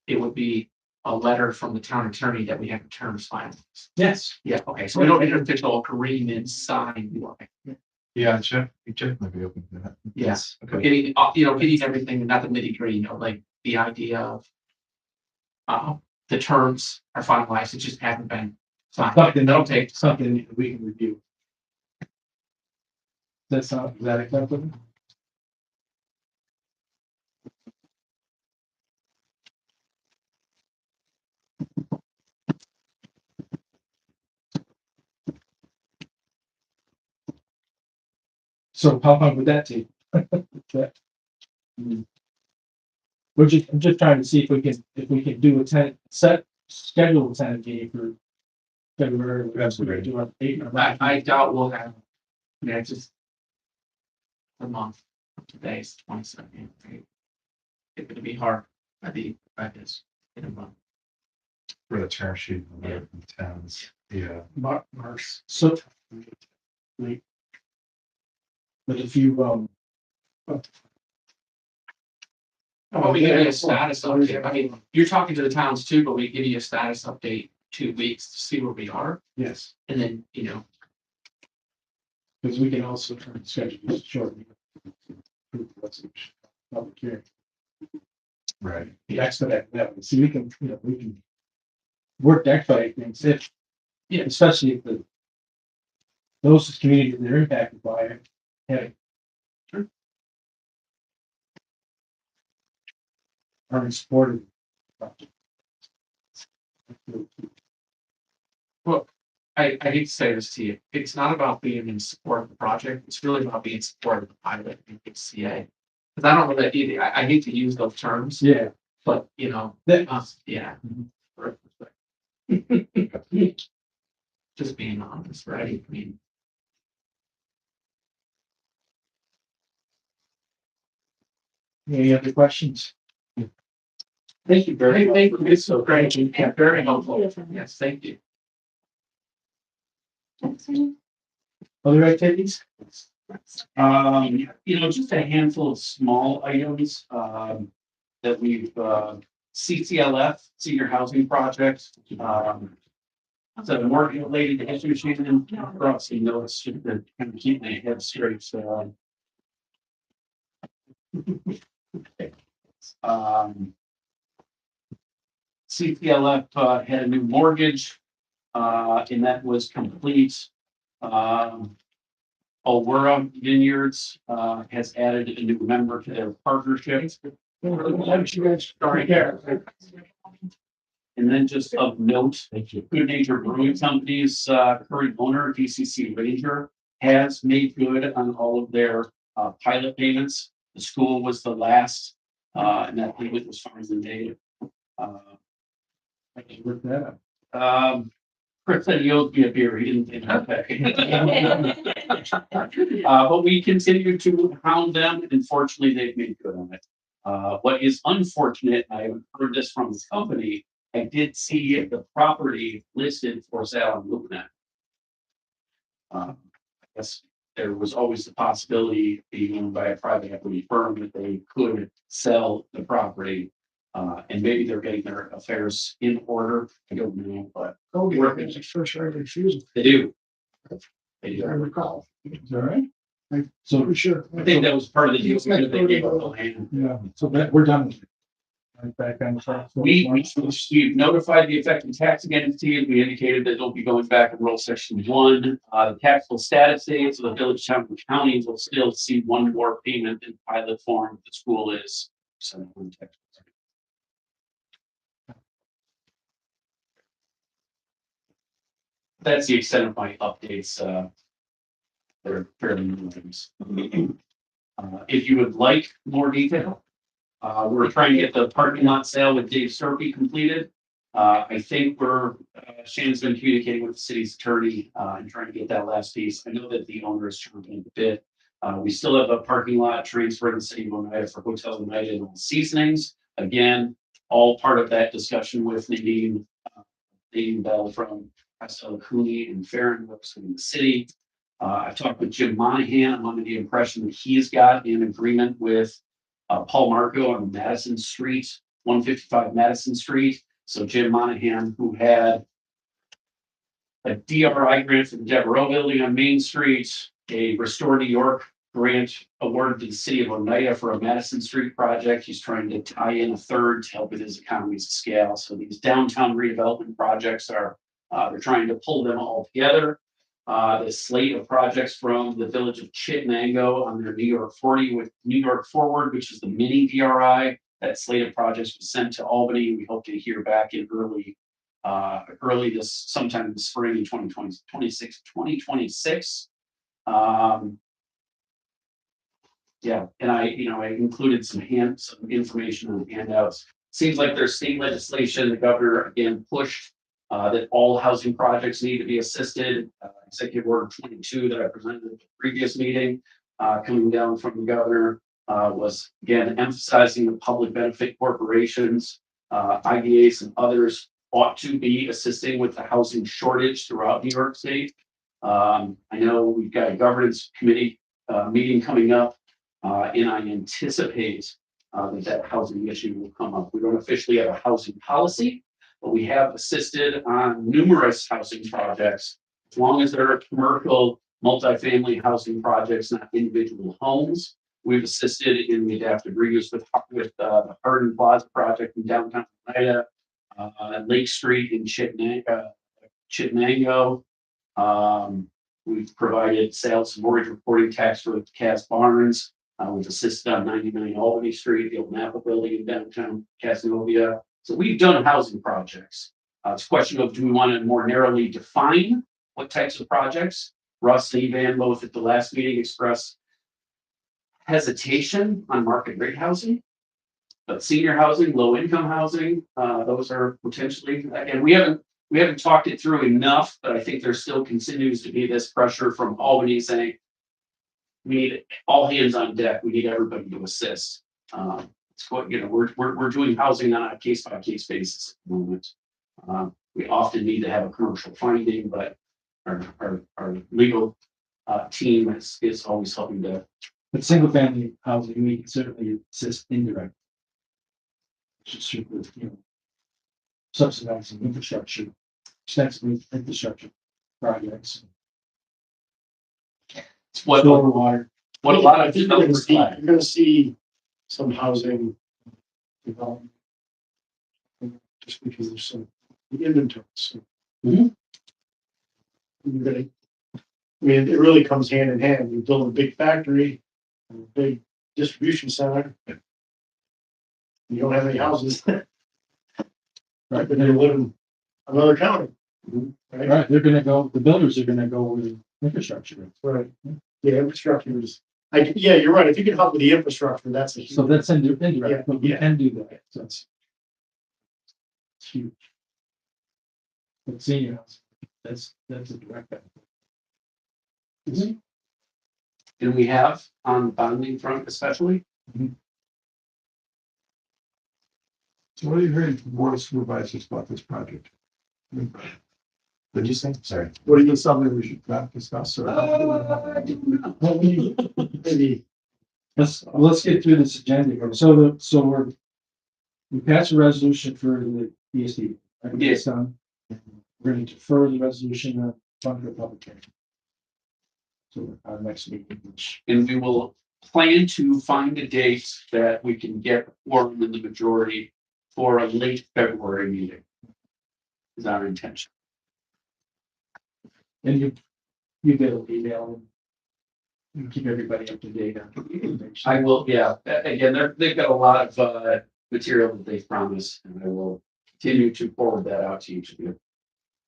it would be a letter from the town attorney that we have the terms finalized. yes. Yeah, okay, so we don't need an official agreement signed. Yeah, Jeff might be open to that. Yes, Okay. getting, getting everything, not the nitty gritty, like the idea of the terms are finalized, it just haven't been signed. Something That'll that'll take something we can review. Is that acceptable? So how long would that take? I'm just trying to see if we can do schedule a 10 meeting for February. Absolutely. Do our 8 or I doubt we'll have, just a month, today's 22nd. It's gonna be hard, I guess, in a month. For the term sheet, the towns, yeah. March. So. Wait. But if you, Well, we give you a status update. I mean, you're talking to the towns too, but we give you a status update 2 weeks to see where we are. yes, And then, because we can also try to schedule this shortly. Public hearing. Right. The expedite that, see, we can work to expedite things if, especially if those communities that are impacted by it, have are supported. well, I hate to say this to you, it's not about being in support of the project, it's really about being in support of the pilot and the CA. Because I don't know that either, I hate to use those terms, Yeah. but yeah. Just being honest, right? I mean, Any other questions? Thank you very much. thank you, it's so great, yeah, very helpful, yes, thank you. Other activities? Just a handful of small items, that we've, CCLF, Senior Housing Project, so more related to issues, crossing notes, just to kind of keep my head straight, so. CPLF had a new mortgage, and that was complete. Aurora Vineyards has added a new member to their partnership. Sorry, here. And then just of note, Good Nature Brewing Company's current owner, DCC Ranger, has made good on all of their pilot payments. The school was the last, and that payment was finally made. I can look that up. Chris said he owed me a beer, he didn't pay. But we continue to hound them, and fortunately, they've made good on it. What is unfortunate, I haven't heard this from the company, I did see the property listed for sale on LoopNet. I guess there was always the possibility, being owned by a private equity firm, that they could sell the property. And maybe they're getting their affairs in order, I don't know, but Oh, yeah, it's a first right of refusal, they do. They I do. recall. Is that right? So for sure. I think that was part of the deal. Because they gave up the land. Yeah, so that, we're done with it. Back on track. We've notified the affected taxing entity, and we indicated that they'll be going back and roll section one. The taxable status date, so the village, town, and county will still see one more payment in pilot form. The school is. That's the extent of my updates. They're fairly new things. If you would like more detail, we're trying to get the parking lot sale with Dave Serpy completed. I think Shannon's been communicating with the city's attorney, and trying to get that last piece. I know that the owner is chomping at the bit. We still have a parking lot transfer in the city of Oneida for Hotel Oneida and Seasonings. Again, all part of that discussion with Nadine Bell from Pastel Cooney and Farron works in the city. I talked with Jim Monahan. I'm under the impression that he's got an agreement with Paul Marco on Madison Street, 155 Madison Street. So Jim Monahan, who had a DRI grant for the Devereaux Building on Main Street, a Restore New York grant awarded to the city of Oneida for a Madison Street project. He's trying to tie in a third to help with his economies of scale. So these downtown redevelopment projects are, they're trying to pull them all together. The slate of projects from the village of Chittenango on their New York 40 with New York Forward, which is the mini DRI. That slate of projects was sent to Albany. We hope to hear back in early sometime in the spring in 2026. Yeah, and I included some information on handouts. Seems like there's state legislation. The governor again pushed that all housing projects need to be assisted. Executive Order 22 that I presented at the previous meeting, coming down from the governor, was again emphasizing the public benefit corporations, IDAs and others ought to be assisting with the housing shortage throughout New York State. I know we've got a governance committee meeting coming up, and I anticipate that housing issue will come up. We don't officially have a housing policy, but we have assisted on numerous housing projects, as long as they're commercial multifamily housing projects, not individual homes. We've assisted in the adaptive reuse with the Hardin Plaza project in downtown Oneida, Lake Street in Chittenango. We've provided sales and mortgage reporting tax for Cass Barnes. We've assisted on 99 Albany Street, the old Napa building in downtown Casanova. So we've done housing projects. It's a question of, do we want to more narrowly define what types of projects? Russ and Evan both at the last meeting expressed hesitation on market rate housing, but senior housing, low income housing, those are potentially, again, we haven't talked it through enough, but I think there still continues to be this pressure from Albany saying, we need all hands on deck. We need everybody to assist. It's what, we're doing housing on a case by case basis at the moment. We often need to have a commercial finding, but our legal team is always helping to. But single family housing, we can certainly assist indirect. Just with, subsidizing infrastructure, extensive infrastructure projects. It's what Storm water. a lot of you're gonna developers see, like. you're gonna see some housing development. Just because there's some inventory. So. Mhm. You're gonna, it really comes hand in hand. You build a big factory, a big distribution center. You don't have any houses. Right, but they live in another county. Right, the builders are gonna go with infrastructure. Right. Yeah, infrastructure is, yeah, you're right. If you can help with the infrastructure, that's a huge. So that's indirect, Yeah, but we yeah. can do that. So it's huge. But senior housing, that's a direct benefit. And we have on the bonding front especially. So what are you hearing from board of supervisors about this project? What'd you say? Sorry. What is something we should not discuss or? Maybe. Let's get through this agenda here. So we passed a resolution for the ESD. Yes. We're going to defer the resolution of fund for public hearing. So our next meeting, which And we will plan to find a date that we can get quorum in the majority for a late February meeting. Is our intention. And you get an email and keep everybody up to date on the information. I will, yeah, again, they've got a lot of material that they've promised, and I will continue to forward that out to each of you.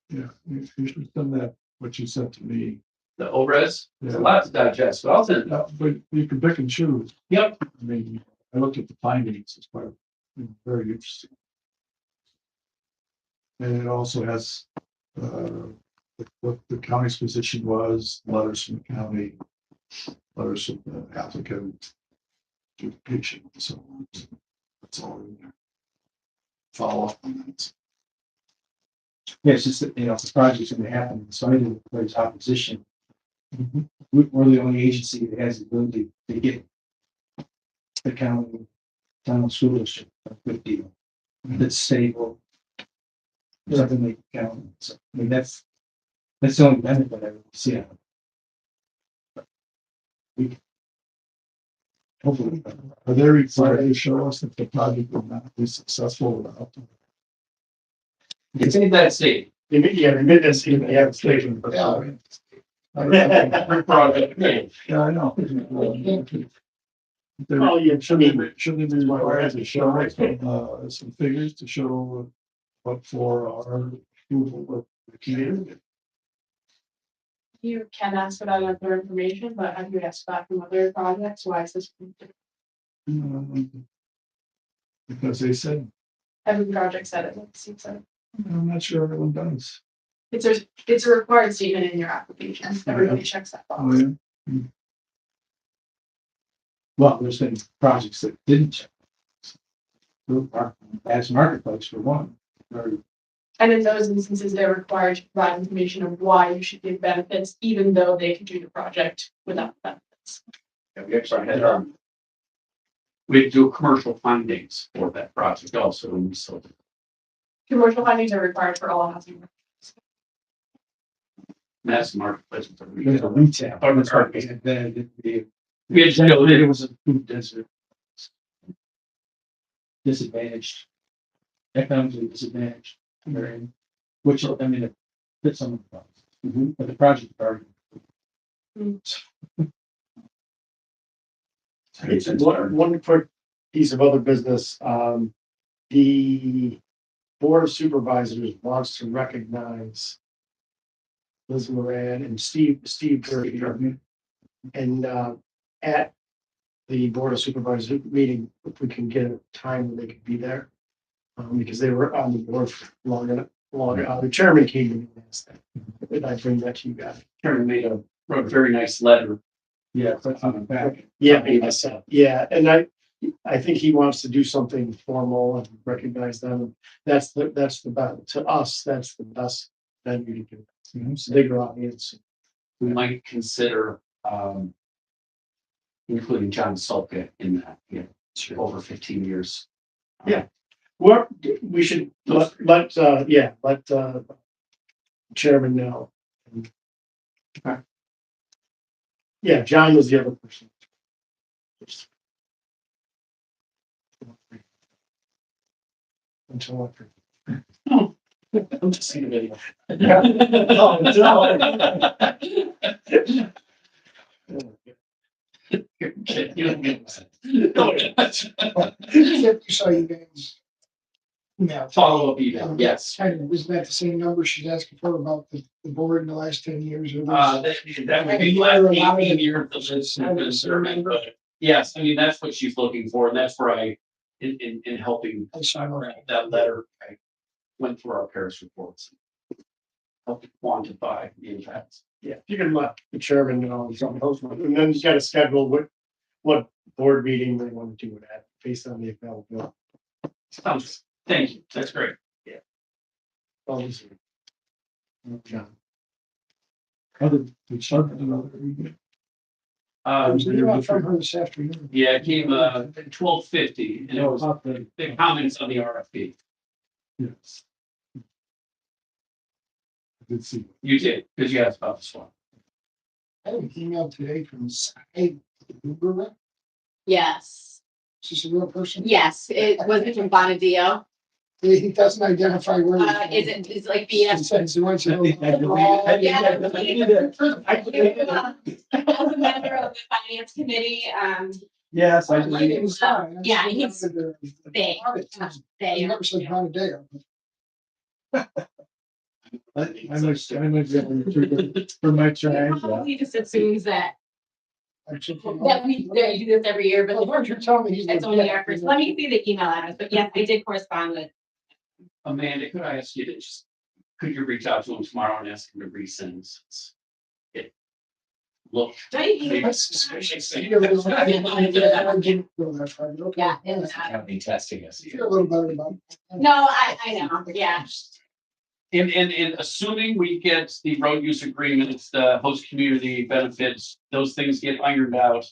Yeah, you should send that, what you sent to me. The ORES, there's a lot to digest, but I'll send it out. But you can pick and choose. Yep. I mean, I looked at the findings, it's quite very interesting. And it also has, what the county's position was, letters from the county, letters from the applicant to the patient, so that's all in there. Follow up on that. Yeah, it's just that, you know, if the project's gonna happen, so I didn't there's opposition. We're the only agency that has the ability to get the county, town school district a good deal. That's stable. Something they can count, on. So, I mean, that's the only benefit I would see out of it. We hopefully, Are they required to show us that the project will not be successful without them? It's in that state. They made this, they have a station. but- Yeah. Yeah, I know. Oh, yeah, Shouldn't they be required to show some figures to show what for our approval of the community? You can ask for that other information, but have you asked that from other projects? Why is this? Because they said, Every project said it, it seems like. I'm not sure everyone does. It's a required statement in your application. Everybody checks that Oh, box. yeah. well, there's been projects that didn't check. As marketplace for one, very And in those instances, they're required to provide information of why you should give benefits, even though they could do the project without benefits. Yeah, we actually had, we do commercial findings for that project also, and so. Commercial findings are required for all housing. Mass marketplace. there's a retail. That's right. We had to It was a food desert. Disadvantaged. Economically disadvantaged. Very, which, I mean, it fits some of the problems, but the project already. It's one quick piece of other business. The Board of Supervisors wants to recognize Liz Moran and Steve Gerke. And at the Board of Supervisors meeting, if we can get a time when they could be there. Because they were on the board for long enough, the chairman came to me and asked that. Did I bring that to you guys? Karen wrote a very nice letter. Yeah, that's on the back. Yeah, and I think he wants to do something formal and recognize them. That's the best, to us, that's the best venue to do. It's a bigger audience. We might consider, including John Sulka in that, over 15 years. Yeah. Well, we should let chairman know. Okay. Yeah, John was the other person. Until after. I'm just seeing a video. Oh, You don't get that. No, You saw you guys. Yeah. Follow up email, yes. Isn't that the same number she's asking for about the board in the last 10 years? Or That would be last 18 years of this has been serving, but yes, I mean, that's what she's looking for, and that's where in helping write that letter, I went through our Paris reports. Help quantify the impacts. Yeah, you can let the chairman know and some of those, and then you gotta schedule what board meeting they want to do it at, based on the availability. Thank you, that's great. Obviously. John. Other, From her this afternoon. Yeah, it came 12:50, and it was about the, the comments on the RFP. Yes. I did see. You did, because you asked about this one. I had an email today from Side. Is Yes, this a real person? yes, it was from Bonadio. He doesn't identify where. It's like BS. He says he wants to know. Yeah, as a member of the finance committee, Yes, I My name is fine. Yeah, he's- they. He never said Ron Day. I'm a for my trash. Probably just assumes that That we do this every year, but Why don't you tell me? it's only our first. Let me see the email address, but yes, I did correspond with. Amanda, could I ask you to just, could you reach out to him tomorrow and ask him to resend? It. Look. Yeah. County testing us. Feel a little better about it. No, I know, yeah. And assuming we get the road use agreements, the host community benefits, those things get ironed out.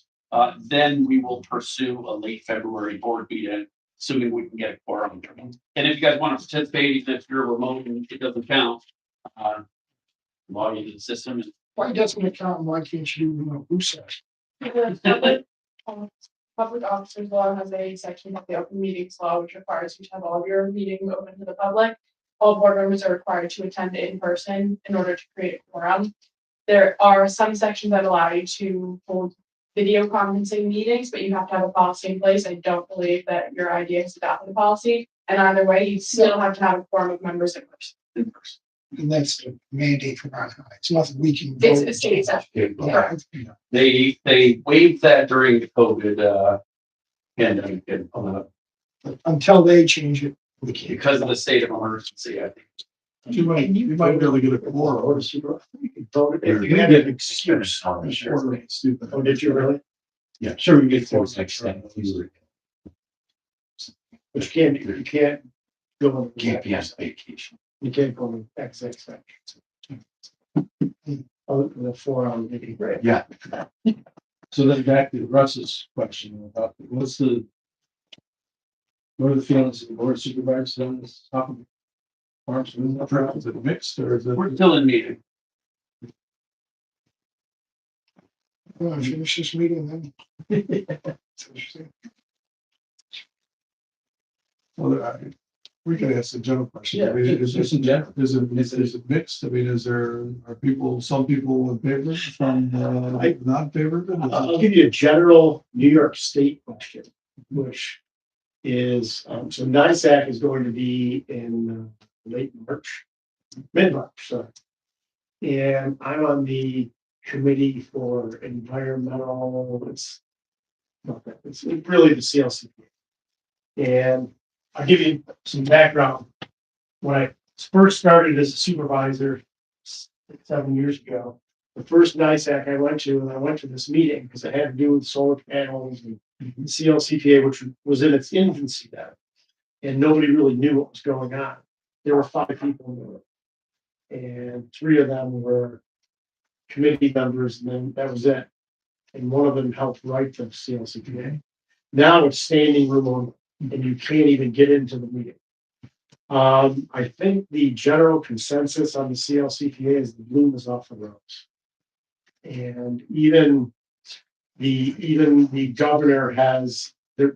Then we will pursue a late February board meeting, assuming we can get a quorum. And if you guys want to participate, even if you're remote and it doesn't count. Log into the system. Why doesn't it count? Why can't you do who says? Public officers law has a section of the open meetings law, which requires you to have all of your meetings open to the public. All board members are required to attend in person in order to create a quorum. There are some sections that allow you to hold video conferencing meetings, but you have to have a policy in place. I don't believe that your IDA has adopted a policy. And either way, you still have to have a quorum of members in person. And that's the mandate from our side. It's nothing we can. It's a state statute. Yeah. They waived that during the COVID pandemic and, Until they change it. We can't. because of the state of emergency, I think. You might be able to get a quorum. Or super. You can vote it. If You can get an excuse. Sure. Stupid. Oh, did you really? Yeah. Sure, we can get For four next time. But you can't go on. Can't be on vacation. You can't go on XX sections. Other than the 4 hour meeting, right? Yeah. So then back to Russ's question about what are the feelings of the board of supervisors on this topic? Farms, Is it mixed or is it? We're still in meeting. Want to finish this meeting then? Well, we could ask a general question. Yeah, I mean, is just it, in general. is it mixed? I mean, are some people in favor, some not in favor? I'll give you a general New York State question, which is, so NISAC is going to be in late March, mid-March, sorry. And I'm on the committee for environmental, it's really the CLCP. And I'll give you some background. When I first started as a supervisor 7 years ago, the first NISAC I went to, and I went to this meeting because it had to do with solar panels and CLCPA, which was in its infancy then. And nobody really knew what was going on. There were 5 people in the room. And 3 of them were committee members, and then that was it. And one of them helped write the CLCPA. Now it's standing room only, and you can't even get into the meeting. I think the general consensus on the CLCPA is the bloom is off the rose. And even the governor has, I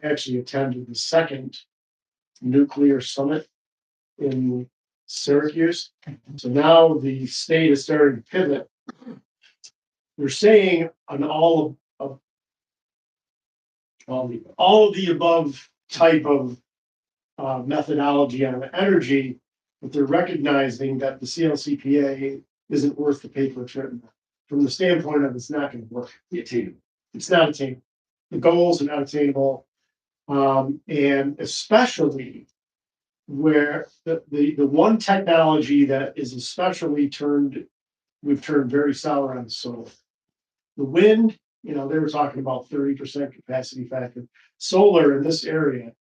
actually attended the second nuclear summit in Syracuse. So now the state is starting to pivot. They're saying on all of the above type of methodology on energy, but they're recognizing that the CLCPA isn't worth the paper it's written on. From the standpoint of it's not going to work. It's not attainable. The goals are not attainable. And especially where the one technology that is especially we've turned very sour on solar. The wind, they were talking about 30% capacity factor. Solar in this area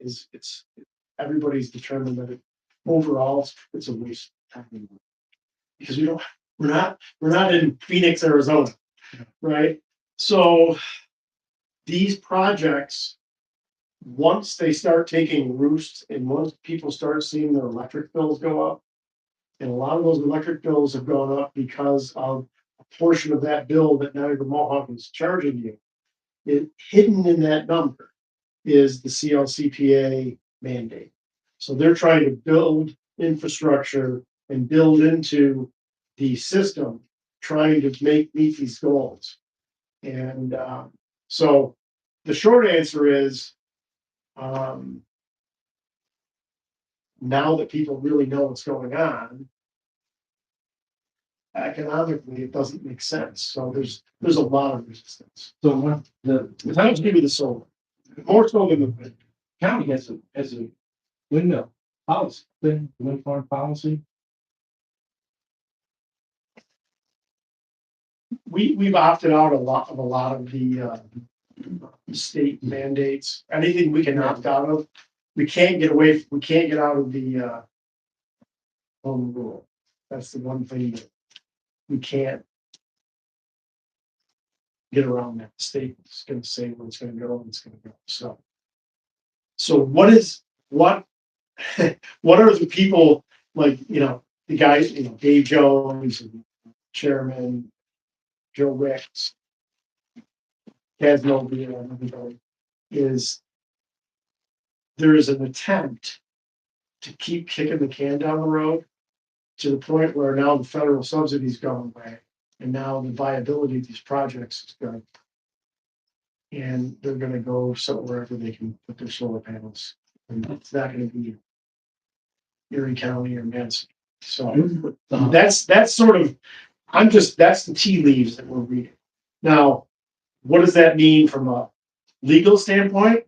everybody's determined that overall it's a waste of time. Because we're not in Phoenix, Arizona, right? So these projects, once they start taking roost and once people start seeing their electric bills go up, and a lot of those electric bills have gone up because of a portion of that bill that Niagara Mohawk is charging you, hidden in that number is the CLCPA mandate. So they're trying to build infrastructure and build into the system, trying to meet these goals. And so the short answer is, now that people really know what's going on, economically, it doesn't make sense. So there's a lot of resistance. So what the That's maybe the solar, more so than the wind. county has a windmill policy, wind farm policy. We've opted out a lot of the state mandates. Anything we can opt out of, we can't get out of the home rule. That's the one thing that we can't get around. That the state is going to say where it's going to go and it's going to go. So what what are the people like, the guys, Dave Jones and Chairman Joe Wicks, Kaz Nobley, and everybody, is there is an attempt to keep kicking the can down the road to the point where now the federal subsidies gone away and now the viability of these projects is good. And they're gonna go somewhere wherever they can put their solar panels. And it's not gonna be Erie County or Madison. So that's sort of, that's the tea leaves that we're reading. Now, what does that mean from a legal standpoint?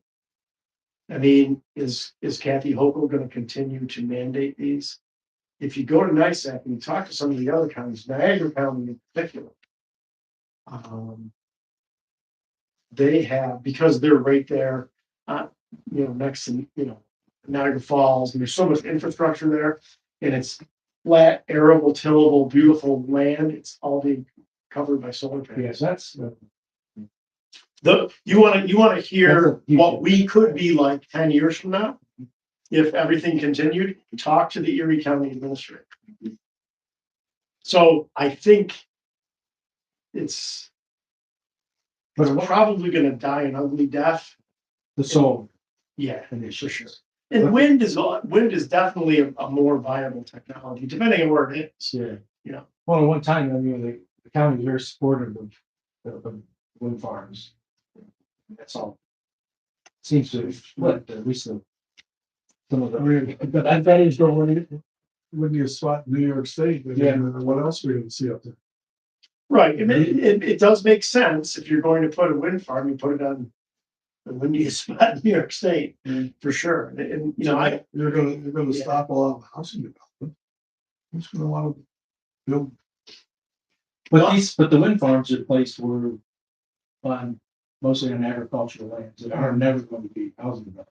I mean, is Kathy Hochul going to continue to mandate these? If you go to NISAC and you talk to some of the other counties, Niagara County in particular, they have, because they're right there, next to, Niagara Falls, and there's so much infrastructure there, and it's flat, arable, tillable, beautiful land. It's all being covered by solar panels. Yes, that's You want to hear That's a- what we could be like 10 years from now if everything continued? Talk to the Erie County Administrator. So I think it's probably going to die an ugly death. the soul. Yeah, for sure. And wind is definitely a more viable technology, depending on where it is. Yeah. Well, at one time, I mean, the county was very supportive of wind farms. That's all. Seems to have split, at least some of the. But that is the one, when you spot New York State, what else are we gonna see up there? Right. And it does make sense. If you're going to put a wind farm, you put it on the windiest spot in New York State, for sure. And You're gonna stop a lot of housing development. Who's gonna wanna build? But the wind farms are placed were on mostly on agricultural lands that are never going to be housing development.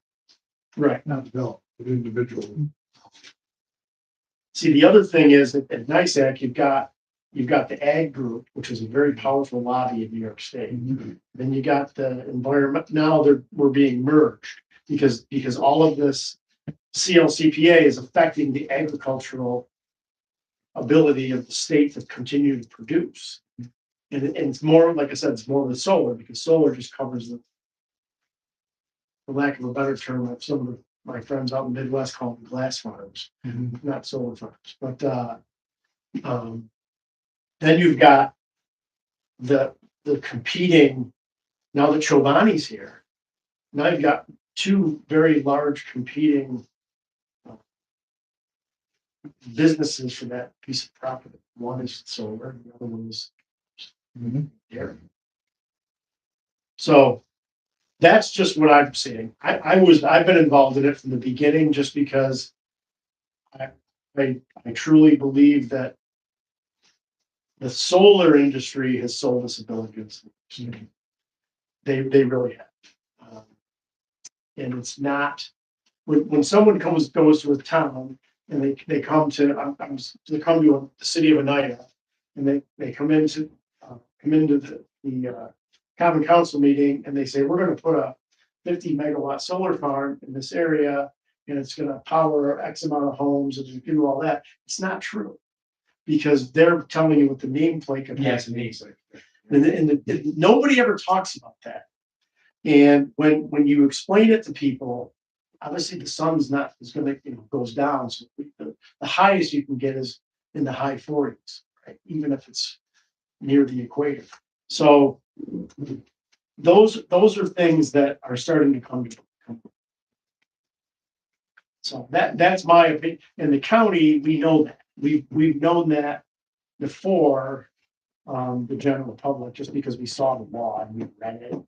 right. Not developed, but individual. See, the other thing is that at NISAC, you've got the ag group, which is a very powerful lobby in New York State. Then you got the environment. Now we're being merged because all of this CLCPA is affecting the agricultural ability of the state to continue to produce. And it's more, like I said, it's more of the solar, because solar just covers the, for lack of a better term, like some of my friends out in the Midwest call them glass farms, not solar farms. But then you've got the competing, now that Chobani's here, now you've got two very large competing businesses for that piece of property. One is solar, and the other one is dairy. So that's just what I'm seeing. I've been involved in it from the beginning, just because I truly believe that the solar industry has sold us a bill of goods. They really have. And it's not, when someone goes to a town and they come to the city of Oneida, and they come into the common council meeting, and they say, we're going to put a 50 megawatt solar farm in this area, and it's going to power X amount of homes and do all that. It's not true, because they're telling you what the nameplate capacity is. And nobody ever talks about that. And when you explain it to people, obviously the sun's not, is gonna, goes down, so the highest you can get is in the high forties, right? Even if it's near the equator. So those are things that are starting to come to. So that's my opinion. In the county, we know that. We've known that before the general public, just because we saw the law and we read it.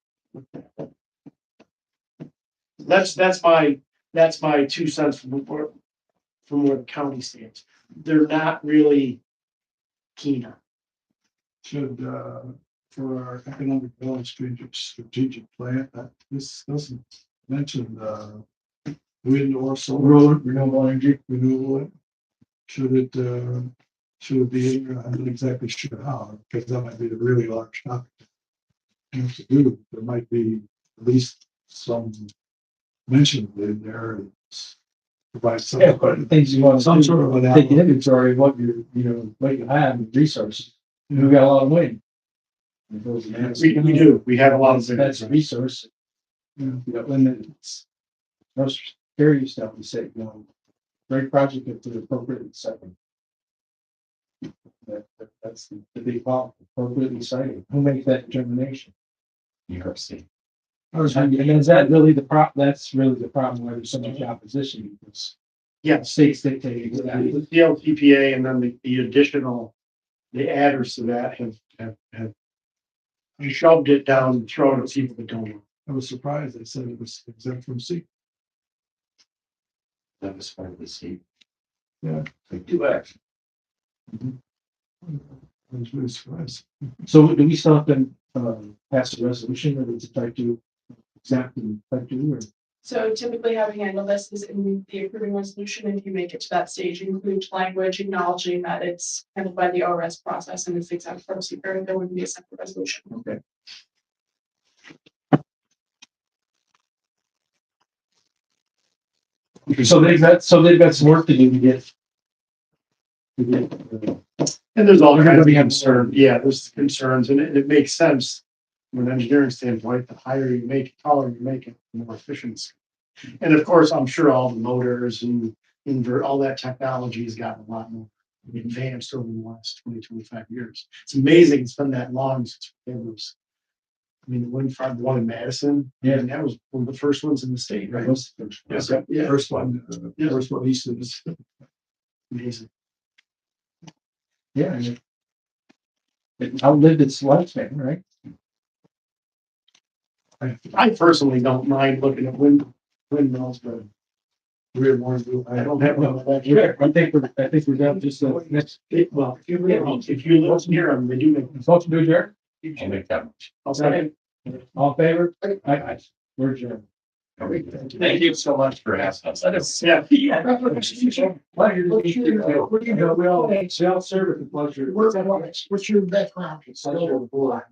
That's my 2 cents from where the county stands. They're not really keen on it. Should, for our economic development strategic plan, this doesn't mention, wind or solar. Renewable energy. Renewable. Should it be, I'm not exactly sure how, because that might be a really large topic. To do, there might be at least some mention in there. And provide some. Yeah, but things you want to Some do, sort of an take an inventory of what what you have, and resources. We've got a lot of wind. We do. We have a lot of. That's a resource. You got limited. Most scary stuff, we say, great project if they're appropriately cited. That's the big problem, appropriately cited. Who makes that determination? New York State. And is that really that's really the problem where there's so much opposition, because Yeah, states dictating. the LTPA and then the additional, the adders to that have shoved it down the throat of people that don't know. I was surprised they said it was exempt from C. That was part of the state. Like 2X. I was really surprised. So do we still have to pass a resolution, or is it type to exempt and type to, or? So typically how we handle this is in the approving resolution, if you make it to that stage, include language acknowledging that it's handled by the ORS process and it's exempt from secret, there wouldn't be a separate resolution. Okay. So they've got some work to do to get. And there's all They're kinds gonna of be concerns. Yeah, there's concerns, and it makes sense from an engineering standpoint. The higher you make it, taller you make it, the more efficient. it's- And of course, I'm sure all the motors and all that technology has gotten a lot more advanced over the last 20-25 years. It's amazing it's been that long since it was. I mean, the wind farm, the one in Madison, Yeah. and that was one of the first ones in the state, right? Yes, Yeah. first one east of this. Amazing. Yeah. It outlived its lifespan, right? I personally don't mind looking at windmills, but rear warm, I don't have one of that. Yeah, I think we're down just the next. Well, if you live near them, they do make. Motion to adjourn? I'll make that much. I'll second. All in favor? Aye. We're adjourned. Thank you so much for asking us. That is. Yeah. Self-service pleasure. What's your background? Pleasure of the board.